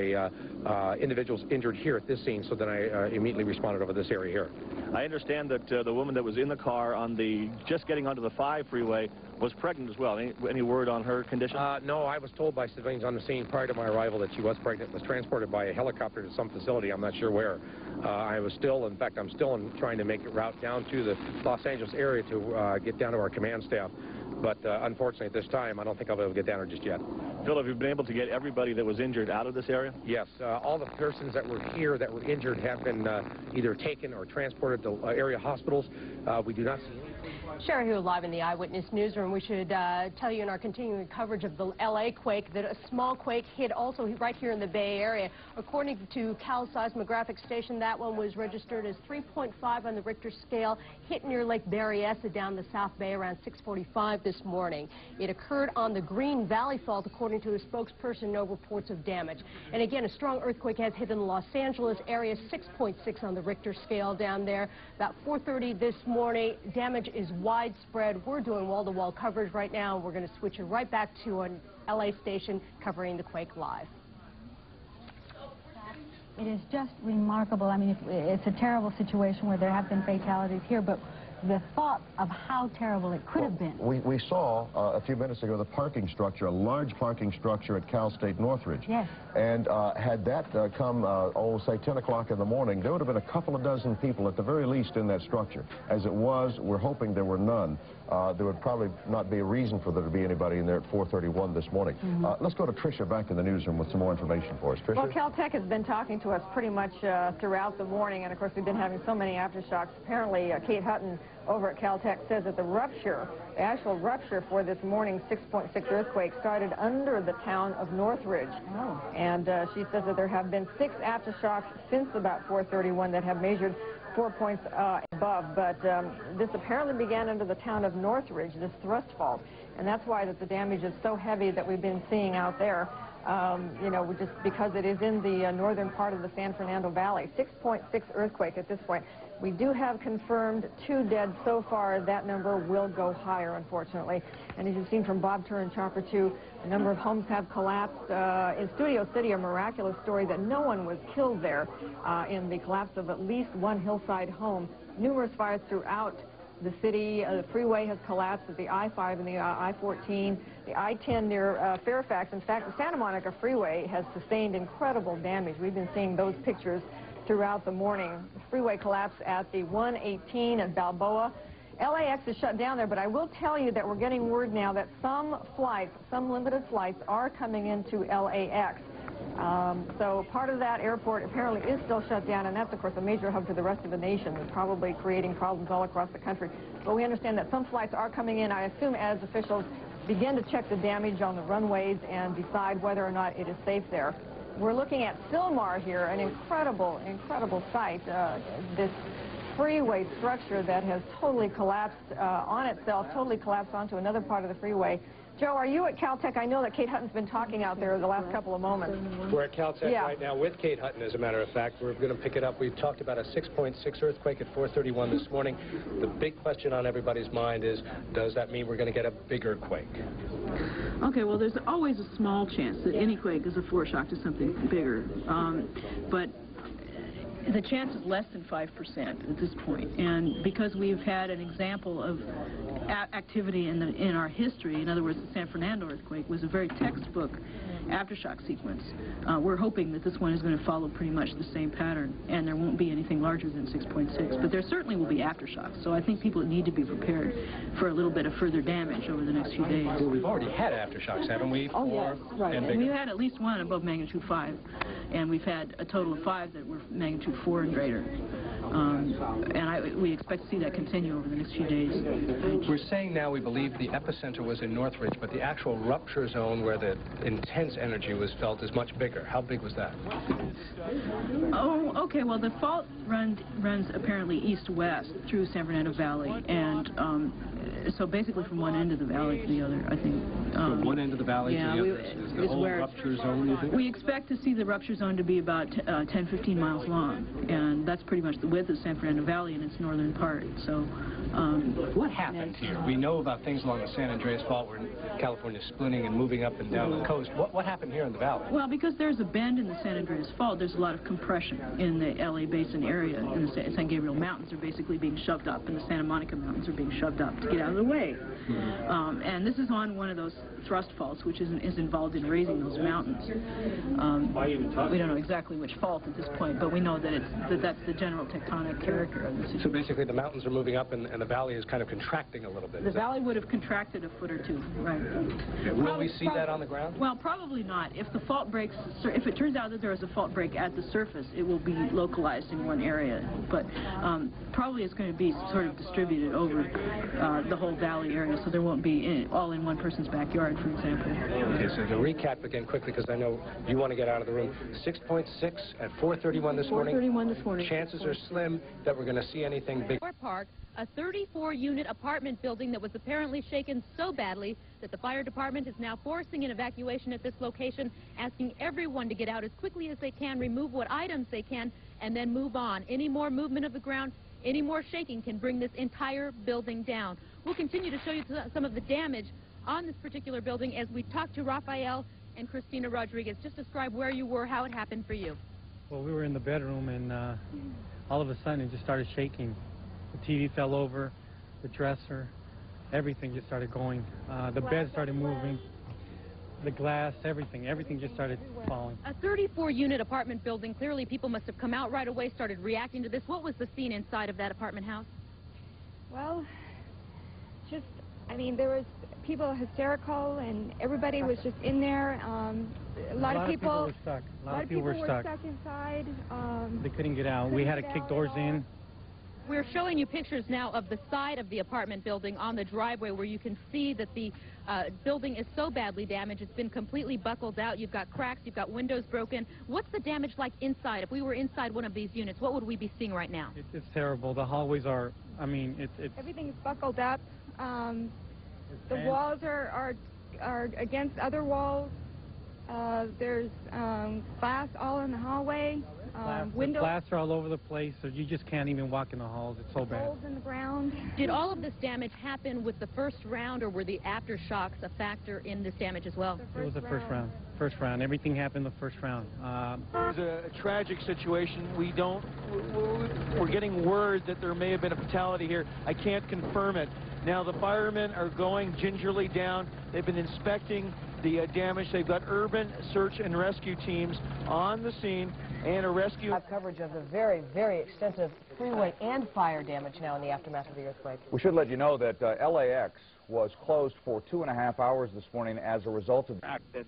individuals injured here at this scene, so then I immediately responded over this area here. I understand that the woman that was in the car on just getting onto the 5 freeway was pregnant as well. Any word on her condition? No, I was told by civilians on the scene prior to my arrival that she was pregnant, was transported by a helicopter to some facility. I'm not sure where. I was still, in fact, I'm still trying to make a route down to the Los Angeles area to get down to our command staff. But unfortunately, at this time, I don't think I'll be able to get down there just yet. Phil, have you been able to get everybody that was injured out of this area? Yes. All the persons that were here that were injured have been either taken or transported to area hospitals. We do not see any. Sherry here live in the Eyewitness Newsroom. We should tell you in our continuing coverage of the L.A. quake that a small quake hit also right here in the Bay Area. According to Cal Seismographic Station, that one was registered as 3.5 on the Richter scale, hit near Lake Berryessa down the South Bay around 6:45 this morning. It occurred on the Green Valley Fault, according to a spokesperson. No reports of damage. And again, a strong earthquake has hit in the Los Angeles area, 6.6 on the Richter scale down there. About 4:30 this morning. Damage is widespread. We're doing wall-to-wall coverage right now. We're going to switch it right back to an LA station covering the quake live. It is just remarkable. I mean, it's a terrible situation where there have been fatalities here, but the thought of how terrible it could have been. We saw a few minutes ago the parking structure, a large parking structure at Cal State Northridge. Yes. And had that come, say 10 o'clock in the morning, there would have been a couple of dozen people at the very least in that structure. As it was, we're hoping there were none. There would probably not be a reason for there to be anybody in there at 4:31 this morning. Let's go to Tricia back in the newsroom with some more information for us. Tricia? Well, Caltech has been talking to us pretty much throughout the morning, and of course we've been having so many aftershocks. Apparently, Kate Hutton over at Caltech says that the actual rupture for this morning's 6.6 earthquake started under the town of Northridge. Oh. And she says that there have been 6 aftershocks since about 4:31 that have measured 4 points above, but this apparently began under the town of Northridge, this thrust fault, and that's why that the damage is so heavy that we've been seeing out there. You know, just because it is in the northern part of the San Fernando Valley. 6.6 earthquake at this point. We do have confirmed 2 dead so far. That number will go higher, unfortunately. And as you've seen from Bob Turner Chopper 2, a number of homes have collapsed. In Studio City, a miraculous story that no one was killed there in the collapse of at least one hillside home. Numerous fires throughout the city. The freeway has collapsed at the I-5 and the I-14, the I-10 near Fairfax. In fact, the Santa Monica freeway has sustained incredible damage. We've been seeing those pictures throughout the morning. The freeway collapsed at the 118 at Balboa, LAX is shut down there, but I will tell you that we're getting word now that some flights, some limited flights, are coming into LAX. So part of that airport apparently is still shut down, and that's, of course, a major hub for the rest of the nation, probably creating problems all across the country. But we understand that some flights are coming in, I assume, as officials begin to check the damage on the runways and decide whether or not it is safe there. We're looking at Sylmar here, an incredible, incredible sight. This freeway structure that has totally collapsed on itself, totally collapsed onto another part of the freeway. Joe, are you at Caltech? I know that Kate Hutton's been talking out there the last couple of moments. We're at Caltech right now with Kate Hutton, as a matter of fact. We're going to pick it up. We've talked about a 6.6 earthquake at 4:31 this morning. The big question on everybody's mind is, does that mean we're going to get a bigger quake? Okay, well, there's always a small chance that any quake is a foreshock to something bigger. But the chance is less than 5% at this point. And because we've had an example of activity in our history, in other words, the San Fernando earthquake was a very textbook aftershock sequence. We're hoping that this one is going to follow pretty much the same pattern, and there won't be anything larger than 6.6. But there certainly will be aftershocks, so I think people need to be prepared for a little bit of further damage over the next few days. Well, we've already had aftershocks, haven't we? Oh, yes, right. We've had at least one above magnitude 5, and we've had a total of 5 that were magnitude 4 and greater. We expect to see that continue over the next few days. We're saying now we believe the epicenter was in Northridge, but the actual rupture zone where the intense energy was felt is much bigger. How big was that? Oh, okay. Well, the fault runs apparently east-west through San Fernando Valley, and so basically from one end of the valley to the other, I think. From one end of the valley to the other is the whole rupture zone, you think? We expect to see the rupture zone to be about 10-15 miles long, and that's pretty much the width of San Fernando Valley in its northern part. So, what happened here? We know about things along the San Andreas Fault where California is splitting and moving up and down the coast. What happened here in the valley? Well, because there's a bend in the San Andreas Fault, there's a lot of compression in the LA Basin area, and the San Gabriel Mountains are basically being shoved up, and the Santa Monica Mountains are being shoved up to get out of the way. And this is on one of those thrust faults, which is involved in raising those mountains. We don't know exactly which fault at this point, but we know that that's the general tectonic character of the situation. So basically the mountains are moving up and the valley is kind of contracting a little bit. The valley would have contracted a foot or two, right. Will we see that on the ground? Well, probably not. If the fault breaks, if it turns out that there is a fault break at the surface, it will be localized in one area. But probably it's going to be sort of distributed over the whole valley area, so there won't be all in one person's backyard, for example. Okay, so to recap again quickly, because I know you want to get out of the room, 6.6 at 4:31 this morning. 4:31 this morning. Chances are slim that we're going to see anything big. Park, a 34-unit apartment building that was apparently shaken so badly that the fire department is now forcing an evacuation at this location, asking everyone to get out as quickly as they can, remove what items they can, and then move on. Any more movement of the ground, any more shaking can bring this entire building down. We'll continue to show you some of the damage on this particular building as we talk to Rafael and Christina Rodriguez. Just describe where you were, how it happened for you. Well, we were in the bedroom, and all of a sudden it just started shaking. The TV fell over, the dresser, everything just started going. The bed started moving, the glass, everything just started falling. A 34-unit apartment building. Clearly people must have come out right away, started reacting to this. What was the scene inside of that apartment house? Well, just, I mean, there was people hysterical, and everybody was just in there. A lot of people were stuck. A lot of people were stuck inside. They couldn't get out. We had to kick doors in. We're showing you pictures now of the side of the apartment building on the driveway where you can see that the building is so badly damaged. It's been completely buckled out. You've got cracks. You've got windows broken. What's the damage like inside? If we were inside one of these units, what would we be seeing right now? It's terrible. The hallways are, I mean, it's... Everything is buckled up. The walls are against other walls. There's glass all in the hallway. Windows. Glass are all over the place, so you just can't even walk in the halls. It's so bad. Holes in the ground. Did all of this damage happen with the first round, or were the aftershocks a factor in this damage as well? It was the first round. First round. Everything happened the first round. It's a tragic situation. We're getting word that there may have been a fatality here. I can't confirm it. Now the firemen are going gingerly down. They've been inspecting the damage. They've got urban search and rescue teams on the scene and a rescue. Coverage of the very, very extensive freeway and fire damage now in the aftermath of the earthquake. We should let you know that LAX was closed for 2.5 hours this morning as a result of the fact that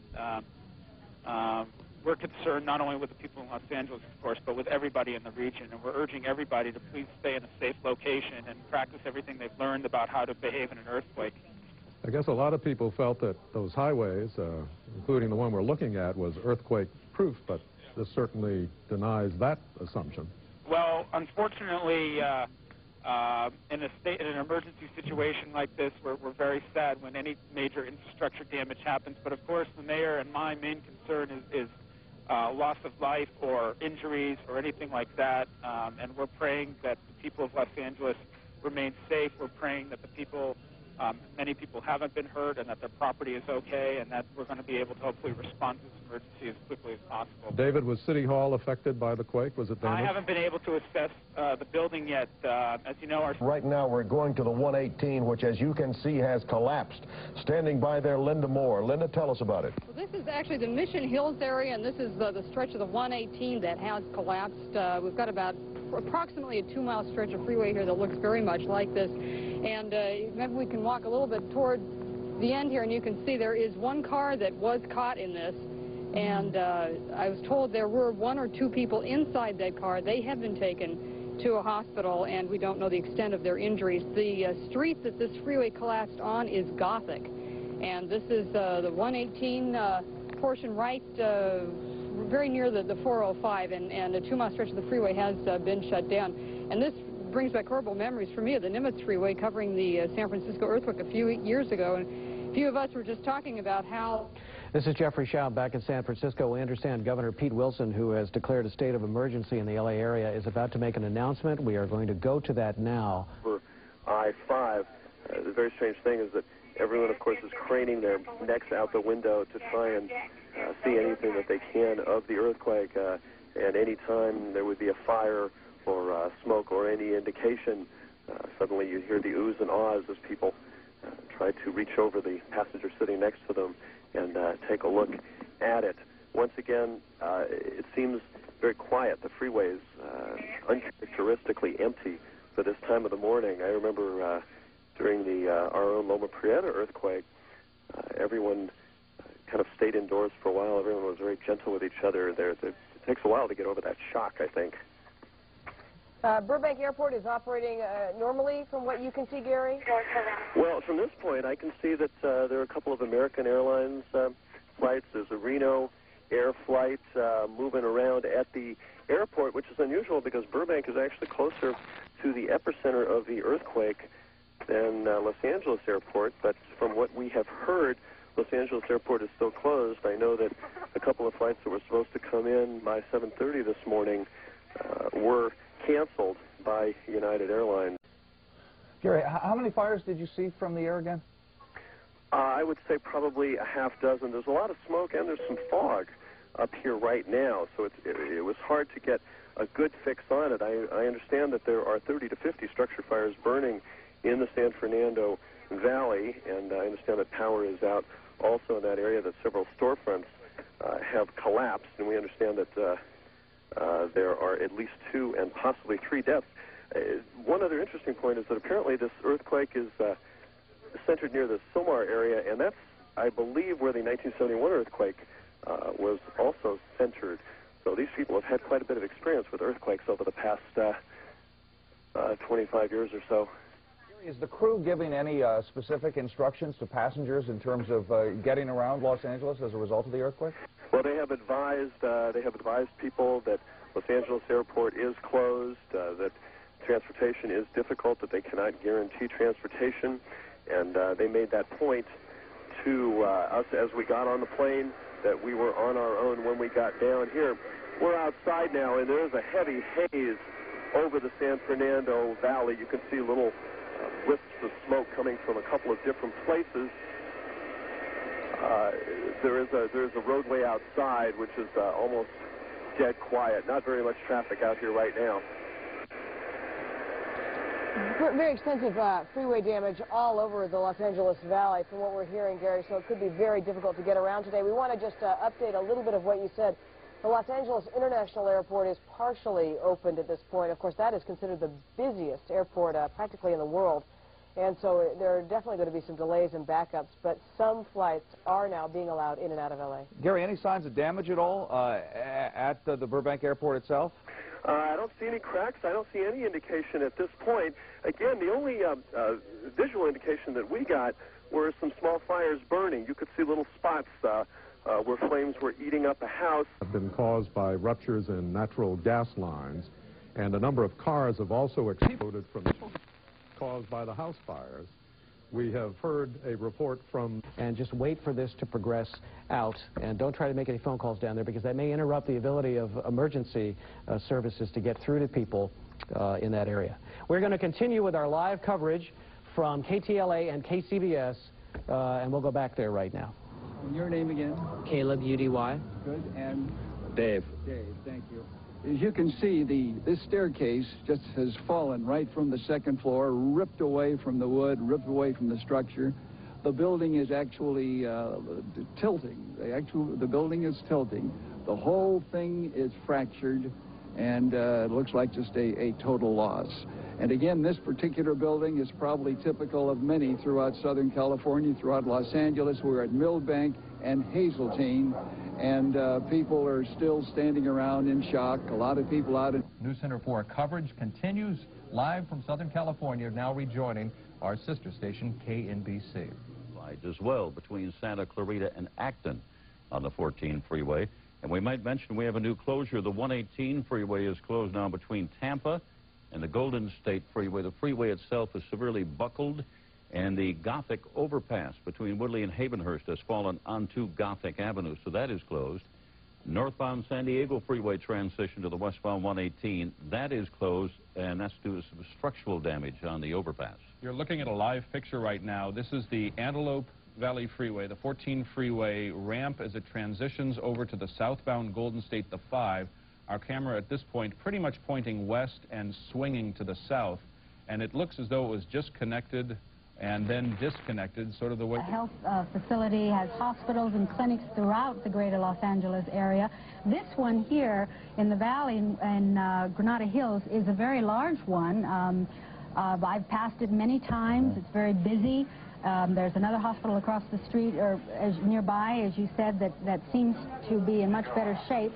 we're concerned not only with the people in Los Angeles, of course, but with everybody in the region. And we're urging everybody to please stay in a safe location and practice everything they've learned about how to behave in an earthquake. I guess a lot of people felt that those highways, including the one we're looking at, was earthquake-proof, but this certainly denies that assumption. Well, unfortunately, in an emergency situation like this, we're very sad when any major infrastructure damage happens. But of course, the mayor and my main concern is loss of life or injuries or anything like that. And we're praying that the people of Los Angeles remain safe. We're praying that the people, many people haven't been hurt and that their property is okay, and that we're going to be able to hopefully respond to this emergency as quickly as possible. David, was City Hall affected by the quake? Was it damaged? I haven't been able to assess the building yet. As you know, Right now we're going to the 118, which as you can see has collapsed. Standing by there, Linda Moore. Linda, tell us about it. Well, this is actually the Mission Hills area, and this is the stretch of the 118 that has collapsed. We've got about approximately a 2-mile stretch of freeway here that looks very much like this. And maybe we can walk a little bit toward the end here, and you can see there is one car that was caught in this. And I was told there were 1 or 2 people inside that car. They have been taken to a hospital, and we don't know the extent of their injuries. The street that this freeway collapsed on is Gothic. And this is the 118 portion right very near the 405, and a 2-mile stretch of the freeway has been shut down. And this brings back horrible memories for me of the Nimitz Freeway covering the San Francisco earthquake a few years ago. And a few of us were just talking about how... This is Jeffrey Schaub back in San Francisco. We understand Governor Pete Wilson, who has declared a state of emergency in the LA area, is about to make an announcement. We are going to go to that now. For I-5, the very strange thing is that everyone, of course, is craning their necks out the window to try and see anything that they can of the earthquake. And any time there would be a fire or smoke or any indication, suddenly you hear the oohs and ahs as people try to reach over the passenger sitting next to them and take a look at it. Once again, it seems very quiet. The freeway is uncharacteristically empty for this time of the morning. I remember during the our own Loma Prieta earthquake, everyone kind of stayed indoors for a while. Everyone was very gentle with each other. It takes a while to get over that shock, I think. Burbank Airport is operating normally from what you can see, Gary? Well, from this point, I can see that there are a couple of American Airlines flights. There's a Reno Air flight moving around at the airport, which is unusual because Burbank is actually closer to the epicenter of the earthquake than Los Angeles Airport. But from what we have heard, Los Angeles Airport is still closed. I know that a couple of flights that were supposed to come in by 7:30 this morning were canceled by United Airlines. Gary, how many fires did you see from the air again? I would say probably a half dozen. There's a lot of smoke and there's some fog up here right now, so it was hard to get a good fix on it. I understand that there are 30 to 50 structure fires burning in the San Fernando Valley, and I understand that power is out also in that area, that several storefronts have collapsed, and we understand that there are at least 2 and possibly 3 deaths. One other interesting point is that apparently this earthquake is centered near the Silmar area, and that's, I believe, where the 1971 earthquake was also centered. So these people have had quite a bit of experience with earthquakes over the past 25 years or so. Is the crew giving any specific instructions to passengers in terms of getting around Los Angeles as a result of the earthquake? Well, they have advised people that Los Angeles Airport is closed, that transportation is difficult, that they cannot guarantee transportation, and they made that point to us as we got on the plane, that we were on our own when we got down here. We're outside now, and there is a heavy haze over the San Fernando Valley. You can see little wisps of smoke coming from a couple of different places. There is a roadway outside, which is almost dead quiet. Not very much traffic out here right now. Very extensive freeway damage all over the Los Angeles Valley from what we're hearing, Gary, so it could be very difficult to get around today. We want to just update a little bit of what you said. The Los Angeles International Airport is partially opened at this point. Of course, that is considered the busiest airport practically in the world. And so there are definitely going to be some delays and backups, but some flights are now being allowed in and out of L.A. Gary, any signs of damage at all at the Burbank Airport itself? I don't see any cracks. I don't see any indication at this point. Again, the only visual indication that we got were some small fires burning. You could see little spots where flames were eating up a house. Have been caused by ruptures in natural gas lines, and a number of cars have also exploded from caused by the house fires. We have heard a report from... And just wait for this to progress out, and don't try to make any phone calls down there, because that may interrupt the ability of emergency services to get through to people in that area. We're going to continue with our live coverage from KTLA and KCBS, and we'll go back there right now. Your name again? Caleb, UDY. Good. And? Dave. Dave, thank you. As you can see, this staircase just has fallen right from the second floor, ripped away from the wood, ripped away from the structure. The building is actually tilting. The building is tilting. The whole thing is fractured, and it looks like just a total loss. And again, this particular building is probably typical of many throughout Southern California, throughout Los Angeles. We're at Millbank and Hazeltine, and people are still standing around in shock. A lot of people out in... News Center 4 coverage continues live from Southern California, now rejoining our sister station, KNBC. As well between Santa Clarita and Acton on the 14 freeway. And we might mention we have a new closure. The 118 freeway is closed now between Tampa and the Golden State Freeway. The freeway itself is severely buckled, and the Gothic overpass between Woodley and Havenhurst has fallen onto Gothic Avenue, so that is closed. Northbound San Diego freeway transition to the westbound 118, that is closed, and that's due to some structural damage on the overpass. You're looking at a live picture right now. This is the Antelope Valley Freeway, the 14 freeway ramp as it transitions over to the southbound Golden State, the 5. Our camera at this point pretty much pointing west and swinging to the south, and it looks as though it was just connected and then disconnected, sort of the way... The health facility has hospitals and clinics throughout the greater Los Angeles area. This one here in the valley in Granada Hills is a very large one. I've passed it many times. It's very busy. There's another hospital across the street or nearby, as you said, that seems to be in much better shape.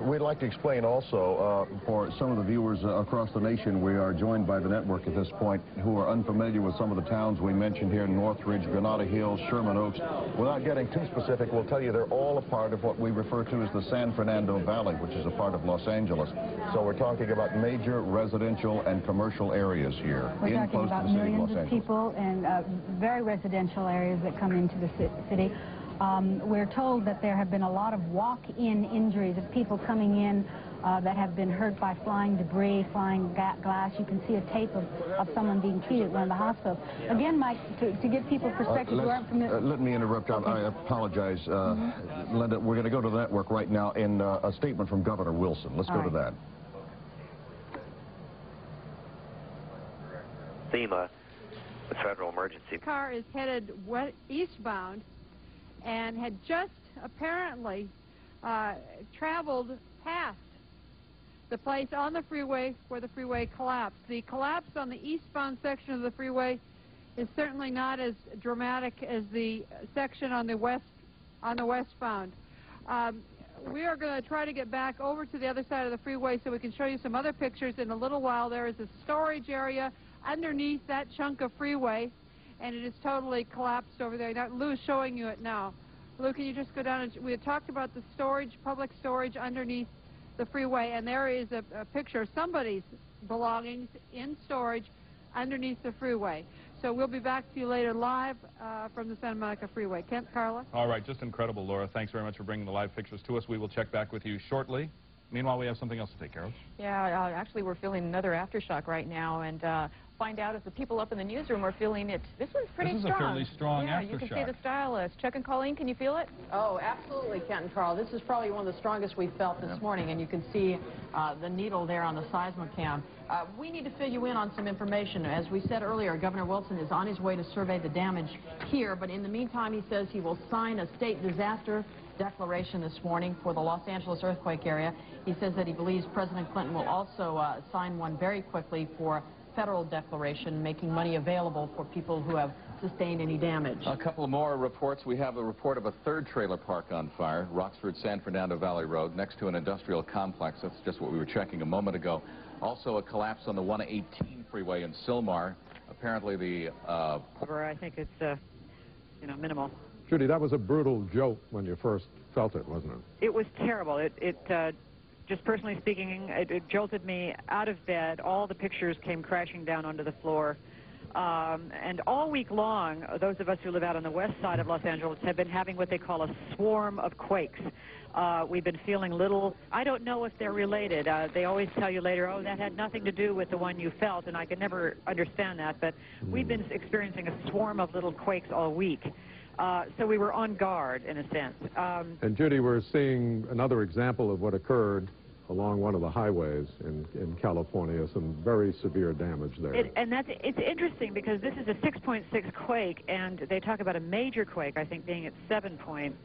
We'd like to explain also, for some of the viewers across the nation, we are joined by the network at this point who are unfamiliar with some of the towns we mentioned here, Northridge, Granada Hills, Sherman Oaks. Without getting too specific, we'll tell you they're all a part of what we refer to as the San Fernando Valley, which is a part of Los Angeles. So we're talking about major residential and commercial areas here. We're talking about millions of people and very residential areas that come into the city. We're told that there have been a lot of walk-in injuries of people coming in that have been hurt by flying debris, flying glass. You can see a tape of someone being treated at one of the hospitals. Again, Mike, to give people perspective who aren't familiar... let me interrupt. Okay. I apologize. Linda, we're going to go to the network right now in a statement from Governor Wilson. Let's go to that. FEMA, the federal emergency. The car is headed eastbound and had just apparently traveled past the place on the freeway where the freeway collapsed. The collapse on the eastbound section of the freeway is certainly not as dramatic as the section on the westbound. We are going to try to get back over to the other side of the freeway so we can show you some other pictures in a little while. There is a storage area underneath that chunk of freeway, and it is totally collapsed over there. Now, Lou's showing you it now. Lou, can you just go down? And we had talked about the storage, public storage underneath the freeway, and there is a picture of somebody's belongings in storage underneath the freeway. So we'll be back to you later live from the Santa Monica Freeway. Kent, Carla? All right, just incredible, Laura. Thanks very much for bringing the live pictures to us. We will check back with you shortly. Meanwhile, we have something else to take care of. Yeah, actually, we're feeling another aftershock right now, and find out if the people up in the newsroom are feeling it. This one's pretty strong. This is a fairly strong yeah, aftershock. you can see the stylus. Chuck and Colleen, can you feel it? Oh, absolutely, Kent and Carl. This is probably one of the strongest we've felt this morning, and you can see the needle there on the seismocam. We need to fill you in on some information. As we said earlier, Governor Wilson is on his way to survey the damage here, but in the meantime, he says he will sign a state disaster declaration this morning for the Los Angeles earthquake area. He says that he believes President Clinton will also sign one very quickly for federal declaration, making money available for people who have sustained any damage. A couple more reports. We have a report of a third trailer park on fire, Roxford, San Fernando Valley Road, next to an industrial complex. That's just what we were checking a moment ago. Also a collapse on the 118 freeway in Sylmar. Apparently the... I think it's, minimal. Judy, that was a brutal jolt when you first felt it, wasn't it? It was terrible. Just personally speaking, it jolted me out of bed. All the pictures came crashing down onto the floor. And all week long, those of us who live out on the west side of Los Angeles have been having what they call a swarm of quakes. We've been feeling little, I don't know if they're related. They always tell you later, oh, that had nothing to do with the one you felt, and I could never understand that. But we've been experiencing a swarm of little quakes all week. So we were on guard, in a sense. And Judy, we're seeing another example of what occurred along one of the highways in California, some very severe damage there. It's interesting because this is a 6.6 quake, and they talk about a major quake, I think, being at 7 point.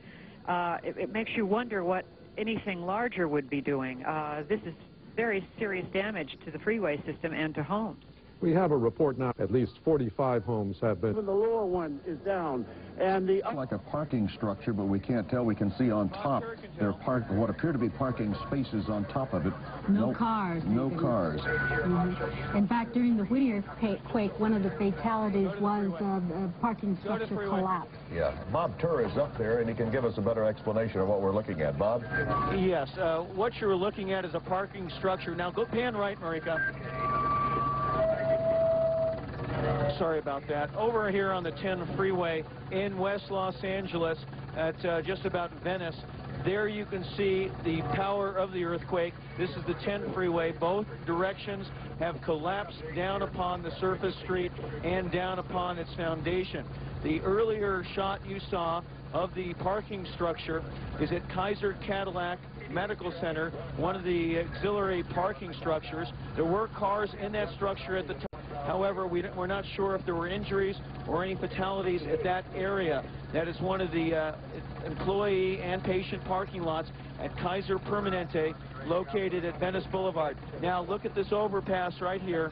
It makes you wonder what anything larger would be doing. This is very serious damage to the freeway system and to homes. We have a report now. At least 45 homes have been... The lower one is down, and the... Like a parking structure, but we can't tell. We can see on top there are what appear to be parking spaces on top of it. No cars. No cars. In fact, during the Whittier quake, one of the fatalities was a parking structure collapse. Yeah. Bob Turr is up there, and he can give us a better explanation of what we're looking at. Bob? Yes. What you're looking at is a parking structure. Now, go pan right, Marika. Sorry about that. Over here on the 10 freeway in West Los Angeles at just about Venice, there you can see the power of the earthquake. This is the 10 freeway. Both directions have collapsed down upon the surface street and down upon its foundation. The earlier shot you saw of the parking structure is at Kaiser Cadillac Medical Center, one of the auxiliary parking structures. There were cars in that structure at the time. However, we're not sure if there were injuries or any fatalities at that area. That is one of the employee and patient parking lots at Kaiser Permanente, located at Venice Boulevard. Now, look at this overpass right here,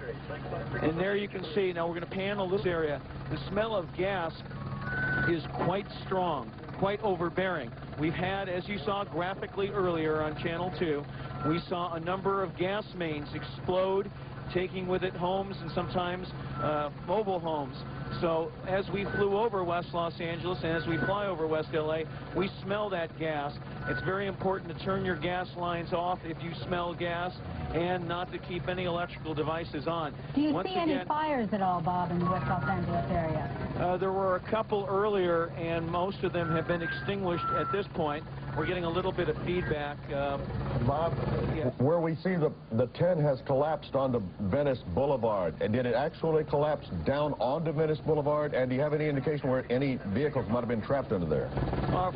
and there you can see. Now, we're going to panel this area. The smell of gas is quite strong, quite overbearing. We've had, as you saw graphically earlier on Channel 2, we saw a number of gas mains explode, taking with it homes and sometimes mobile homes. So as we flew over West Los Angeles and as we fly over West LA, we smell that gas. It's very important to turn your gas lines off if you smell gas and not to keep any electrical devices on. Do you see any fires at all, Bob, in the West Los Angeles area? There were a couple earlier, and most of them have been extinguished at this point. We're getting a little bit of feedback. Bob, yes. Where we see the 10 has collapsed onto Venice Boulevard, and did it actually collapse down onto Venice Boulevard? And do you have any indication where any vehicles might have been trapped under there?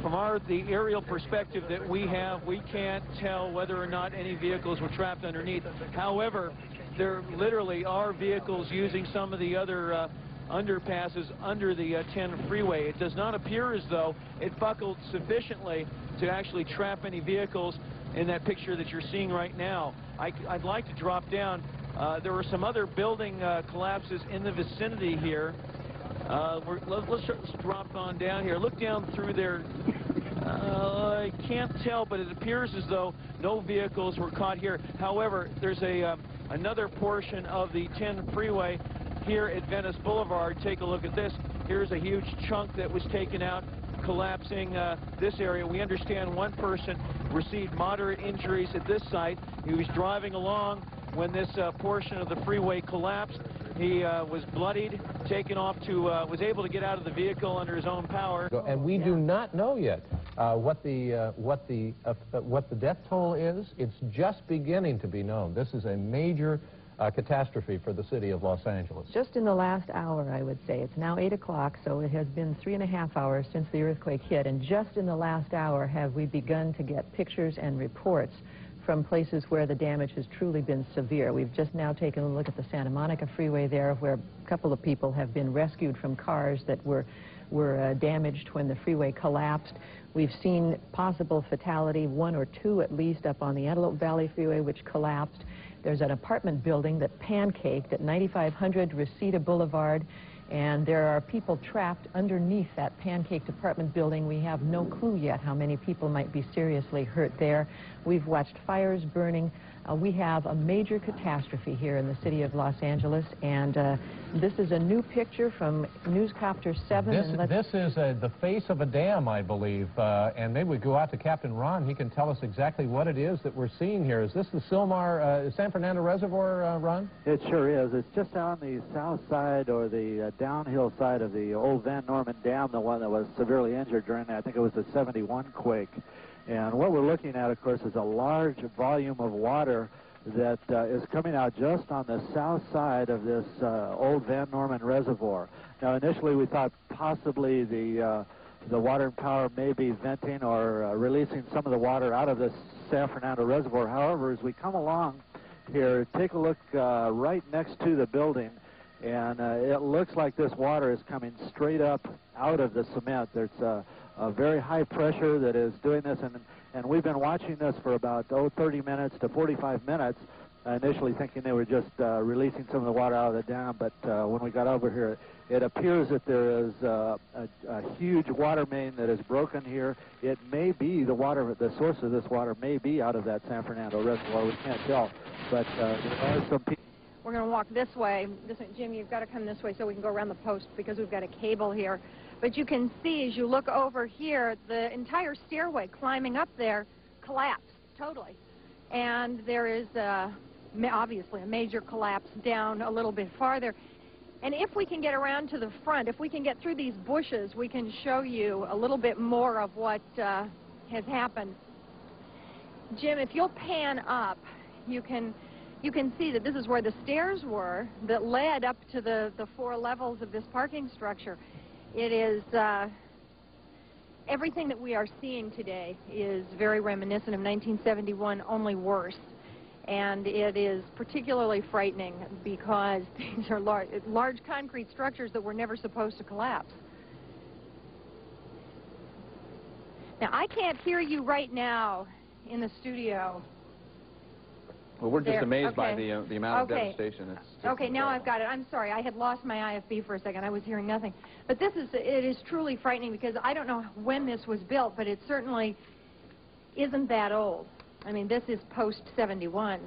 From the aerial perspective that we have, we can't tell whether or not any vehicles were trapped underneath. However, there literally are vehicles using some of the other underpasses under the 10 freeway. It does not appear as though it buckled sufficiently to actually trap any vehicles in that picture that you're seeing right now. I'd like to drop down. There were some other building collapses in the vicinity here. Let's drop on down here. Look down through there. I can't tell, but it appears as though no vehicles were caught here. However, there's another portion of the 10 freeway here at Venice Boulevard. Take a look at this. Here's a huge chunk that was taken out, collapsing this area. We understand one person received moderate injuries at this site. He was driving along when this portion of the freeway collapsed. He was bloodied, taken off to, was able to get out of the vehicle under his own power. And we do not know yet what the death toll is. It's just beginning to be known. This is a major catastrophe for the city of Los Angeles? Just in the last hour, I would say. It's now 8 o'clock, so it has been 3.5 hours since the earthquake hit, and just in the last hour have we begun to get pictures and reports from places where the damage has truly been severe. We've just now taken a look at the Santa Monica freeway there, where a couple of people have been rescued from cars that were damaged when the freeway collapsed. We've seen possible fatality, 1 or 2 at least, up on the Antelope Valley freeway, which collapsed. There's an apartment building that pancaked at 9500 Reseda Boulevard, and there are people trapped underneath that pancaked apartment building. We have no clue yet how many people might be seriously hurt there. We've watched fires burning. We have a major catastrophe here in the city of Los Angeles, and this is a new picture from Newscopter 7. This is the face of a dam, I believe, and maybe we go out to Captain Ron. He can tell us exactly what it is that we're seeing here. Is this the San Fernando Reservoir, Ron? It sure is. It's just on the south side, or the downhill side of the old Van Norman Dam, the one that was severely injured during, I think it was the 71 quake. And what we're looking at, of course, is a large volume of water that is coming out just on the south side of this old Van Norman Reservoir. Now, initially, we thought possibly the water and power may be venting or releasing some of the water out of this San Fernando Reservoir. However, as we come along here, take a look right next to the building, and it looks like this water is coming straight up out of the cement. There's a very high pressure that is doing this, and we've been watching this for about 30 minutes to 45 minutes, initially thinking they were just releasing some of the water out of the dam, but when we got over here, it appears that there is a huge water main that is broken here. It may be the source of this water may be out of that San Fernando Reservoir. We can't tell, but there are some people. We're going to walk this way. Jim, you've got to come this way so we can go around the post, because we've got a cable here. But you can see, as you look over here, the entire stairway climbing up there collapsed totally. And there is obviously a major collapse down a little bit farther. And if we can get around to the front, if we can get through these bushes, we can show you a little bit more of what has happened. Jim, if you'll pan up, you can see that this is where the stairs were that led up to the 4 levels of this parking structure. It is, everything that we are seeing today is very reminiscent of 1971, only worse. And it is particularly frightening because these are large concrete structures that were never supposed to collapse. Now, I can't hear you right now in the studio. Well, we're just amazed by the amount of devastation. Okay, now I've got it. I'm sorry. I had lost my IFB for a second. I was hearing nothing. But it is truly frightening, because I don't know when this was built, but it certainly isn't that old. I mean, this is post-71.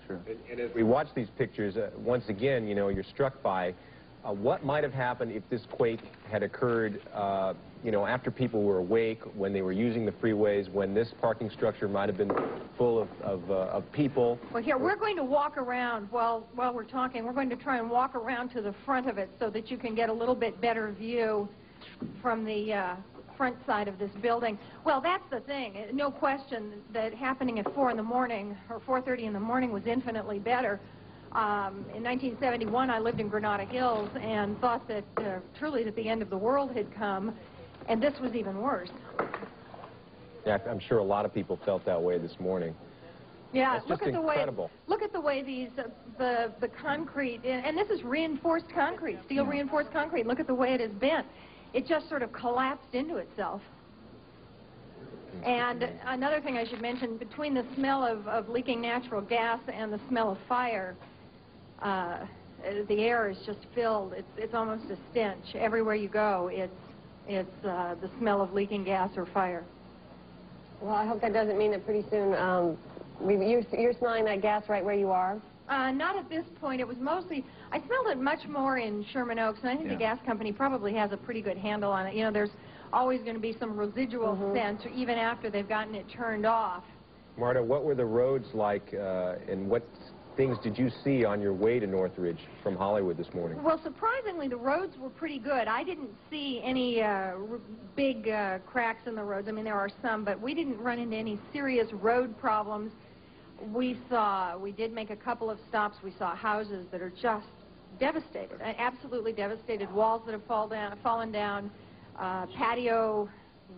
Sure. And as we watch these pictures, once again, you know, you're struck by what might have happened if this quake had occurred, you know, after people were awake, when they were using the freeways, when this parking structure might have been full of people. Well, here, we're going to walk around while we're talking. We're going to try and walk around to the front of it so that you can get a little bit better view from the front side of this building. Well, that's the thing. No question that happening at 4 in the morning or 4:30 in the morning was infinitely better. In 1971, I lived in Granada Hills and thought that truly that the end of the world had come, and this was even worse. Yeah, I'm sure a lot of people felt that way this morning. Yeah, it's just incredible. Look at the way these the concrete, and this is reinforced concrete, steel reinforced concrete. Look at the way it is bent. It just sort of collapsed into itself. And another thing I should mention, between the smell of leaking natural gas and the smell of fire, the air is just filled. It's almost a stench. Everywhere you go, it's the smell of leaking gas or fire. Well, I hope that doesn't mean that pretty soon you're smelling that gas right where you are. Not at this point. It was mostly, I smelled it much more in Sherman Oaks, and I think the gas company probably has a pretty good handle on it. You know, there's always going to be some residual scent even after they've gotten it turned off. Marta, what were the roads like, and what things did you see on your way to Northridge from Hollywood this morning? Well, surprisingly, the roads were pretty good. I didn't see any big cracks in the roads. I mean, there are some, but we didn't run into any serious road problems. we did make a couple of stops. We saw houses that are just devastated, absolutely devastated, walls that have fallen down, patio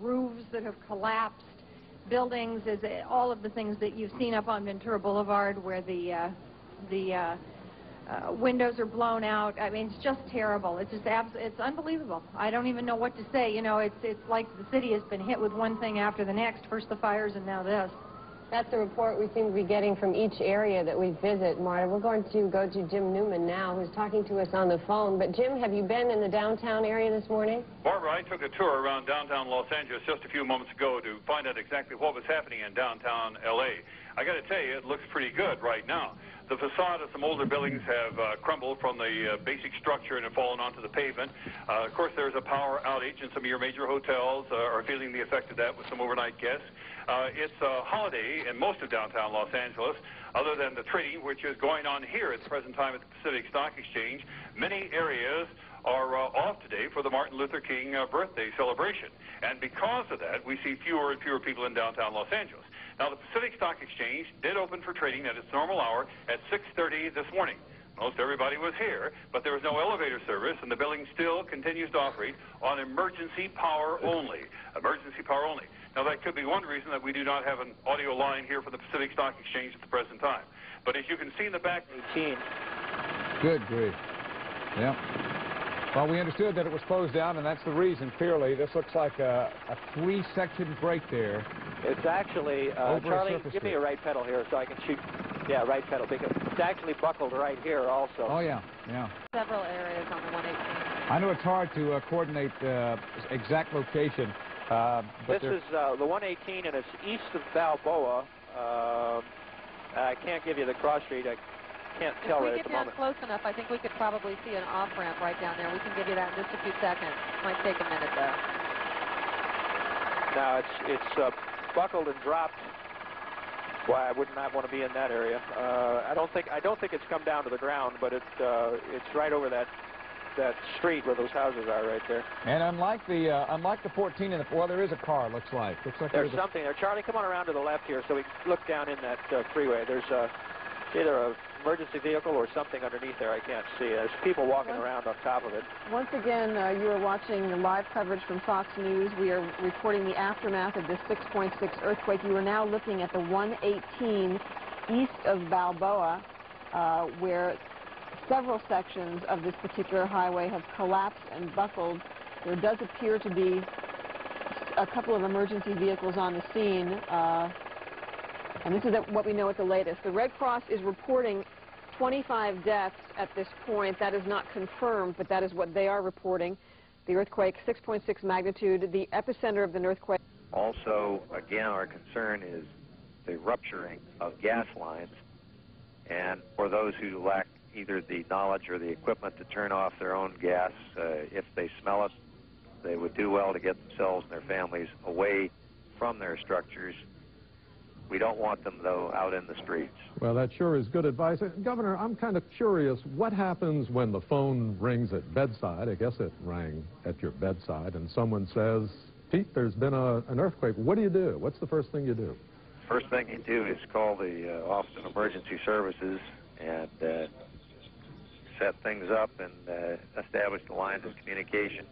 roofs that have collapsed, buildings, all of the things that you've seen up on Ventura Boulevard where the windows are blown out. I mean, it's just terrible. It's just it's unbelievable. I don't even know what to say. You know, it's like the city has been hit with one thing after the next. First the fires and now this. That's the report we seem to be getting from each area that we visit, Marta. We're going to go to Jim Newman now, who's talking to us on the phone. But, Jim, have you been in the downtown area this morning? Barbara, I took a tour around downtown Los Angeles just a few moments ago to find out exactly what was happening in downtown L.A. I got to tell you, it looks pretty good right now. The facade of some older buildings have crumbled from the basic structure and have fallen onto the pavement. Of course, there's a power outage, and some of your major hotels are feeling the effect of that with some overnight guests. It's a holiday in most of downtown Los Angeles, other than the trading, which is going on here at the present time at the Pacific Stock Exchange. Many areas are off today for the Martin Luther King birthday celebration. And because of that, we see fewer and fewer people in downtown Los Angeles. Now, the Pacific Stock Exchange did open for trading at its normal hour at 6:30 this morning. Most everybody was here, but there was no elevator service, and the building still continues to operate on emergency power only. Emergency power only. Now, that could be one reason that we do not have an audio line here for the Pacific Stock Exchange at the present time. But as you can see in the back... 18. Good grief. Yep. Well, we understood that it was closed down, and that's the reason, clearly. This looks like a three-section break there. It's actually, Charlie, give me a right pedal here so I can shoot. Yeah, right pedal, because it's actually buckled right here also. Oh, yeah, yeah. Several areas on the 118. I know it's hard to coordinate exact location. This is the 118, and it's east of Balboa. I can't give you the cross street. I can't tell right at the moment. If we get down close enough, I think we could probably see an off-ramp right down there. We can give you that in just a few seconds. Might take a minute, though. Now, it's buckled and dropped. Why, I would not want to be in that area. I don't think it's come down to the ground, but it's right over that street where those houses are right there. And unlike the 14 and the, well, there is a car. Looks like there's something there. Charlie, come on around to the left here so we can look down in that freeway. There's either a emergency vehicle or something underneath there I can't see. There's people walking around on top of it. Once again, you are watching the live coverage from Fox News. We are reporting the aftermath of this 6.6 earthquake. You are now looking at the 118 east of Balboa, where several sections of this particular highway have collapsed and buckled. There does appear to be a couple of emergency vehicles on the scene. And this is what we know at the latest. The Red Cross is reporting 25 deaths at this point. That is not confirmed, but that is what they are reporting. The earthquake, 6.6 magnitude, the epicenter of the earthquake. Also, again, our concern is the rupturing of gas lines. And for those who lack either the knowledge or the equipment to turn off their own gas, if they smell it, they would do well to get themselves and their families away from their structures. We don't want them, though, out in the streets. Well, that sure is good advice. Governor, I'm kind of curious, what happens when the phone rings at bedside? I guess it rang at your bedside, and someone says, Pete, there's been an earthquake. What do you do? What's the first thing you do? First thing you do is call the Office of Emergency Services and set things up and establish the lines of communication.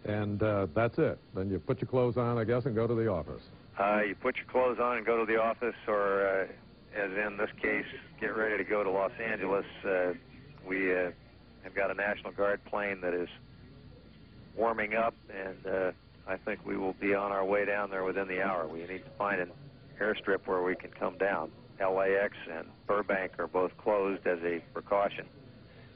And that's it. Then you put your clothes on, I guess, and go to the office. You put your clothes on and go to the office, or, as in this case, get ready to go to Los Angeles. We have got a National Guard plane that is warming up, and I think we will be on our way down there within the hour. We need to find an airstrip where we can come down. LAX and Burbank are both closed as a precaution.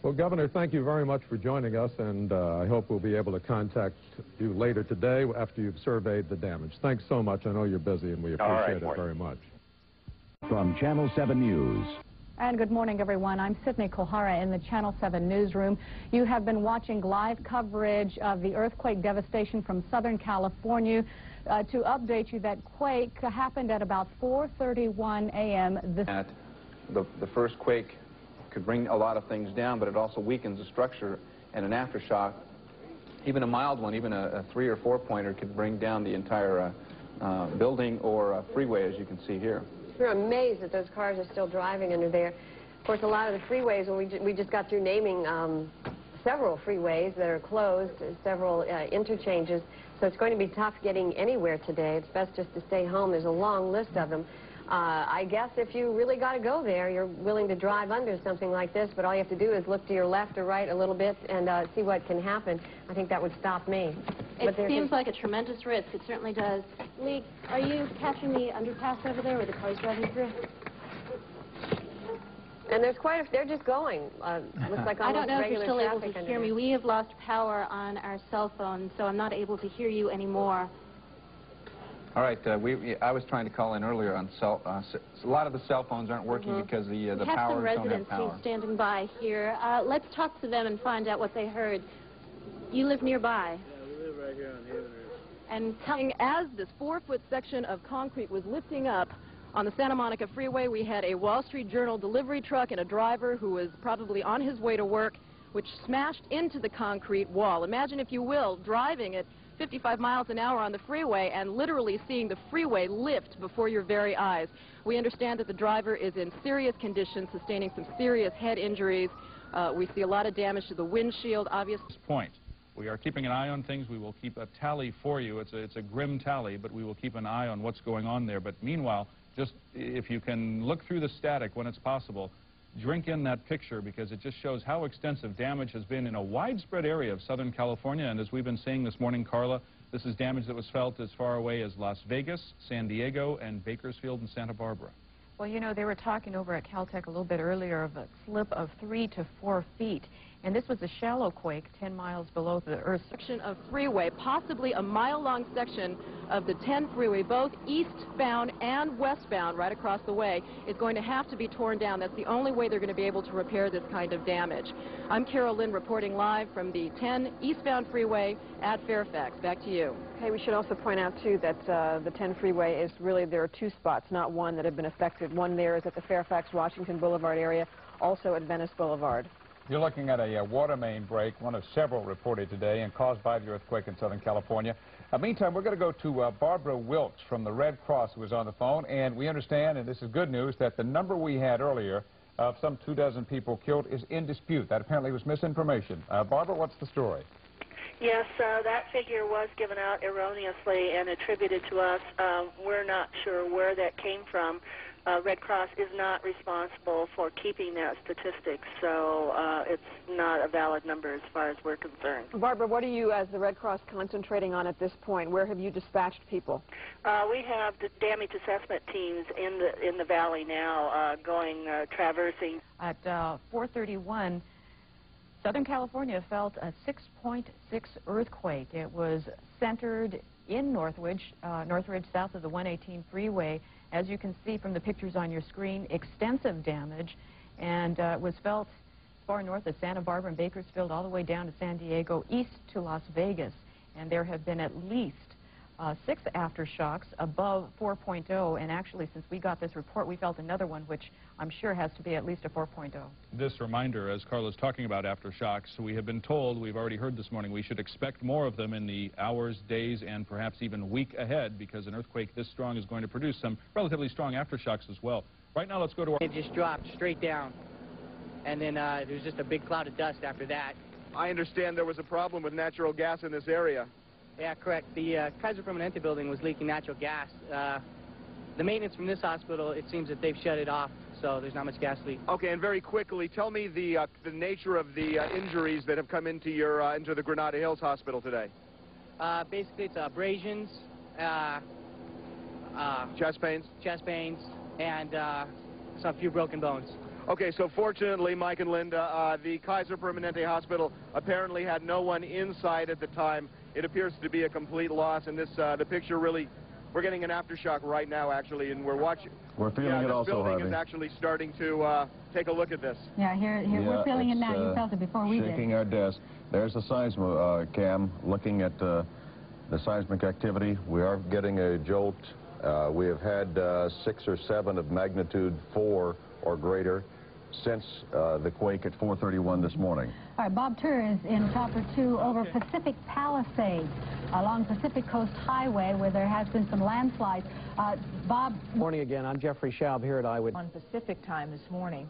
Well, Governor, thank you very much for joining us, and I hope we'll be able to contact you later today after you've surveyed the damage. Thanks so much. I know you're busy, and we appreciate it very much. From Channel 7 News. And good morning, everyone. I'm Sydney Kohara in the Channel 7 newsroom. You have been watching live coverage of the earthquake devastation from Southern California. To update you, that quake happened at about 4:31 a.m. The first quake could bring a lot of things down, but it also weakens the structure, and an aftershock, even a mild one, even a 3 or 4 pointer, could bring down the entire building or freeway, as you can see here. We're amazed that those cars are still driving under there. Of course, a lot of the freeways, we just got through naming several freeways that are closed, several interchanges, so it's going to be tough getting anywhere today. It's best just to stay home. There's a long list of them. I guess if you really got to go there, you're willing to drive under something like this, but all you have to do is look to your left or right a little bit and see what can happen. I think that would stop me. It seems like a tremendous risk. It certainly does. Lee, are you catching the underpass over there where the car's driving through? And there's quite a, they're just going. Looks like I don't almost know if you're regular still able traffic to under hear me. there. We have lost power on our cell phone, so I'm not able to hear you anymore. All right, I was trying to call in earlier on a lot of the cell phones aren't working because the powers don't have power. We have some residents standing by here. Let's talk to them and find out what they heard. You live nearby. Yeah, we live right here on Haven. And coming as this 4-foot section of concrete was lifting up on the Santa Monica Freeway, we had a Wall Street Journal delivery truck and a driver who was probably on his way to work, which smashed into the concrete wall. Imagine, if you will, driving at 55 miles an hour on the freeway and literally seeing the freeway lift before your very eyes. We understand that the driver is in serious condition, sustaining some serious head injuries. We see a lot of damage to the windshield, obviously. Point. We are keeping an eye on things. We will keep a tally for you. It's a grim tally, but we will keep an eye on what's going on there. But meanwhile, just if you can look through the static when it's possible, drink in that picture, because it just shows how extensive damage has been in a widespread area of Southern California. And as we've been saying this morning, Carla, this is damage that was felt as far away as Las Vegas, San Diego, and Bakersfield and Santa Barbara. Well, you know, they were talking over at Caltech a little bit earlier of a slip of 3 to 4 feet. And this was a shallow quake 10 miles below the Earth. Section of freeway, possibly a mile-long section of the 10 freeway, both eastbound and westbound, right across the way, is going to have to be torn down. That's the only way they're going to be able to repair this kind of damage. I'm Carol Lynn reporting live from the 10 eastbound freeway at Fairfax. Back to you. Okay, we should also point out, too, that the 10 freeway is really, there are 2 spots, not one, that have been affected. One there is at the Fairfax-Washington Boulevard area, also at Venice Boulevard. You're looking at a water main break, one of several reported today and caused by the earthquake in Southern California. Meantime, we're going to go to Barbara Wilkes from the Red Cross, who was on the phone, and we understand, and this is good news, that the number we had earlier of some 24 people killed is in dispute. That apparently was misinformation. Barbara, what's the story? Yes, that figure was given out erroneously and attributed to us. We're not sure where that came from. Red Cross is not responsible for keeping that statistic, so it's not a valid number as far as we're concerned. Barbara, what are you, as the Red Cross, concentrating on at this point? Where have you dispatched people? We have the damage assessment teams in the valley now traversing. At 4:31, Southern California felt a 6.6 earthquake. It was centered in Northridge, south of the 118 freeway. As you can see from the pictures on your screen, extensive damage, and it was felt far north of Santa Barbara and Bakersfield all the way down to San Diego, east to Las Vegas. And there have been at least 6 aftershocks above 4.0, and actually since we got this report we felt another one which I'm sure has to be at least a 4.0. This reminder, as Carla's talking about aftershocks, we have been told, we've already heard this morning, we should expect more of them in the hours, days, and perhaps even week ahead, because an earthquake this strong is going to produce some relatively strong aftershocks as well. Right now, let's go to our... It just dropped straight down, and then there was just a big cloud of dust after that. I understand there was a problem with natural gas in this area. Yeah, correct. The Kaiser Permanente building was leaking natural gas. The maintenance from this hospital, it seems that they've shut it off, so there's not much gas leak. Okay, and very quickly, tell me the nature of the injuries that have come into your into the Granada Hills Hospital today. Basically, it's abrasions, chest pains, and some few broken bones. Okay, so fortunately, Mike and Linda, the Kaiser Permanente Hospital apparently had no one inside at the time. It appears to be a complete loss, and this the picture really, we're getting an aftershock right now, actually, and we're watching. We're feeling it also, Harvey. This building Harvey. is actually starting to take a look at this. Yeah, here we're feeling it now. You felt it before we did. Shaking our desk. There's the seismo cam looking at the seismic activity. We are getting a jolt. We have had 6 or 7 of magnitude 4 or greater since the quake at 4:31 this morning. All right, Bob Turr is in Chopper 2 over Pacific Palisades along Pacific Coast Highway where there has been some landslides. Bob. Morning again. I'm Jeffrey Schaub here at Eyewitness. On Pacific time this morning.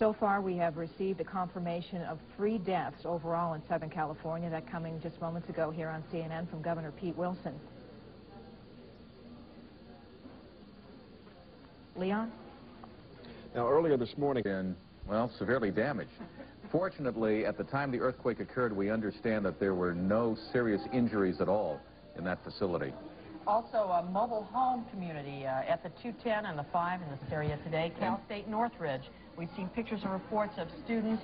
So far, we have received a confirmation of 3 deaths overall in Southern California. That coming just moments ago here on CNN from Governor Pete Wilson. Leon? Now, earlier this morning, well, severely damaged. Fortunately, at the time the earthquake occurred, we understand that there were no serious injuries at all in that facility. Also, a mobile home community at the 210 and the 5 in this area today, Cal State Northridge. We've seen pictures and reports of students,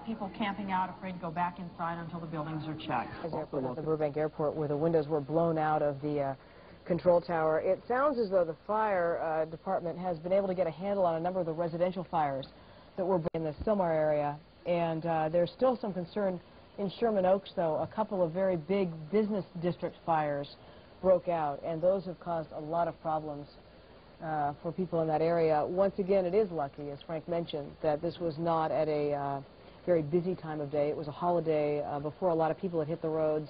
people camping out, afraid to go back inside until the buildings are checked. At the Burbank Airport, where the windows were blown out of the control tower. It sounds as though the fire department has been able to get a handle on a number of the residential fires that were in the Sylmar area. And there's still some concern in Sherman Oaks, though. A couple of very big business district fires broke out, and those have caused a lot of problems for people in that area. Once again, it is lucky, as Frank mentioned, that this was not at a very busy time of day. It was a holiday before a lot of people had hit the roads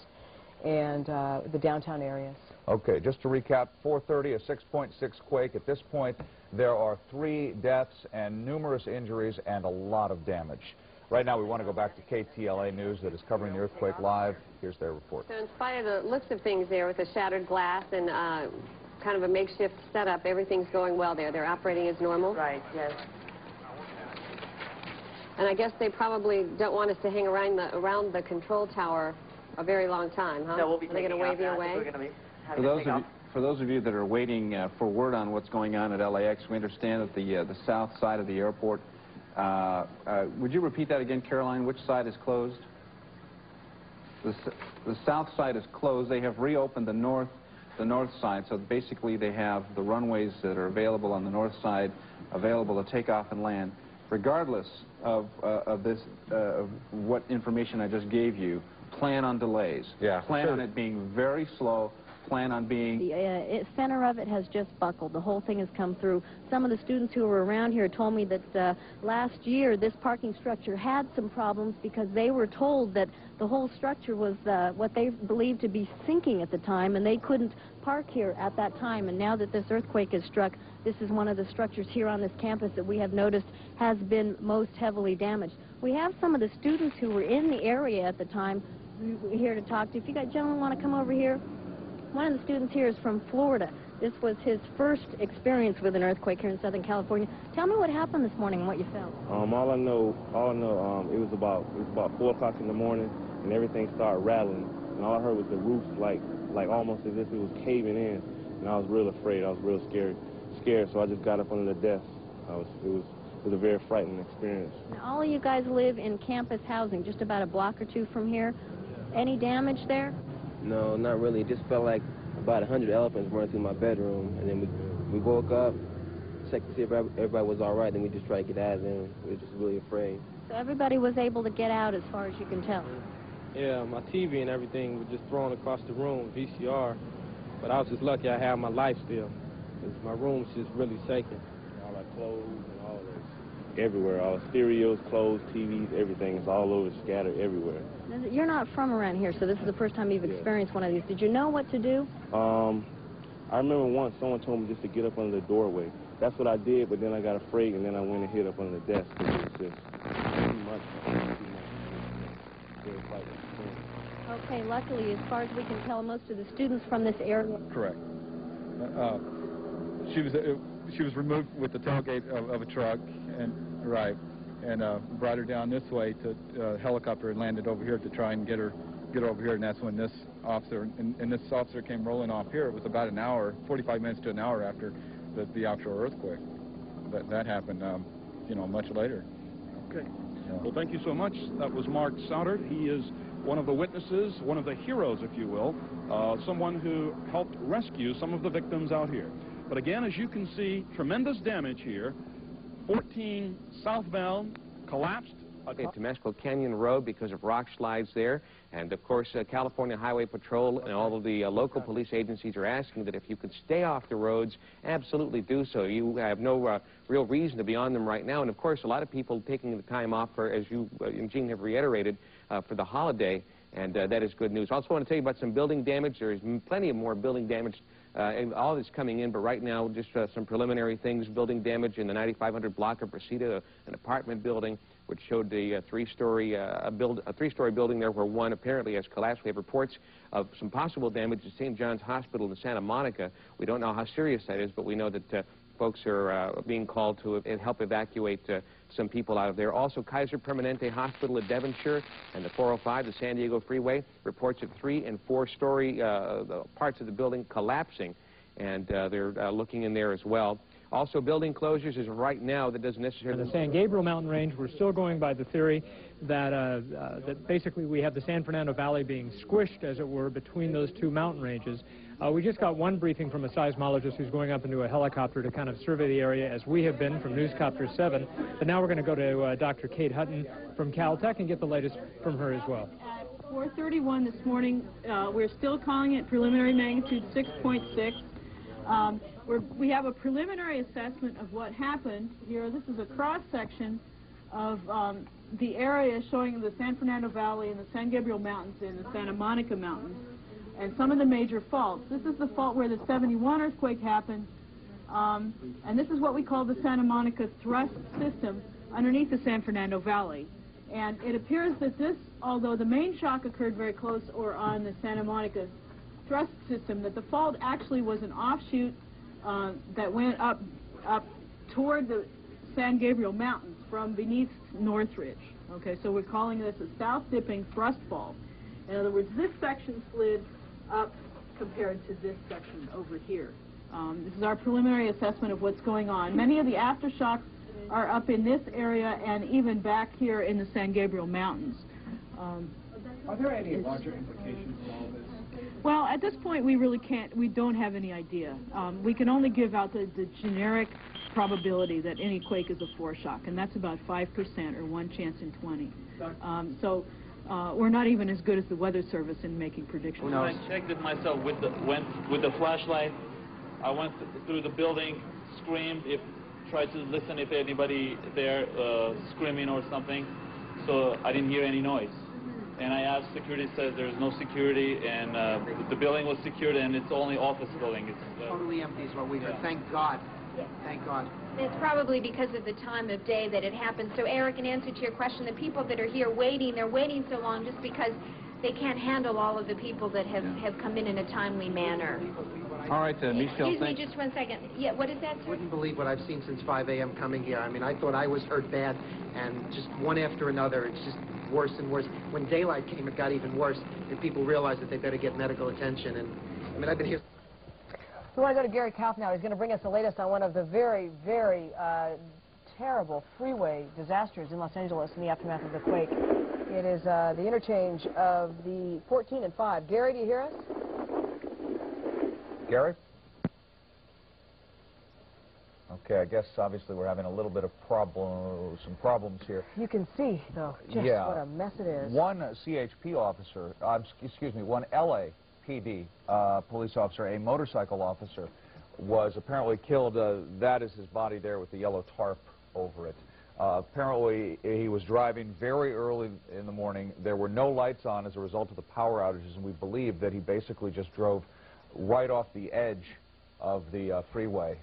and the downtown areas. Okay, just to recap, 4:30, a 6.6 quake. At this point, there are 3 deaths and numerous injuries and a lot of damage. Right now, we want to go back to KTLA News that is covering the earthquake live. Here's their report. So in spite of the looks of things there with the shattered glass and kind of a makeshift setup, everything's going well there. They're operating as normal? Right, yes. And I guess they probably don't want us to hang around the control tower a very long time, huh? No, we'll be Are they going to wave you away? For those of you that are waiting for word on what's going on at LAX, we understand that the south side of the airport, would you repeat that again, Caroline? Which side is closed? The south side is closed. They have reopened the north side, so basically they have the runways that are available on the north side available to take off and land. Regardless of what information I just gave you, plan on delays. Yeah, plan on it being very slow. Plan on being... The center of it has just buckled. The whole thing has come through. Some of the students who were around here told me that last year this parking structure had some problems because they were told that the whole structure was what they believed to be sinking at the time, and they couldn't park here at that time. And now that this earthquake has struck, this is one of the structures here on this campus that we have noticed has been most heavily damaged. We have some of the students who were in the area at the time here to talk to. If you guys gentlemen want to come over here. One of the students here is from Florida. This was his first experience with an earthquake here in Southern California. Tell me what happened this morning and what you felt. All I know, it was about 4 o'clock in the morning, and everything started rattling. And all I heard was the roof, like almost as if it was caving in. And I was real afraid. I was real scared. So I just got up under the desk. It was a very frightening experience. Now, all of you guys live in campus housing, just about a block or 2 from here. Any damage there? No, not really. It just felt like about 100 elephants running through my bedroom. And then we woke up, checked to see if everybody was all right, then we just tried to get out of there. We were just really afraid. So everybody was able to get out as far as you can tell? Yeah, my TV and everything was just thrown across the room, VCR. But I was just lucky I had my life still. My room's just really shaking. All our clothes and all that. Everywhere. All the stereos, clothes, TVs, everything is all over, scattered everywhere. You're not from around here, so this is the first time you've experienced one of these. Did you know what to do? I remember once someone told me just to get up under the doorway. That's what I did, but then I got afraid, and then I went and hid up under the desk. It was just too much. Okay, luckily, as far as we can tell, most of the students from this area... Correct. She was removed with the tailgate of a truck, and brought her down this way to helicopter and landed over here to try and get her over here, and that's when this officer came rolling off here. It was about an hour, 45 minutes to an hour after the actual earthquake. That happened, much later. Okay. Well, thank you so much. That was Mark Soudert. He is one of the witnesses, one of the heroes, if you will, someone who helped rescue some of the victims out here. But again, as you can see, tremendous damage here. 14 southbound collapsed into Mexico Canyon Road because of rock slides there. And of course, California Highway Patrol and all of the local police agencies are asking that if you could stay off the roads, absolutely do so. You have no real reason to be on them right now. And of course, a lot of people taking the time off for, as you and Gene have reiterated, for the holiday. And that is good news. I also want to tell you about some building damage. There is plenty of more building damage, and all this coming in, but right now, just some preliminary things. Building damage in the 9500 block of Reseda, an apartment building, which showed a three-story building there where one apparently has collapsed. We have reports of some possible damage at St. John's Hospital in Santa Monica. We don't know how serious that is, but we know that folks are being called to help evacuate some people out of there. Also, Kaiser Permanente Hospital at Devonshire and the 405, the San Diego Freeway, reports of 3- and 4-story parts of the building collapsing, and they're looking in there as well. Also, building closures is right now that doesn't necessarily... In the San Gabriel mountain range, we're still going by the theory that, that basically we have the San Fernando Valley being squished, as it were, between those two mountain ranges. We just got one briefing from a seismologist who's going up into a helicopter to kind of survey the area, as we have been from Newscopter 7. But now we're going to go to Dr. Kate Hutton from Caltech and get the latest from her as well. At 4:31 this morning, we're still calling it preliminary magnitude 6.6. We have a preliminary assessment of what happened here. This is a cross-section of the area showing the San Fernando Valley and the San Gabriel Mountains and the Santa Monica Mountains, and some of the major faults. This is the fault where the 71 earthquake happened, and this is what we call the Santa Monica thrust system underneath the San Fernando Valley. And it appears that this, although the main shock occurred very close or on the Santa Monica thrust system, that the fault actually was an offshoot that went up toward the San Gabriel Mountains from beneath Northridge. Okay, so we're calling this a south-dipping thrust fault. In other words, this section slid up compared to this section over here. This is our preliminary assessment of what's going on. Many of the aftershocks are up in this area and even back here in the San Gabriel Mountains. Are there any larger implications for all this? Well, at this point, we really can't, we don't have any idea. We can only give out the generic probability that any quake is a foreshock, and that's about 5% or 1 chance in 20. So we're not even as good as the Weather Service in making predictions. I checked it myself with the flashlight. I went through the building, screamed, tried to listen if anybody there screaming or something. So I didn't hear any noise. And I asked security, says there's no security, and the building was secured, and it's only office building. It's totally empty is what we heard. Thank God. Thank God. It's probably because of the time of day that it happened. So, Eric, in answer to your question, the people that are here waiting, they're waiting so long just because they can't handle all of the people that have come in a timely manner. All right, Michelle, excuse me just 1 second. Yeah, what is that, sir? Wouldn't believe what I've seen since 5 a.m. coming here. I mean, I thought I was hurt bad, and just one after another, it's just worse and worse. When daylight came, it got even worse, and people realized that they better get medical attention. And I mean, I've been here. We want to go to Gary Kauf now. He's going to bring us the latest on one of the very, very terrible freeway disasters in Los Angeles in the aftermath of the quake. It is the interchange of the 14 and 5. Gary, do you hear us? Gary? Okay, I guess obviously we're having a little bit of some problems here. You can see, though, just what a mess it is. One CHP officer, excuse me, one LAPD police officer, a motorcycle officer, was apparently killed. That is his body there with the yellow tarp over it. Apparently, he was driving very early in the morning. There were no lights on as a result of the power outages, and we believe that he basically just drove right off the edge of the freeway.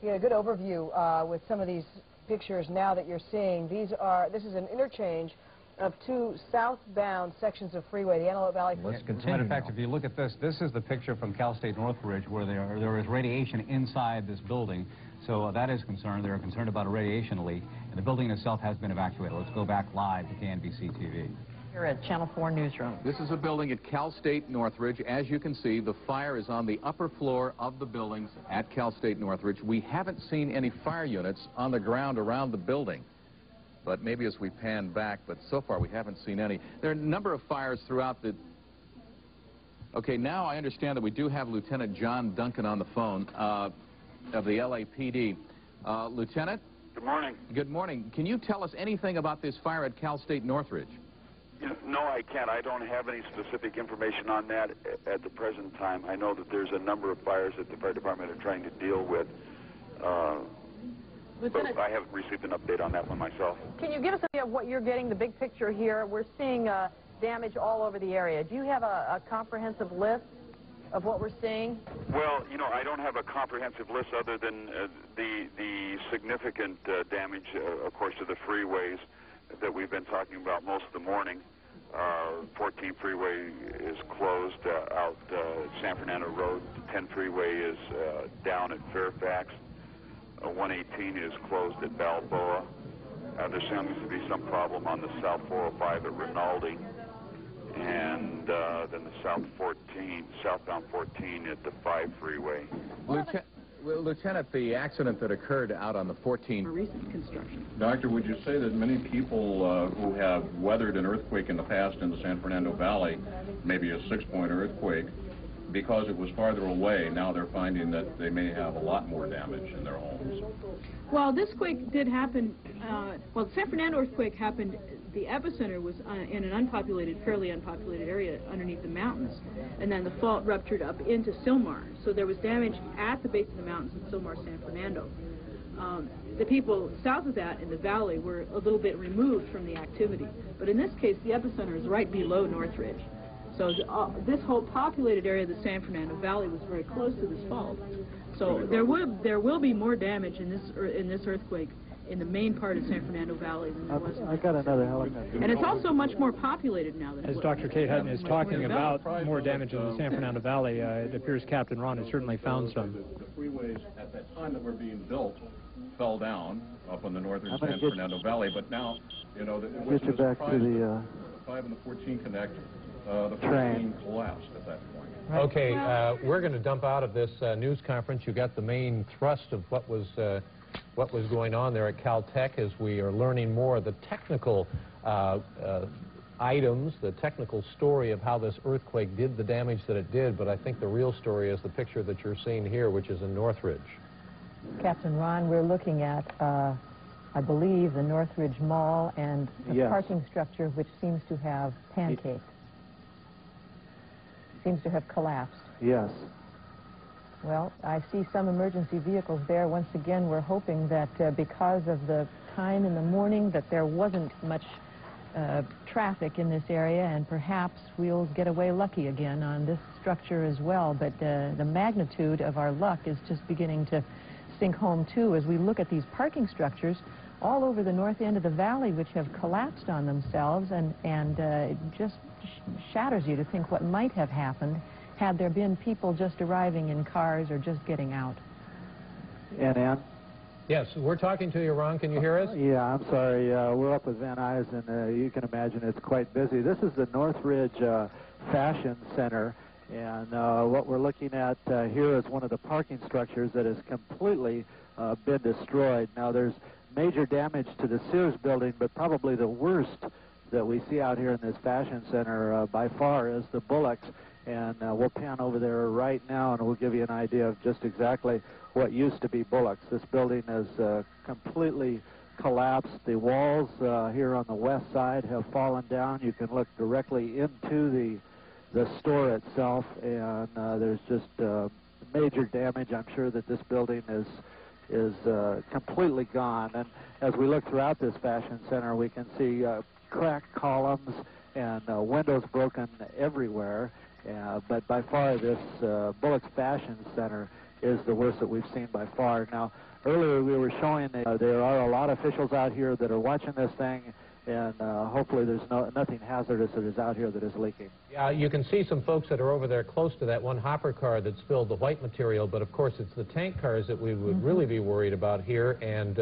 You get a good overview with some of these pictures now that you're seeing. This is an interchange of two southbound sections of freeway, the Antelope Valley. As a matter of fact, if you look at this, this is the picture from Cal State Northridge where there is radiation inside this building. So that is concerned. They're concerned about a radiation leak, and the building itself has been evacuated. Let's go back live to KNBC TV. Here at Channel 4 Newsroom. This is a building at Cal State Northridge. As you can see, the fire is on the upper floor of the buildings at Cal State Northridge. We haven't seen any fire units on the ground around the building, but maybe as we pan back, but so far we haven't seen any. There are a number of fires throughout the... Okay, now I understand that we do have Lieutenant John Duncan on the phone of the LAPD. Lieutenant? Good morning. Good morning. Can you tell us anything about this fire at Cal State Northridge? No, I can't. I don't have any specific information on that at the present time. I know that there's a number of fires that the fire department are trying to deal with, but I haven't received an update on that one myself. Can you give us an idea of what you're getting, the big picture here? We're seeing damage all over the area. Do you have a comprehensive list of what we're seeing? Well, you know, I don't have a comprehensive list other than the significant damage, of course, to the freeways that we've been talking about most of the morning. 14 freeway is closed out San Fernando Road. 10 freeway is down at Fairfax. 118 is closed at Balboa. There seems to be some problem on the South 405 at Rinaldi. And then the southbound 14 at the 5 freeway. Lieutenant, the accident that occurred out on the 14... Recent construction. Doctor, would you say that many people who have weathered an earthquake in the past in the San Fernando Valley, maybe a 6-point earthquake, because it was farther away, now they're finding that they may have a lot more damage in their homes? Well, this quake did happen, well, the San Fernando earthquake happened, the epicenter was in an fairly unpopulated area underneath the mountains, and then the fault ruptured up into Sylmar. So there was damage at the base of the mountains in Sylmar, San Fernando. The people south of that in the valley were a little bit removed from the activity. But in this case, the epicenter is right below Northridge. So this whole populated area of the San Fernando Valley was very close to this fault. So there will be more damage in this earthquake in the main part of San Fernando Valley than there was. I got another helicopter. And it's also much more populated now than it was. As Dr. Kate Hutton is talking about more damage in the San Fernando Valley, it appears Captain Ron has certainly found some. The freeways at that time that were being built fell down up in the northern San Fernando Valley, but now, you know, it was get you back to the 5 and the 14 connect. The 14 collapsed at that point. Okay, we're going to dump out of this news conference. You got the main thrust of what was going on there at Caltech as we are learning more of the technical items, the technical story of how this earthquake did the damage that it did, but I think the real story is the picture that you're seeing here, which is in Northridge. Captain Ron, we're looking at, I believe, the Northridge Mall and the parking structure, which seems to have pancaked. Seems to have collapsed. Yes. Well, I see some emergency vehicles there. Once again, we're hoping that because of the time in the morning that there wasn't much traffic in this area, and perhaps we'll get away lucky again on this structure as well. But the magnitude of our luck is just beginning to sink home, too, as we look at these parking structures all over the north end of the valley, which have collapsed on themselves, and it just shatters you to think what might have happened had there been people just arriving in cars or just getting out. And Ann? Yes, we're talking to you, Ron. Can you hear us? Yeah, I'm sorry. We're up with Van Nuys, and you can imagine it's quite busy. This is the Northridge Fashion Center, and what we're looking at here is one of the parking structures that has completely been destroyed. Now, there's major damage to the Sears building, but probably the worst that we see out here in this fashion center by far is the Bullocks, and we'll pan over there right now and we'll give you an idea of just exactly what used to be Bullocks. This building has completely collapsed. The walls here on the west side have fallen down. You can look directly into the store itself, and there's just major damage. I'm sure that this building is completely gone. And as we look throughout this fashion center, we can see cracked columns and windows broken everywhere. But by far, this Bullocks Fashion Center is the worst that we've seen by far. Now, earlier we were showing that there are a lot of officials out here that are watching this thing, and hopefully there's nothing hazardous that is out here that is leaking. Yeah, you can see some folks that are over there close to that one hopper car that spilled the white material, but of course it's the tank cars that we would really be worried about here, and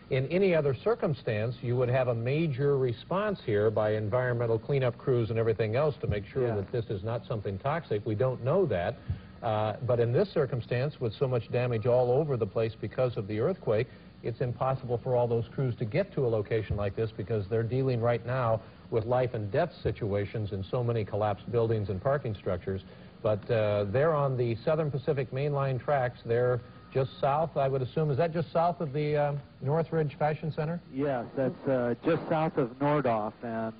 in any other circumstance you would have a major response here by environmental cleanup crews and everything else to make sure that this is not something toxic. We don't know that, but in this circumstance, with so much damage all over the place because of the earthquake, it's impossible for all those crews to get to a location like this because they're dealing right now with life and death situations in so many collapsed buildings and parking structures. But they're on the Southern Pacific Main Line tracks. They're just south, I would assume. Is that just south of the Northridge Fashion Center? Yes, that's just south of Nordhoff, and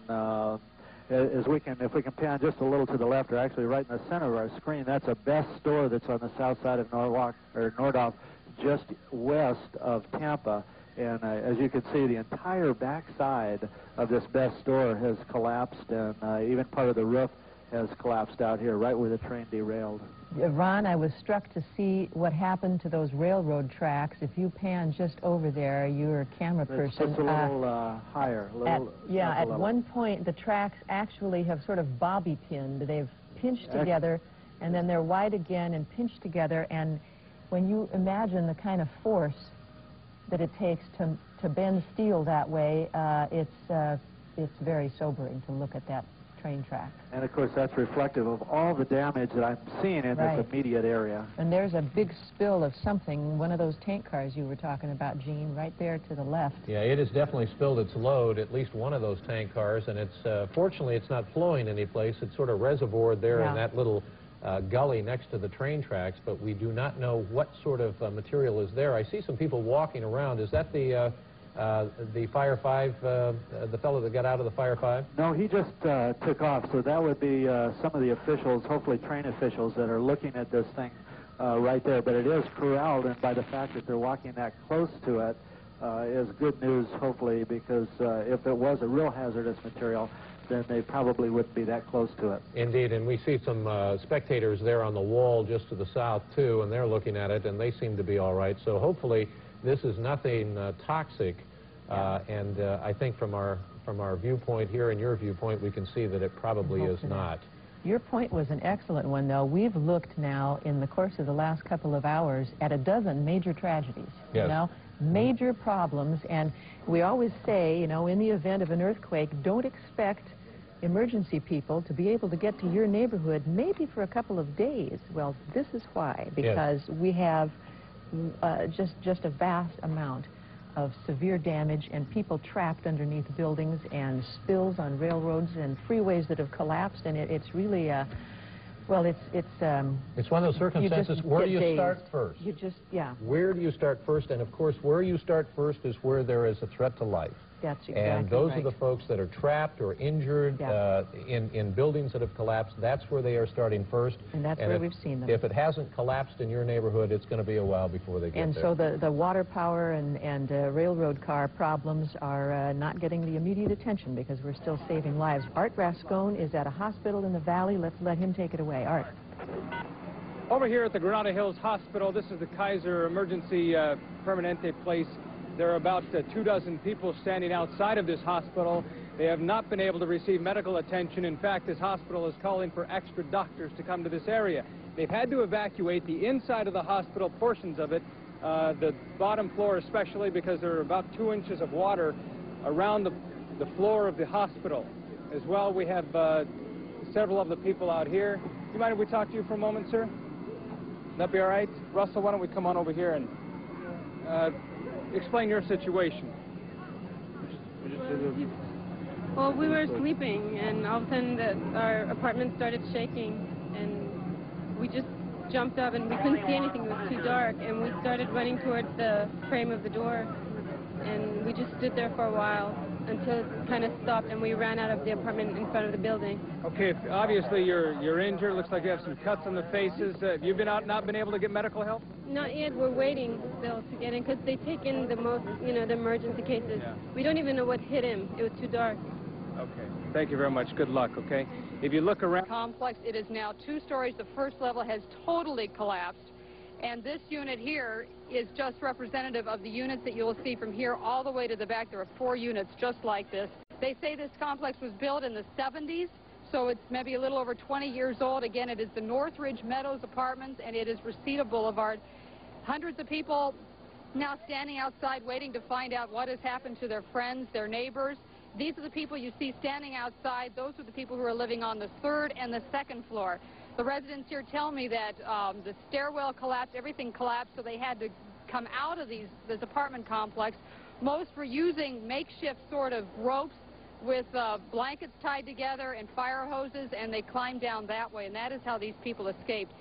if we can pan just a little to the left, or actually right in the center of our screen, that's a Best store that's on the south side of Nordhoff, just west of Tampa. And as you can see, the entire back side of this Best store has collapsed, and even part of the roof has collapsed out here, right where the train derailed. Ron, I was struck to see what happened to those railroad tracks. If you pan just over there, you're a camera person. It's a little higher. At one point, the tracks actually have sort of bobby pinned. They've pinched together, and then they're wide again and pinched together. And when you imagine the kind of force that it takes to bend steel that way, it's very sobering to look at that train track. And of course, that's reflective of all the damage that I'm seeing in this immediate area. And there's a big spill of something, one of those tank cars you were talking about, Gene, right there to the left. Yeah, it has definitely spilled its load, at least one of those tank cars, and it's fortunately it's not flowing anyplace. It's sort of reservoired there in that little gully next to the train tracks, but we do not know what sort of material is there. I see some people walking around. Is that the Fire 5, the fellow that got out of the Fire 5? No, he just took off, so that would be some of the officials, hopefully train officials, that are looking at this thing right there. But it is corralled, and by the fact that they're walking that close to it is good news, hopefully, because if it was a real hazardous material, then they probably wouldn't be that close to it. Indeed, and we see some spectators there on the wall just to the south, too, and they're looking at it, and they seem to be all right. So hopefully this is nothing toxic, and I think from our viewpoint here and your viewpoint, we can see that it probably is not. Your point was an excellent one, though. We've looked now in the course of the last couple of hours at a dozen major tragedies. Yes. You know, major problems, and we always say, you know, in the event of an earthquake, don't expect emergency people to be able to get to your neighborhood maybe for a couple of days. Well, this is why, because we have just a vast amount of severe damage and people trapped underneath buildings and spills on railroads and freeways that have collapsed, and it's really well, it's one of those circumstances. Where do you start first? You just Where do you start first? And of course, where you start first is where there is a threat to life. That's exactly and those right. are the folks that are trapped or injured in buildings that have collapsed. That's where they are starting first. And that's where we've seen them. If it hasn't collapsed in your neighborhood, it's going to be a while before they get there. And so the water power and railroad car problems are not getting the immediate attention because we're still saving lives. Art Rascone is at a hospital in the valley. Let's let him take it away. Art. Over here at the Granada Hills Hospital, this is the Kaiser Emergency Permanente place. There are about 24 people standing outside of this hospital. They have not been able to receive medical attention. In fact, this hospital is calling for extra doctors to come to this area. They've had to evacuate the inside of the hospital, portions of it, the bottom floor especially, because there are about 2 inches of water around the floor of the hospital. As well, we have several of the people out here. Do you mind if we talk to you for a moment, sir? Would that be all right? Russell, why don't we come on over here and explain your situation. Well, we were sleeping, and all of a sudden our apartment started shaking, and we just jumped up, and we couldn't see anything. It was too dark, and we started running towards the frame of the door, and we just stood there for a while until it kind of stopped, and we ran out of the apartment in front of the building. Okay, obviously you're injured. Looks like you have some cuts on the faces. Have you not been able to get medical help? Not yet. We're waiting still to get in because they take in the most, the emergency cases. Yeah. We don't even know what hit him. It was too dark. Okay. Thank you very much. Good luck, okay? If you look around... Complex, it is now 2 stories. The first level has totally collapsed. And this unit here is just representative of the units that you'll see from here all the way to the back. There are 4 units just like this. They say this complex was built in the 70s, so it's maybe a little over 20 years old. Again, it is the Northridge Meadows Apartments, and it is Reseda Boulevard. Hundreds of people now standing outside waiting to find out what has happened to their friends, their neighbors. These are the people you see standing outside. Those are the people who are living on the 3rd and the 2nd floor. The residents here tell me that the stairwell collapsed, everything collapsed, so they had to come out of this apartment complex. Most were using makeshift sort of ropes with blankets tied together and fire hoses, and they climbed down that way, and that is how these people escaped.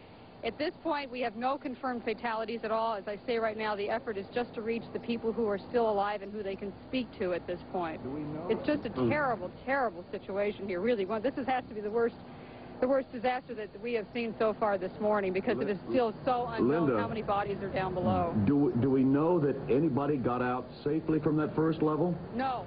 At this point, we have no confirmed fatalities at all. As I say right now, the effort is just to reach the people who are still alive and who they can speak to at this point. Do we know? It's just a terrible, terrible situation here, really. Well, this has to be the worst disaster that we have seen so far this morning, because it is still so unknown how many bodies are down below. Do we know that anybody got out safely from that first level? No.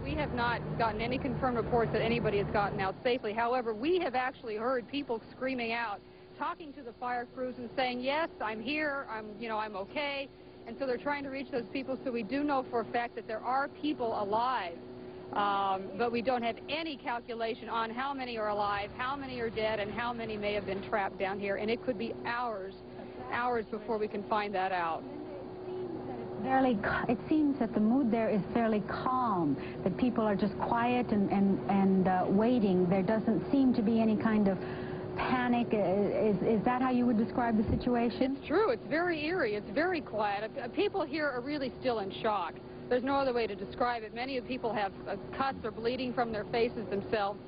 We have not gotten any confirmed reports that anybody has gotten out safely. However, we have actually heard people screaming out, talking to the fire crews and saying, yes, I'm here, I'm okay. And so they're trying to reach those people. So we do know for a fact that there are people alive. But we don't have any calculation on how many are alive, how many are dead, and how many may have been trapped down here. And it could be hours before we can find that out. It seems that the mood there is fairly calm, that people are just quiet and waiting. There doesn't seem to be any kind of panic. Is that how you would describe the situation? It's true. It's very eerie. It's very quiet. People here are really still in shock. There's no other way to describe it. Many of the people have cuts or bleeding from their faces themselves,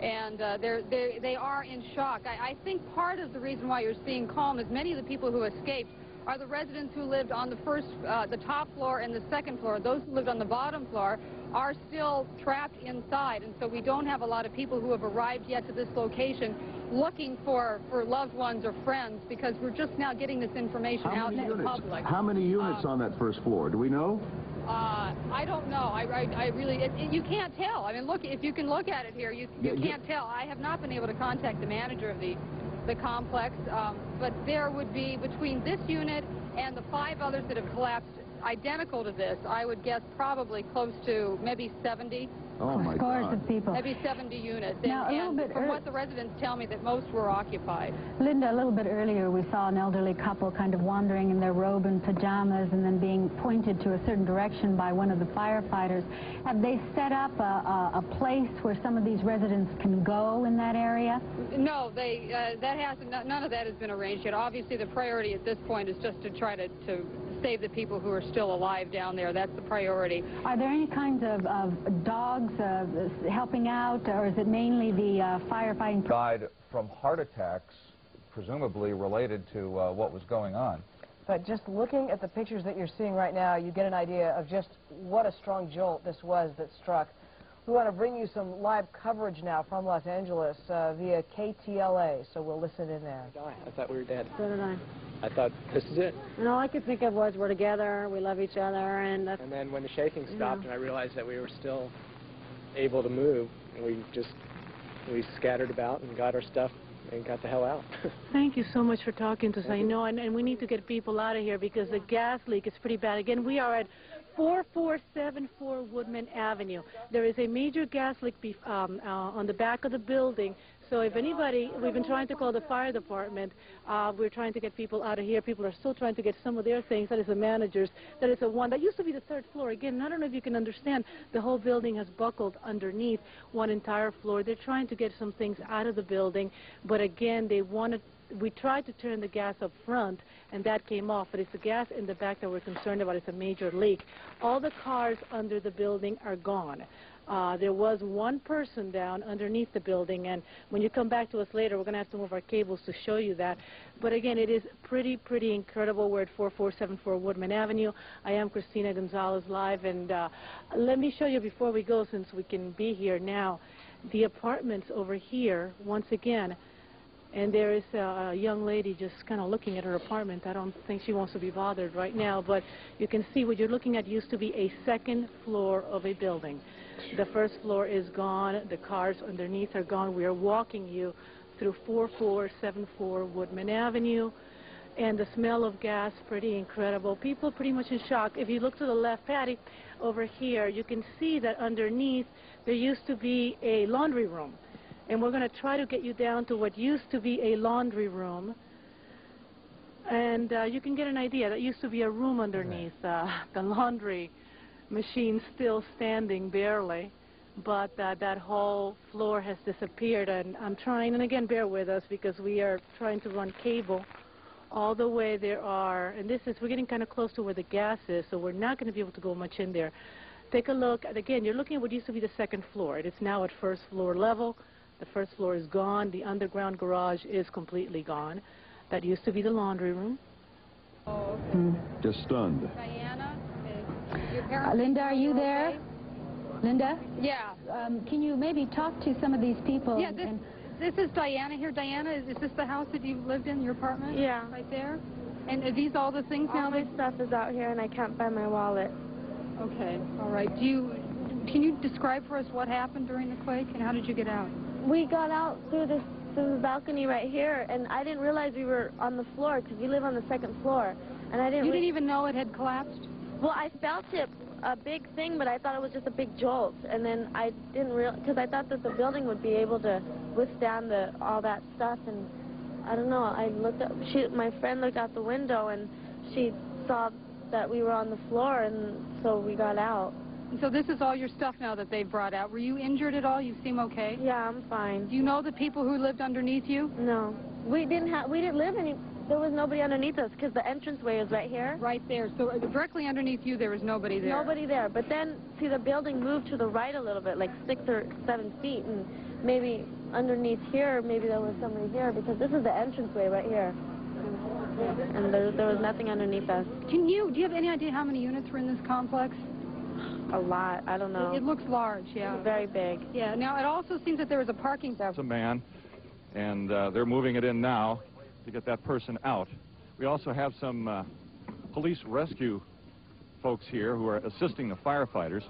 and they are in shock. I think part of the reason why you're seeing calm is many of the people who escaped are the residents who lived on the top floor and the second floor. Those who lived on the bottom floor are still trapped inside, and so we don't have a lot of people who have arrived yet to this location looking for loved ones or friends, because we're just now getting this information out to the public. How many units on that first floor? Do we know? I don't know. I really, you can't tell. I mean, look, if you can look at it here, you can't tell. I have not been able to contact the manager of the complex, but there would be, between this unit and the 5 others that have collapsed identical to this, I would guess probably close to maybe 70. Oh my Scores God. of people. Maybe 70 units. Now, and from what the residents tell me, that most were occupied. Linda, a little bit earlier we saw an elderly couple kind of wandering in their robe and pajamas and then being pointed to a certain direction by one of the firefighters. Have they set up a place where some of these residents can go in that area? No, none of that has been arranged yet. Obviously, the priority at this point is just to try to save the people who are still alive down there. That's the priority. Are there any kinds of dogs helping out, or is it mainly the firefighting? Died from heart attacks, presumably related to what was going on. But just looking at the pictures that you're seeing right now, you get an idea of just what a strong jolt this was that struck. We want to bring you some live coverage now from Los Angeles via KTLA, so we'll listen in there. I thought we were dead. So did I. I thought, this is it. And all I could think of was we're together, we love each other, and that's... And then when the shaking stopped and I realized that we were still able to move, and we scattered about and got our stuff and got the hell out. Thank you so much for talking to us. I know, and we need to get people out of here because the gas leak is pretty bad. Again, we are at 4474 Woodman Avenue. There is a major gas leak on the back of the building. So if anybody, we've been trying to call the fire department. We're trying to get people out of here. People are still trying to get some of their things. That is the managers. That is the one. That used to be the 3rd floor. Again, I don't know if you can understand. The whole building has buckled underneath one entire floor. They're trying to get some things out of the building. But again, we tried to turn the gas up front, and that came off. But it's the gas in the back that we're concerned about. It's a major leak. All the cars under the building are gone. There was one person down underneath the building, and when you come back to us later, we're going to have to move our cables to show you that. But again, it is pretty incredible. We're at 4474 Woodman Avenue. I am Christina Gonzalez live, and let me show you before we go, since we can be here now, the apartments over here, once again. And there is a young lady just kind of looking at her apartment. I don't think she wants to be bothered right now, but you can see what you're looking at used to be a 2nd floor of a building. The 1st floor is gone. The cars underneath are gone. We are walking you through 4474 Woodman Avenue. And the smell of gas, pretty incredible. People pretty much in shock. If you look to the left, Patty, over here, you can see that underneath there used to be a laundry room. And we're going to try to get you down to what used to be a laundry room. And you can get an idea. That used to be a room underneath. The laundry machine still standing barely. But that whole floor has disappeared. And I'm trying, and again, bear with us because we are trying to run cable all the way. There are, and we're getting kind of close to where the gas is, so we're not going to be able to go much in there. Take a look. Again, you're looking at what used to be the 2nd floor. It is now at 1st floor level. The 1st floor is gone. The underground garage is completely gone. that used to be the laundry room. Oh, okay. Just stunned. Diana, is your parents... Linda, are you there? Okay? Linda? Yeah. Can you maybe talk to some of these people? Yeah, this is Diana here. Diana, is this the house that you lived in, your apartment? Yeah. Right there? And are these all the things now? All my stuff is out here, and I can't find my wallet. Okay, all right. Can you describe for us what happened during the quake, and how did you get out? We got out through the balcony right here, and I didn't realize we were on the floor because we live on the second floor, and I didn't. You didn't even know it had collapsed? Well, I felt it, a big thing, but I thought it was just a big jolt, and then I didn't realize, because I thought that the building would be able to withstand all that stuff, and I don't know. I looked up. My friend looked out the window, and she saw that we were on the floor, and so we got out. So this is all your stuff now that they've brought out. Were you injured at all? You seem okay? Yeah, I'm fine. Do you know the people who lived underneath you? No. We didn't live there was nobody underneath us because the entranceway was right here. Right there. So directly underneath you there was nobody there? Nobody there. But then, see, the building moved to the right a little bit, like 6 or 7 feet, and maybe underneath here, maybe there was somebody here, because this is the entranceway right here. And there was nothing underneath us. Do you have any idea how many units were in this complex? A lot. I don't know. It looks large, yeah. It's very big. Yeah. Now, it also seems that there was a parking... It's a man, and they're moving it in now to get that person out. We also have some police rescue folks here who are assisting the firefighters.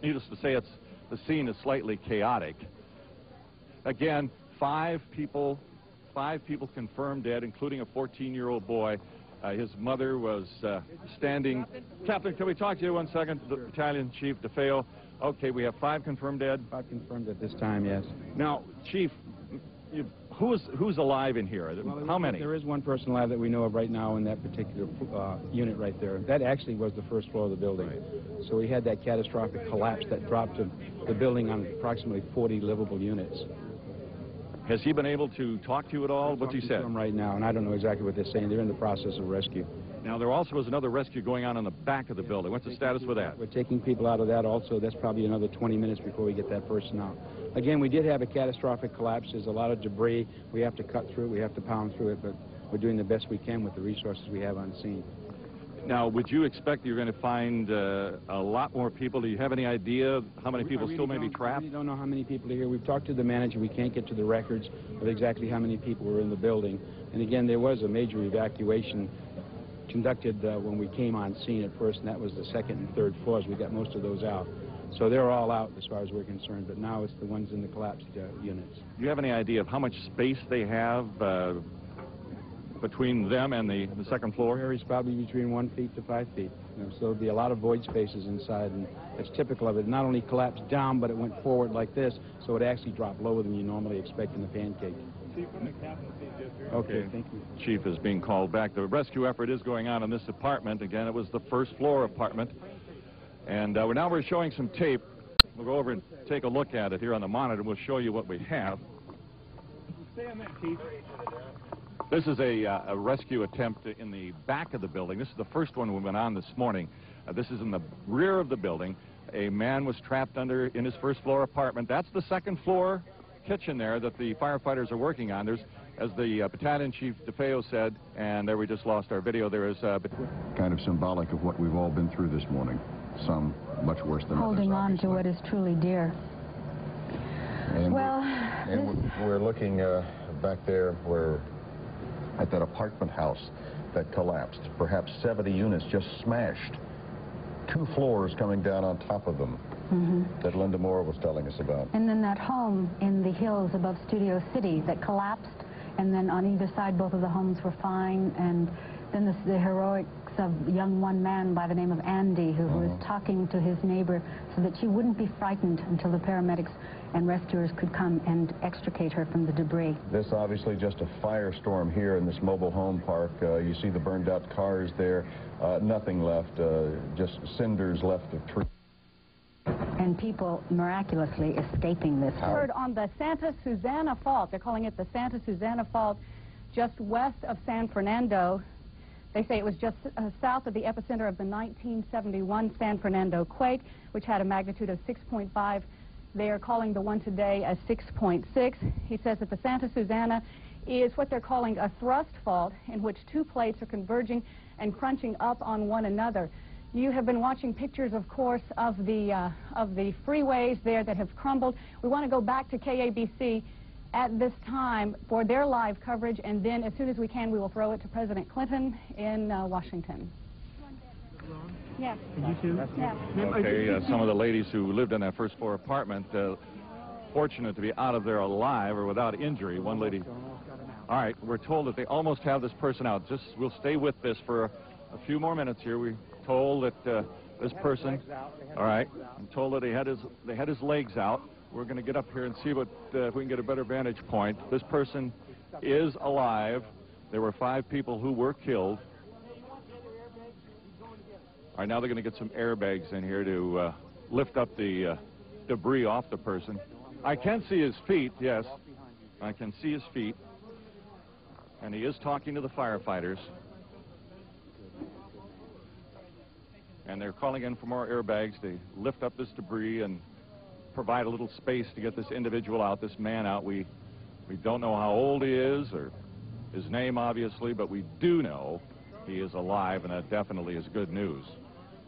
Needless to say, the scene is slightly chaotic. Again, five people confirmed dead, including a 14-year-old boy. His mother was standing. Captain, can we talk to you 1 second? The Battalion Chief DeFeo. Okay, we have 5 confirmed dead. 5 confirmed at this time, yes. Now, Chief, who's alive in here? Well, how many? There is one person alive that we know of right now in that particular unit right there. That actually was the first floor of the building. Right. So we had that catastrophic collapse that dropped the building on approximately 40 livable units. Has he been able to talk to you at all? What's he said? Right now, and I don't know exactly what they're saying. They're in the process of rescue. Now, there also was another rescue going on in the back of the building. What's the status with that? We're taking people out of that also. That's probably another 20 minutes before we get that person out. Again, we did have a catastrophic collapse. There's a lot of debris. We have to cut through it. We have to pound through it, but we're doing the best we can with the resources we have on scene. Now, would you expect you're going to find a lot more people? Do you have any idea how many people still may be trapped? We don't know how many people are here. We've talked to the manager. We can't get to the records of exactly how many people were in the building. And again, there was a major evacuation conducted when we came on scene at first, and that was the 2nd and 3rd floors. We got most of those out. So they're all out as far as we're concerned, but now it's the ones in the collapsed units. Do you have any idea of how much space they have between them and the 2nd floor? It varies probably between 1 feet to 5 feet. So there'll be a lot of void spaces inside, and it's typical of it. Not only collapsed down, but it went forward like this, so it actually dropped lower than you normally expect in a pancake. Okay, thank you. Chief is being called back. The rescue effort is going on in this apartment. Again, it was the 1st floor apartment. And now we're showing some tape. We'll go over and take a look at it here on the monitor. We'll show you what we have. Stay on that, Chief. This is a rescue attempt in the back of the building. This is the first one we went on this morning. This is in the rear of the building. A man was trapped in his 1st floor apartment. That's the 2nd floor kitchen there that the firefighters are working on. There's, as the Battalion Chief DeFeo said, and there we just lost our video, there is... kind of symbolic of what we've all been through this morning. Some much worse than holding others, on to what is truly dear. And well, we're looking back there where at that apartment house that collapsed. Perhaps 70 units just smashed. 2 floors coming down on top of them that Linda Moore was telling us about. And then that home in the hills above Studio City that collapsed, and then on either side both of the homes were fine, and then the heroics of one man by the name of Andy who was talking to his neighbor so that she wouldn't be frightened until the paramedics and rescuers could come and extricate her from the debris. This obviously just a firestorm here in this mobile home park. You see the burned out cars there. Nothing left, just cinders left of trees. And people miraculously escaping this. Heard on the Santa Susana Fault. They're calling it the Santa Susana Fault, just west of San Fernando. They say it was just south of the epicenter of the 1971 San Fernando quake, which had a magnitude of 6.5. They are calling the one today a 6.6. He says that the Santa Susana is what they're calling a thrust fault, in which two plates are converging and crunching up on one another. You have been watching pictures, of course, of the freeways there that have crumbled. We want to go back to KABC at this time for their live coverage, and then as soon as we can, we will throw it to President Clinton in Washington. Yes. Yes. Okay, some of the ladies who lived in that first floor apartment, fortunate to be out of there alive or without injury. One lady. All right, we're told that they almost have this person out. We'll stay with this for a few more minutes here. We're told that this person, all right, I'm told that they had his legs out. We're going to get up here and see what if we can get a better vantage point. This person is alive. There were 5 people who were killed. All right, now they're going to get some airbags in here to lift up the debris off the person. I can see his feet, yes. I can see his feet. And he is talking to the firefighters. And they're calling in for more airbags to lift up this debris and provide a little space to get this individual out, this man out. We don't know how old he is or his name, obviously, but we do know he is alive, and that definitely is good news.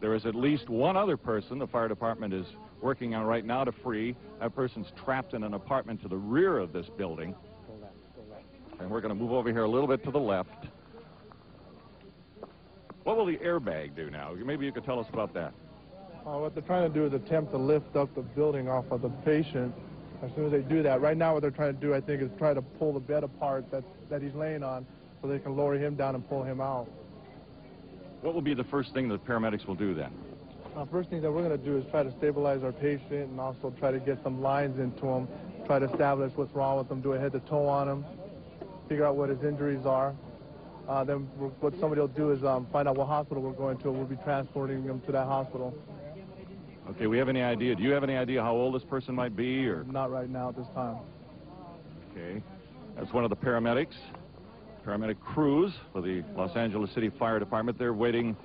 There is at least one other person the fire department is working on right now to free. That person's trapped in an apartment to the rear of this building. And we're going to move over here a little bit to the left. What will the airbag do now? Maybe you could tell us about that. What they're trying to do is attempt to lift up the building off of the patient. As soon as they do that, right now what they're trying to do, I think, is try to pull the bed apart that he's laying on so they can lower him down and pull him out. What will be the first thing that paramedics will do then? First thing that we're going to do is try to stabilize our patient and also try to get some lines into him, try to establish what's wrong with him, do a head-to-toe on him, figure out what his injuries are. Then what somebody will do is find out what hospital we're going to, and we'll be transporting him to that hospital. Okay, we have any idea? Do you have any idea how old this person might be? Or not right now at this time. Okay, that's one of the paramedics. Paramedic crews for the Los Angeles City Fire Department. They're waiting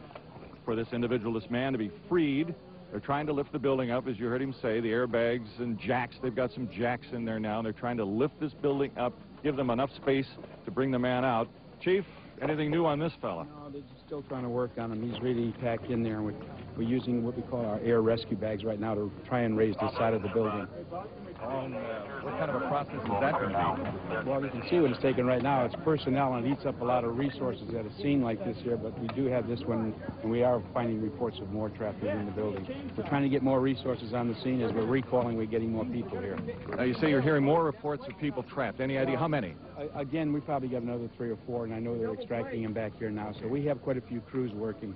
for this individual, this man, to be freed. They're trying to lift the building up, as you heard him say, the airbags and jacks. They've got some jacks in there now, and they're trying to lift this building up, give them enough space to bring the man out. Chief, anything new on this fella? No, they're still trying to work on him. He's really packed in there, and we're using what we call our air rescue bags right now to try and raise the side of the building. What kind of a process is that going to be? Well, you can see what it's taking right now. It's personnel, and it eats up a lot of resources at a scene like this here, but we do have this one, and we are finding reports of more traffic in the building. We're trying to get more resources on the scene. As we're recalling, we're getting more people here. Now, you say you're hearing more reports of people trapped. Any idea how many? Again, we probably got another 3 or 4, and I know they're extracting them back here now, so we have quite a few crews working.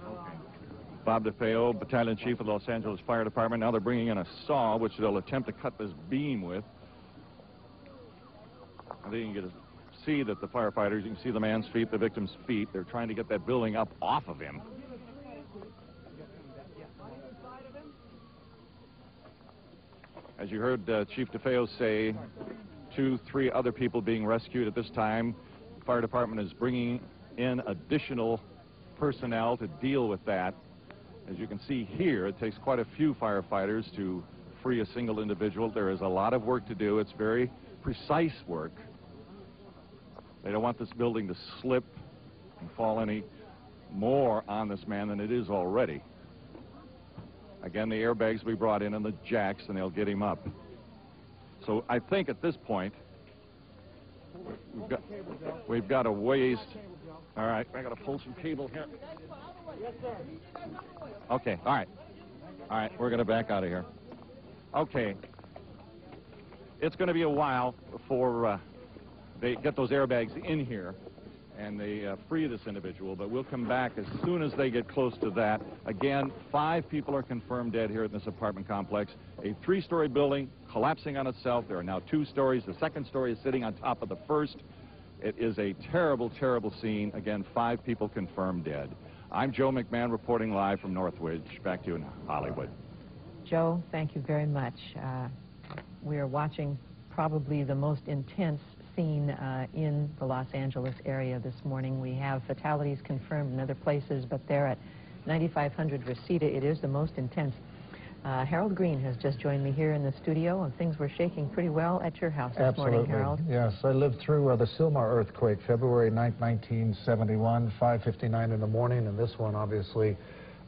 Bob DeFeo, Battalion Chief of the Los Angeles Fire Department. Now they're bringing in a saw, which they'll attempt to cut this beam with. I think you can get to see that the firefighters, you can see the man's feet, the victim's feet. They're trying to get that building up off of him. As you heard Chief DeFeo say, 2, 3 other people being rescued at this time. The fire department is bringing in additional personnel to deal with that. As you can see here, it takes quite a few firefighters to free a single individual. There is a lot of work to do. It's very precise work. They don't want this building to slip and fall any more on this man than it is already. Again, the airbags will be brought in and the jacks, and they'll get him up. So I think at this point, we've got a ways. All right, I got to pull some cable here. Okay, all right, we're going to back out of here. Okay, it's going to be a while before they get those airbags in here and they free this individual, but we'll come back as soon as they get close to that. Again, 5 people are confirmed dead here in this apartment complex. A 3-story building collapsing on itself. There are now 2 stories. The second story is sitting on top of the first. It is a terrible, terrible scene. Again, 5 people confirmed dead. I'm Joe McMahon reporting live from Northridge. Back to you in Hollywood. Joe, thank you very much. We are watching probably the most intense scene in the Los Angeles area this morning. We have fatalities confirmed in other places, but there at 9500 Reseda, it is the most intense. Harold Green has just joined me here in the studio, and things were shaking pretty well at your house this morning, Harold. Yes, I lived through the Sylmar earthquake, February 9th, 1971, 5:59 in the morning, and this one obviously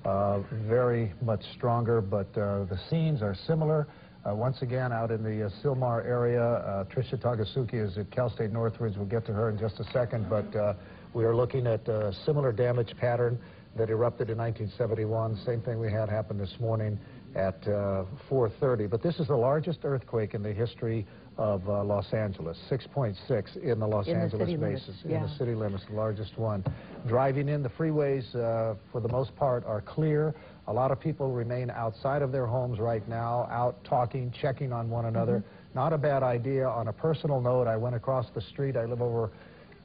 very much stronger, but the scenes are similar. Once again, out in the Sylmar area, Tricia Tagasuki is at Cal State Northridge. We'll get to her in just a second, but we are looking at a similar damage pattern that erupted in 1971. Same thing we had happen this morning at 4:30. But this is the largest earthquake in the history of Los Angeles, 6.6 in the Los Angeles basin. In the city limits, the largest one. Driving in, the freeways, for the most part, are clear. A lot of people remain outside of their homes right now, out talking, checking on one another. Not a bad idea. On a personal note, I went across the street. I live over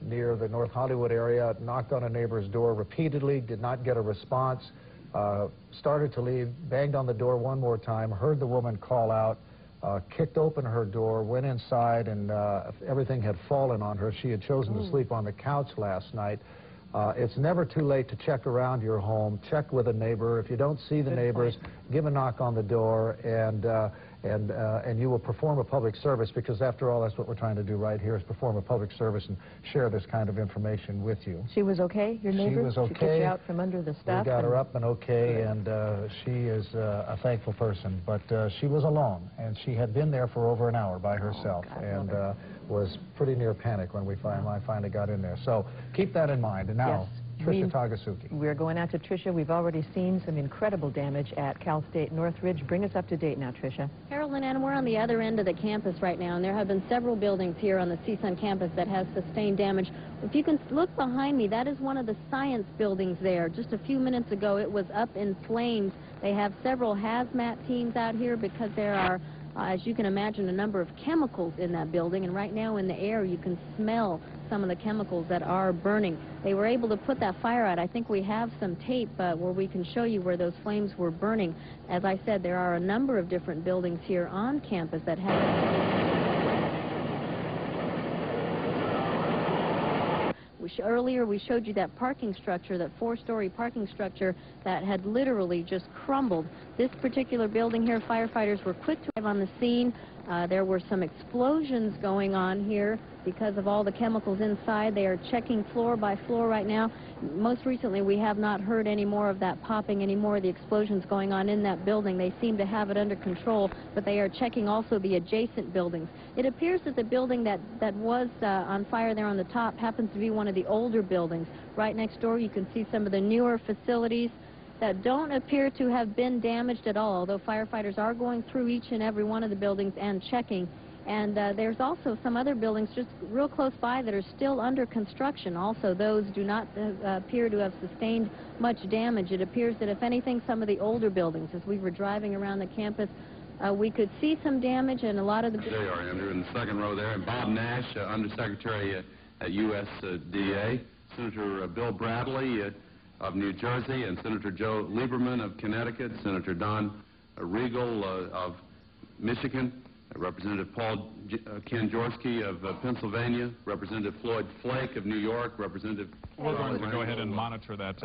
near the North Hollywood area, knocked on a neighbor's door repeatedly, did not get a response, started to leave, banged on the door one more time, heard the woman call out, kicked open her door, went inside, and everything had fallen on her. She had chosen to sleep on the couch last night. It's never too late to check around your home, check with a neighbor. If you don't see the neighbors, give a knock on the door, and you will perform a public service, because after all, that's what we're trying to do right here, is perform a public service and share this kind of information with you. She was okay, your neighbor? She was okay. She took you out from under the stuff? We got her up and okay, and she is a thankful person. But she was alone, and she had been there for over an hour by herself, and was pretty near panic when we finally got in there. So keep that in mind. And now, Tricia Tagasuki. We're going out to Tricia. We've already seen some incredible damage at Cal State Northridge. Bring us up to date now, Tricia. Harold and Ann, we're on the other end of the campus right now, and there have been several buildings here on the CSUN campus that have sustained damage. If you can look behind me, that is one of the science buildings there. Just a few minutes ago, it was up in flames. They have several hazmat teams out here because there are, as you can imagine, a number of chemicals in that building, and right now in the air you can smell some of the chemicals that are burning. They were able to put that fire out. I think we have some tape where we can show you where those flames were burning. As I said, there are a number of different buildings here on campus that have... Earlier we showed you that parking structure, that four-story parking structure that had literally just crumbled. This particular building here, firefighters were quick to arrive on the scene. There were some explosions going on here because of all the chemicals inside. They are checking floor by floor right now. Most recently, we have not heard any more of that popping, any more of the explosions going on in that building. They seem to have it under control, but they are checking also the adjacent buildings. It appears that the building that was on fire there on the top happens to be one of the older buildings. Right next door, you can see some of the newer facilities that don't appear to have been damaged at all, although firefighters are going through each and every one of the buildings and checking. And there's also some other buildings just real close by that are still under construction. Also, those do not appear to have sustained much damage. It appears that, if anything, some of the older buildings, as we were driving around the campus, we could see some damage, and a lot of the... There you are, Andrew, in the second row there. And Bob Nash, Undersecretary at USDA. Senator Bill Bradley of New Jersey, and Senator Joe Lieberman of Connecticut, Senator Don Riegel of Michigan, Representative Paul Ken Jaworski of Pennsylvania, Representative Floyd Flake of New York, Representative... We're going to go ahead and monitor that,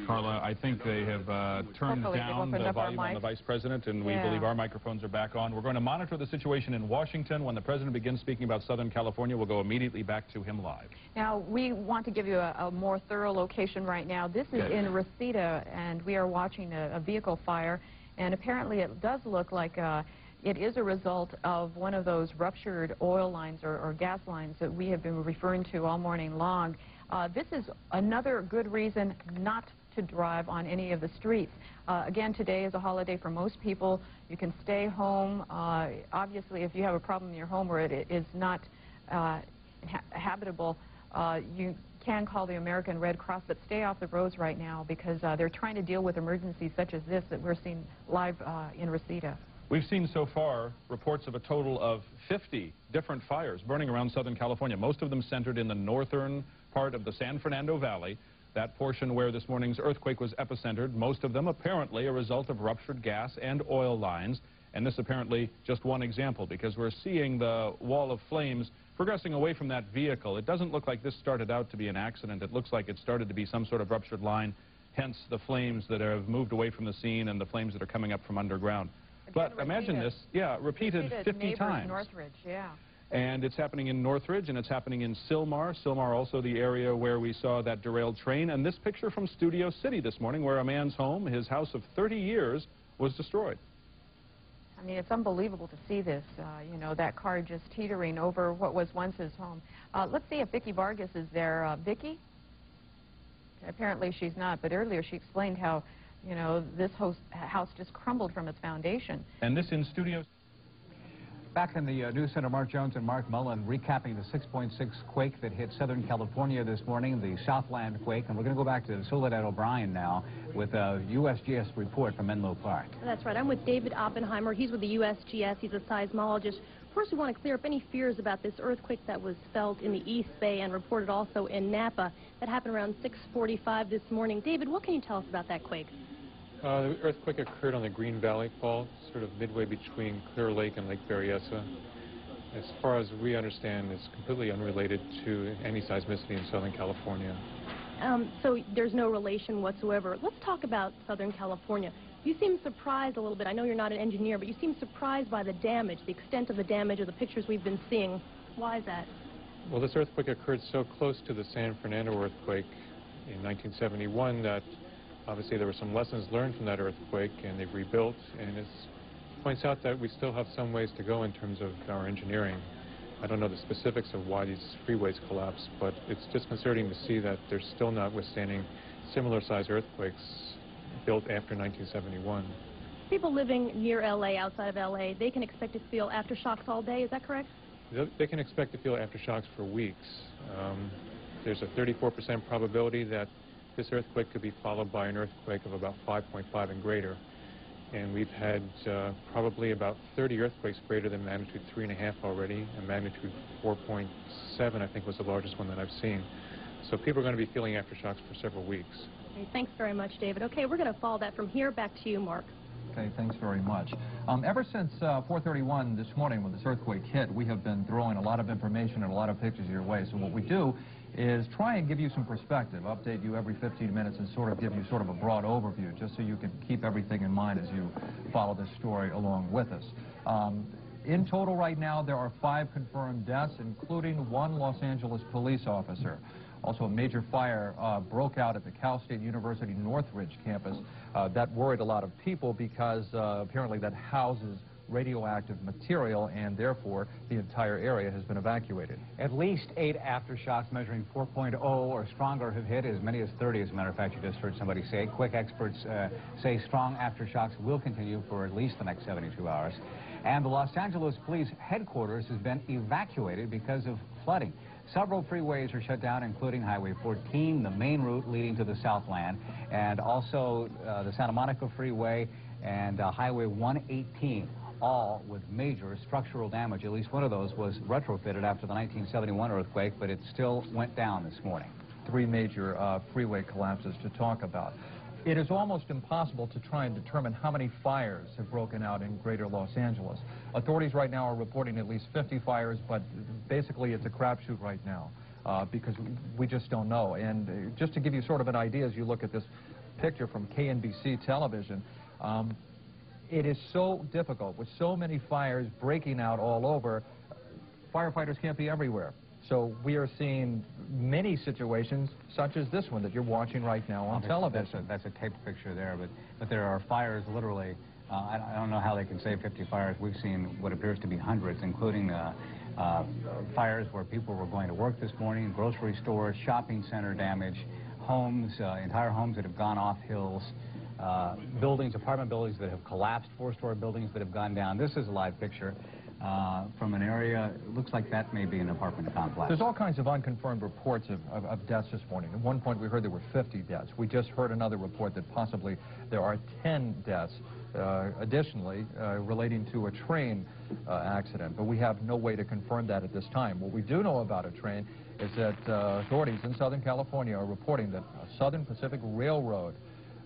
Carla. I think they have turned down the volume on the Vice President, and we believe our microphones are back on. We're going to monitor the situation in Washington. When the President begins speaking about Southern California, we'll go immediately back to him live. Now, we want to give you a more thorough location right now. This is in Reseda, and we are watching a vehicle fire, and apparently it does look like it is a result of one of those ruptured oil lines or gas lines that we have been referring to all morning long. This is another good reason not to drive on any of the streets. Again, today is a holiday for most people. You can stay home. Obviously, if you have a problem in your home where it is not habitable, you can call the American Red Cross, but stay off the roads right now because they're trying to deal with emergencies such as this that we're seeing live in Reseda. We've seen so far reports of a total of 50 different fires burning around Southern California, most of them centered in the northern part of the San Fernando Valley, that portion where this morning's earthquake was epicentered, most of them apparently a result of ruptured gas and oil lines. And this apparently just one example, because we're seeing the wall of flames progressing away from that vehicle. It doesn't look like this started out to be an accident. It looks like it started to be some sort of ruptured line, hence the flames that have moved away from the scene and the flames that are coming up from underground. But imagine this, repeated 50 times. Northridge, yeah. And it's happening in Northridge, and it's happening in Sylmar. Sylmar also the area where we saw that derailed train. And this picture from Studio City this morning, where a man's home, his house of 30 years, was destroyed. I mean, it's unbelievable to see this, you know, that car just teetering over what was once his home. Let's see if Vicki Vargas is there. Vicki? Apparently she's not, but earlier she explained how, you know, this house just crumbled from its foundation. And this in Studio. Back in the news center, Mark Jones and Mark Mullen recapping the 6.6 quake that hit Southern California this morning, the Southland quake. And we're going to go back to Soledad O'Brien now with a USGS report from Menlo Park. That's right. I'm with David Oppenheimer. He's with the USGS. He's a seismologist. First, we want to clear up any fears about this earthquake that was felt in the East Bay and reported also in Napa. That happened around 6:45 this morning. David, what can you tell us about that quake? The earthquake occurred on the Green Valley Fault, sort of midway between Clear Lake and Lake Berryessa. As far as we understand, it's completely unrelated to any seismicity in Southern California. So there's no relation whatsoever. Let's talk about Southern California. You seem surprised a little bit. I know you're not an engineer, but you seem surprised by the damage, the extent of the damage of the pictures we've been seeing. Why is that? Well, this earthquake occurred so close to the San Fernando earthquake in 1971 that obviously there were some lessons learned from that earthquake, and they've rebuilt, and it points out that we still have some ways to go in terms of our engineering. I don't know the specifics of why these freeways collapsed, but it's disconcerting to see that they're still not withstanding similar-sized earthquakes built after 1971. People living near L.A., outside of L.A., they can expect to feel aftershocks all day, is that correct? They can expect to feel aftershocks for weeks. There's a 34% probability that this earthquake could be followed by an earthquake of about 5.5 and greater. And we've had probably about 30 earthquakes greater than magnitude 3.5 already, and magnitude 4.7 I think was the largest one that I've seen. So people are going to be feeling aftershocks for several weeks. Okay, thanks very much, David. Okay, we're going to follow that from here. Back to you, Mark. Okay, thanks very much. Ever since 4:31 this morning when this earthquake hit, we have been throwing a lot of information and a lot of pictures your way. So what we do is try and give you some perspective, update you every 15 minutes and sort of give you sort of a broad overview just so you can keep everything in mind as you follow this story along with us. In total right now there are 5 confirmed deaths, including 1 Los Angeles police officer. Also, a major fire broke out at the Cal State University Northridge campus. That worried a lot of people because apparently that houses radioactive material, and therefore the entire area has been evacuated. At least 8 aftershocks measuring 4.0 or stronger have hit, as many as 30, as a matter of fact. You just heard somebody say. QUAKE experts say strong aftershocks will continue for at least the next 72 hours. And the Los Angeles Police headquarters has been evacuated because of flooding. Several freeways are shut down, including Highway 14, the main route leading to the Southland, and also the Santa Monica Freeway and Highway 118, all with major structural damage. At least one of those was retrofitted after the 1971 earthquake, but it still went down this morning. 3 major freeway collapses to talk about. It is almost impossible to try and determine how many fires have broken out in greater Los Angeles. Authorities right now are reporting at least 50 fires, but basically it's a crapshoot right now because we just don't know. And just to give you sort of an idea, as you look at this picture from KNBC television, it is so difficult with so many fires breaking out all over. Firefighters can't be everywhere. So we are seeing many situations such as this one that you're watching right now on television. That's a taped picture there, but there are fires literally. I don't know how they can say 50 fires. We've seen what appears to be hundreds, including fires where people were going to work this morning, grocery stores, shopping center damage, homes, entire homes that have gone off hills, buildings, apartment buildings that have collapsed, 4-story buildings that have gone down. This is a live picture from an area. It looks like that may be an apartment complex. There's all kinds of unconfirmed reports of deaths this morning. At one point we heard there were 50 deaths. We just heard another report that possibly there are 10 deaths additionally relating to a train accident, but we have no way to confirm that at this time. What we do know about a train is that authorities in Southern California are reporting that a Southern Pacific Railroad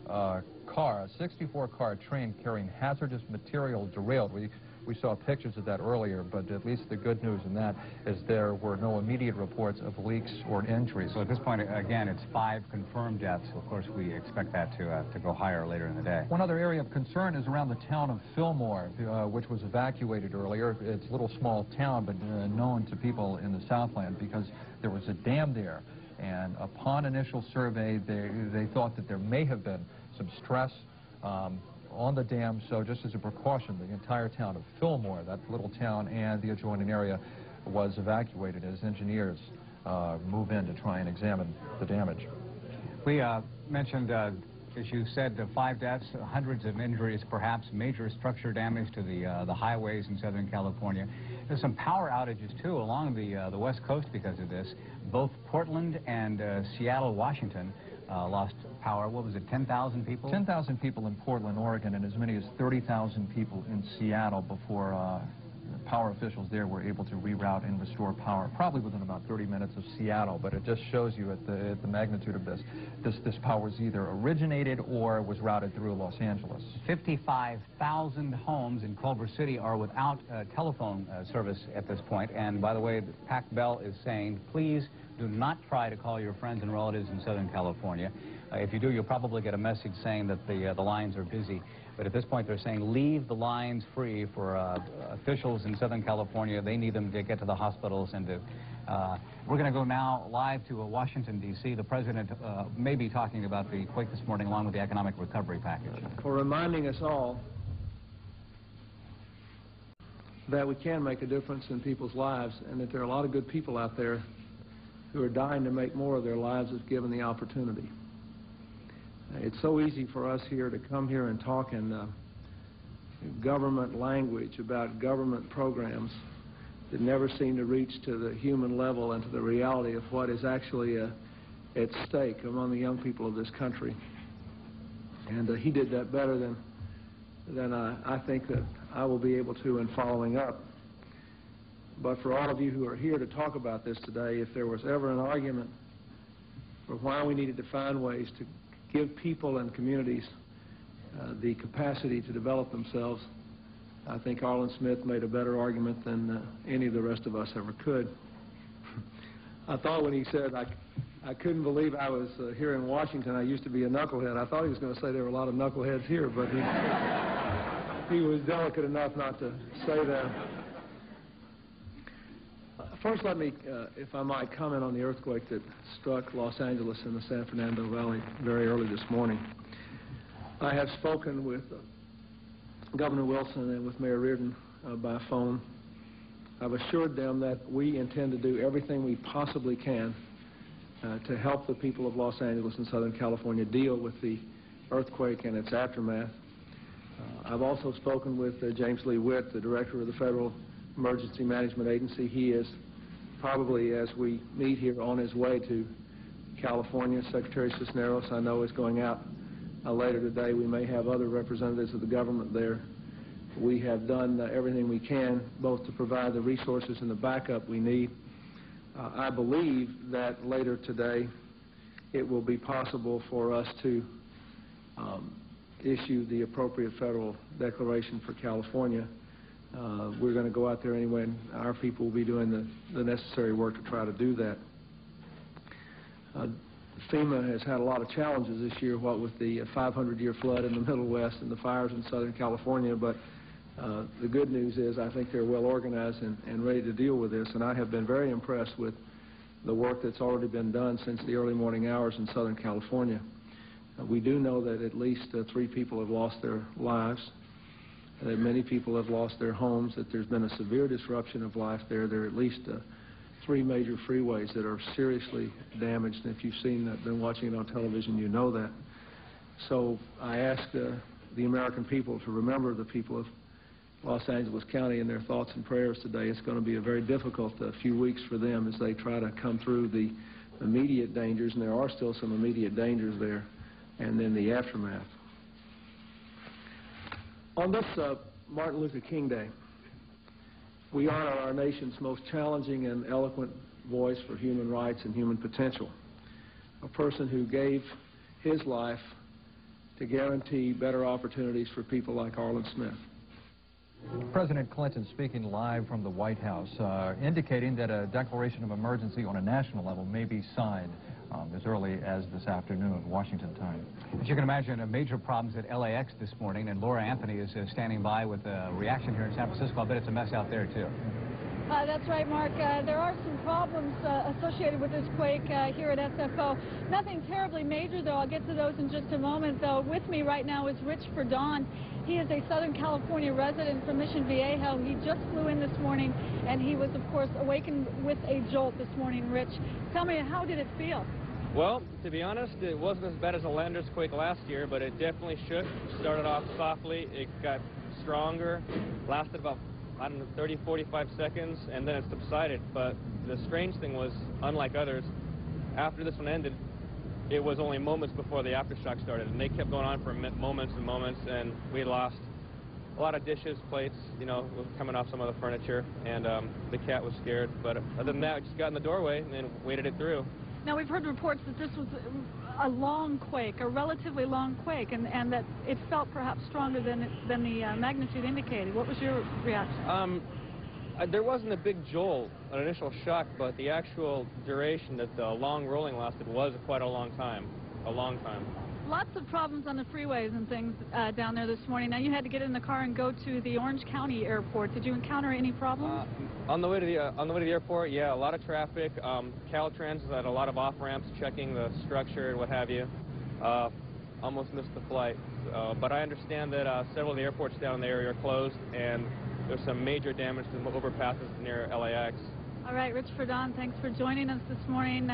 car, a 64-car train carrying hazardous material derailed. We We saw pictures of that earlier, but at least the good news in that is there were no immediate reports of leaks or injuries. So at this point, again, it's 5 confirmed deaths. Of course, we expect that to go higher later in the day. One other area of concern is around the town of Fillmore, which was evacuated earlier. It's a little small town, but known to people in the Southland because there was a dam there. And upon initial survey, they thought that there may have been some stress on the dam, so just as a precaution, the entire town of Fillmore, that little town and the adjoining area, was evacuated as engineers move in to try and examine the damage. We mentioned, as you said, 5 deaths, hundreds of injuries, perhaps major structure damage to the highways in Southern California. There's some power outages, too, along the West Coast because of this. Both Portland and Seattle, Washington, lost power. What was it, 10,000 people? 10,000 people in Portland, Oregon, and as many as 30,000 people in Seattle before power officials there were able to reroute and restore power, probably within about 30 minutes of Seattle, but it just shows you at the magnitude of this. This power was either originated or was routed through Los Angeles. 55,000 homes in Culver City are without telephone service at this point, and by the way, Pac Bell is saying, please do not try to call your friends and relatives in Southern California. If you do, you'll probably get a message saying that the lines are busy. But at this point, they're saying leave the lines free for officials in Southern California. They need them to get to the hospitals and to... we're going to go now live to Washington, D.C. The president may be talking about the quake this morning along with the economic recovery package. For reminding us all that we can make a difference in people's lives and that there are a lot of good people out there who are dying to make more of their lives if given the opportunity. It's so easy for us here to come here and talk in government language about government programs that never seem to reach to the human level and to the reality of what is actually at stake among the young people of this country. And he did that better than I think that I will be able to in following up. But for all of you who are here to talk about this today, if there was ever an argument for why we needed to find ways to give people and communities the capacity to develop themselves, I think Arlen Smith made a better argument than any of the rest of us ever could. I thought when he said, I couldn't believe I was here in Washington, I used to be a knucklehead. I thought he was going to say there were a lot of knuckleheads here, but he was delicate enough not to say that. First, let me, if I might, comment on the earthquake that struck Los Angeles and the San Fernando Valley very early this morning. I have spoken with Governor Wilson and with Mayor Reardon by phone. I've assured them that we intend to do everything we possibly can to help the people of Los Angeles and Southern California deal with the earthquake and its aftermath. I've also spoken with James Lee Witt, the director of the Federal Emergency Management Agency. He is probably, as we meet here, on his way to California. Secretary Cisneros, I know, is going out later today. We may have other representatives of the government there. We have done everything we can, both to provide the resources and the backup we need. I believe that later today it will be possible for us to issue the appropriate federal declaration for California. We're going to go out there anyway, and our people will be doing the necessary work to try to do that. FEMA has had a lot of challenges this year, what with the 500-year flood in the Middle West and the fires in Southern California, but the good news is I think they're well organized and ready to deal with this, and I have been very impressed with the work that's already been done since the early morning hours in Southern California. We do know that at least 3 people have lost their lives, that many people have lost their homes, that there's been a severe disruption of life there. There are at least 3 major freeways that are seriously damaged, and if you've seen that, been watching it on television, you know that. So I ask the American people to remember the people of Los Angeles County in their thoughts and prayers today. It's going to be a very difficult few weeks for them as they try to come through the immediate dangers, and there are still some immediate dangers there, and then the aftermath. On this Martin Luther King Day, we honor our nation's most challenging and eloquent voice for human rights and human potential, a person who gave his life to guarantee better opportunities for people like Arlen Smith. President Clinton speaking live from the White House, indicating that a declaration of emergency on a national level may be signed as early as this afternoon, Washington time. As you can imagine, major problems at LAX this morning, and Laura Anthony is standing by with a reaction here in San Francisco. I bet it's a mess out there, too. That's right, Mark. There are some problems associated with this quake here at SFO. Nothing terribly major, though. I'll get to those in just a moment, though. With me right now is Rich Verdon. He is a Southern California resident from Mission Viejo. He just flew in this morning, and he was, of course, awakened with a jolt this morning. Rich, tell me, how did it feel? Well, to be honest, it wasn't as bad as a Landers quake last year, but it definitely shook. Started off softly, it got stronger, lasted about, I don't know, 30, 45 seconds, and then it subsided. But the strange thing was, unlike others, after this one ended, it was only moments before the aftershock started, and they kept going on for moments and moments, and we lost a lot of dishes, plates, you know, coming off some of the furniture, and the cat was scared. But other than that, we just got in the doorway and then waited it through. Now, we've heard reports that this was a long quake, a relatively long quake, and that it felt perhaps stronger than the magnitude indicated. What was your reaction? There wasn't a big jolt, an initial shock, but the actual duration that the long rolling lasted was quite a long time. Lots of problems on the freeways and things down there this morning. Now, you had to get in the car and go to the Orange County airport. Did you encounter any problems? On the way to the airport, yeah, a lot of traffic. Caltrans has had a lot of off ramps checking the structure and what have you. Almost missed the flight, but I understand that several of the airports down in the area are closed, and there's some major damage to the overpasses near LAX. All right, Rich Verdon, thanks for joining us this morning.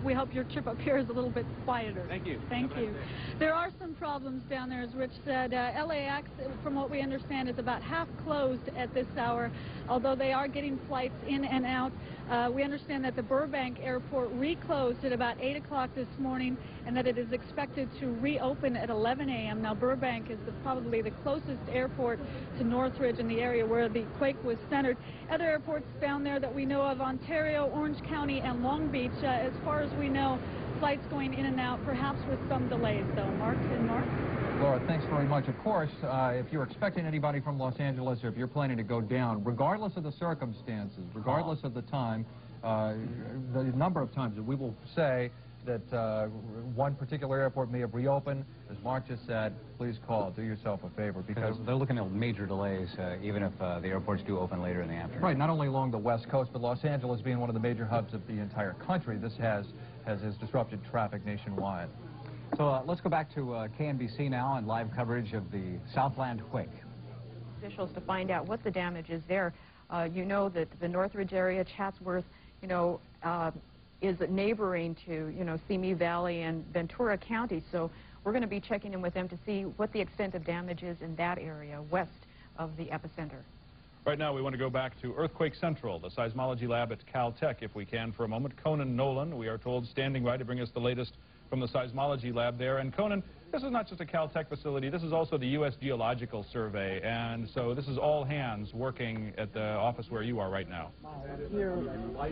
We hope your trip up here is a little bit quieter. Thank you. Thank you. There are some problems down there, as Rich said. LAX, from what we understand, is about half closed at this hour, although they are getting flights in and out. We understand that the Burbank airport reclosed at about 8 o'clock this morning, and that it is expected to reopen at 11 a.m. Now, Burbank is probably the closest airport to Northridge in the area where the quake was centered. Other airports down there that we know of, Ontario, Orange County, and Long Beach, as far as we know, flights going in and out, perhaps with some delays, though. Mark? Laura, thanks very much. Of course, if you're expecting anybody from Los Angeles, or if you're planning to go down, regardless of the circumstances, regardless of the time, the number of times that we will say that one particular airport may have reopened, as Mark just said, please call. Do yourself a favor, because they're looking at major delays, even if the airports do open later in the afternoon. Right, not only along the West Coast, but Los Angeles being one of the major hubs of the entire country, this has disrupted traffic nationwide. So let's go back to KNBC now and live coverage of the Southland quake. Officials to find out what the damage is there. You know that the Northridge area, Chatsworth, you know, is neighboring to, you know, Simi Valley and Ventura County. So we're going to be checking in with them to see what the extent of damage is in that area west of the epicenter. Right now, we want to go back to Earthquake Central, the seismology lab at Caltech, if we can, for a moment. Conan Nolan, we are told, standing by to bring us the latest from the seismology lab there. And Conan, this is not just a Caltech facility, this is also the U.S. Geological Survey, and so this is all hands working at the office where you are right now. Here,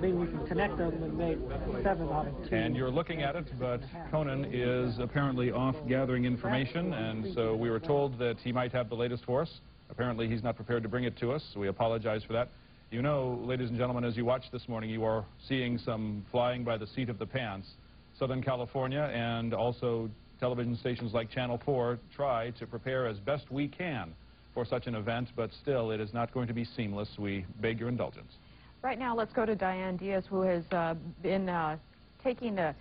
maybe we can connect them and make 7 out of 2. And you're looking at it, but Conan is apparently off gathering information, and so we were told that he might have the latest for us. Apparently he's not prepared to bring it to us, so we apologize for that. You know, ladies and gentlemen, as you watch this morning, you are seeing some flying by the seat of the pants. Southern California and also television stations like Channel 4 try to prepare as best we can for such an event, but still it is not going to be seamless. We beg your indulgence. Right now, let's go to Diane Diaz, who has been taking a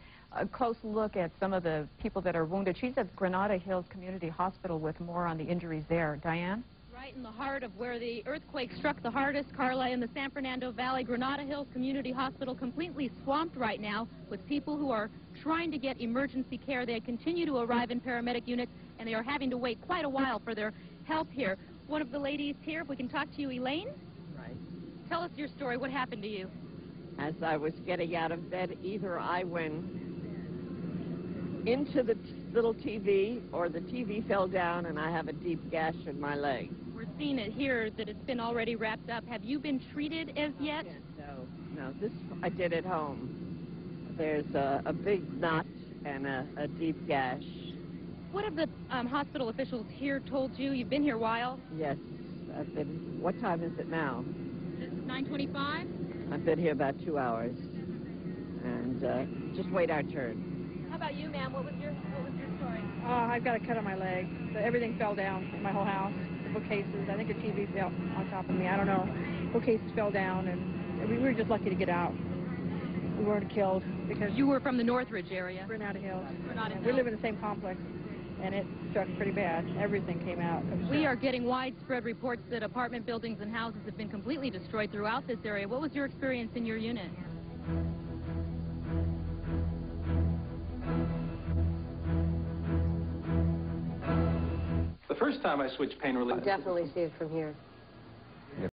close look at some of the people that are wounded. She's at Granada Hills Community Hospital with more on the injuries there. Diane? Right in the heart of where the earthquake struck the hardest, Carla, in the San Fernando Valley. Granada Hills Community Hospital completely swamped right now with people who are trying to get emergency care. They continue to arrive in paramedic units, and they are having to wait quite a while for their help here. One of the ladies here, if we can talk to you, Elaine? Right. Tell us your story. What happened to you? As I was getting out of bed, either I went into the little TV or the TV fell down and I have a deep gash in my leg. We're seeing it here that it's been already wrapped up. Have you been treated as yet? No, this I did at home. There's a big knot and a deep gash. What have the hospital officials here told you? You've been here a while? Yes. What time is it now? It's 9:25. I've been here about 2 hours, and just wait our turn. How about you, ma'am? What was your story? I've got a cut on my leg. So everything fell down in my whole house. The bookcases. I think a TV fell on top of me. I don't know. Bookcases fell down, and we were just lucky to get out. We weren't killed because You were from the Northridge area. Granada Hills. Granada We Hills. live in the same complex, and it struck pretty bad. Everything came out. We are getting widespread reports that apartment buildings and houses have been completely destroyed throughout this area. What was your experience in your unit? The first time I switched pain relief... Definitely see it from here.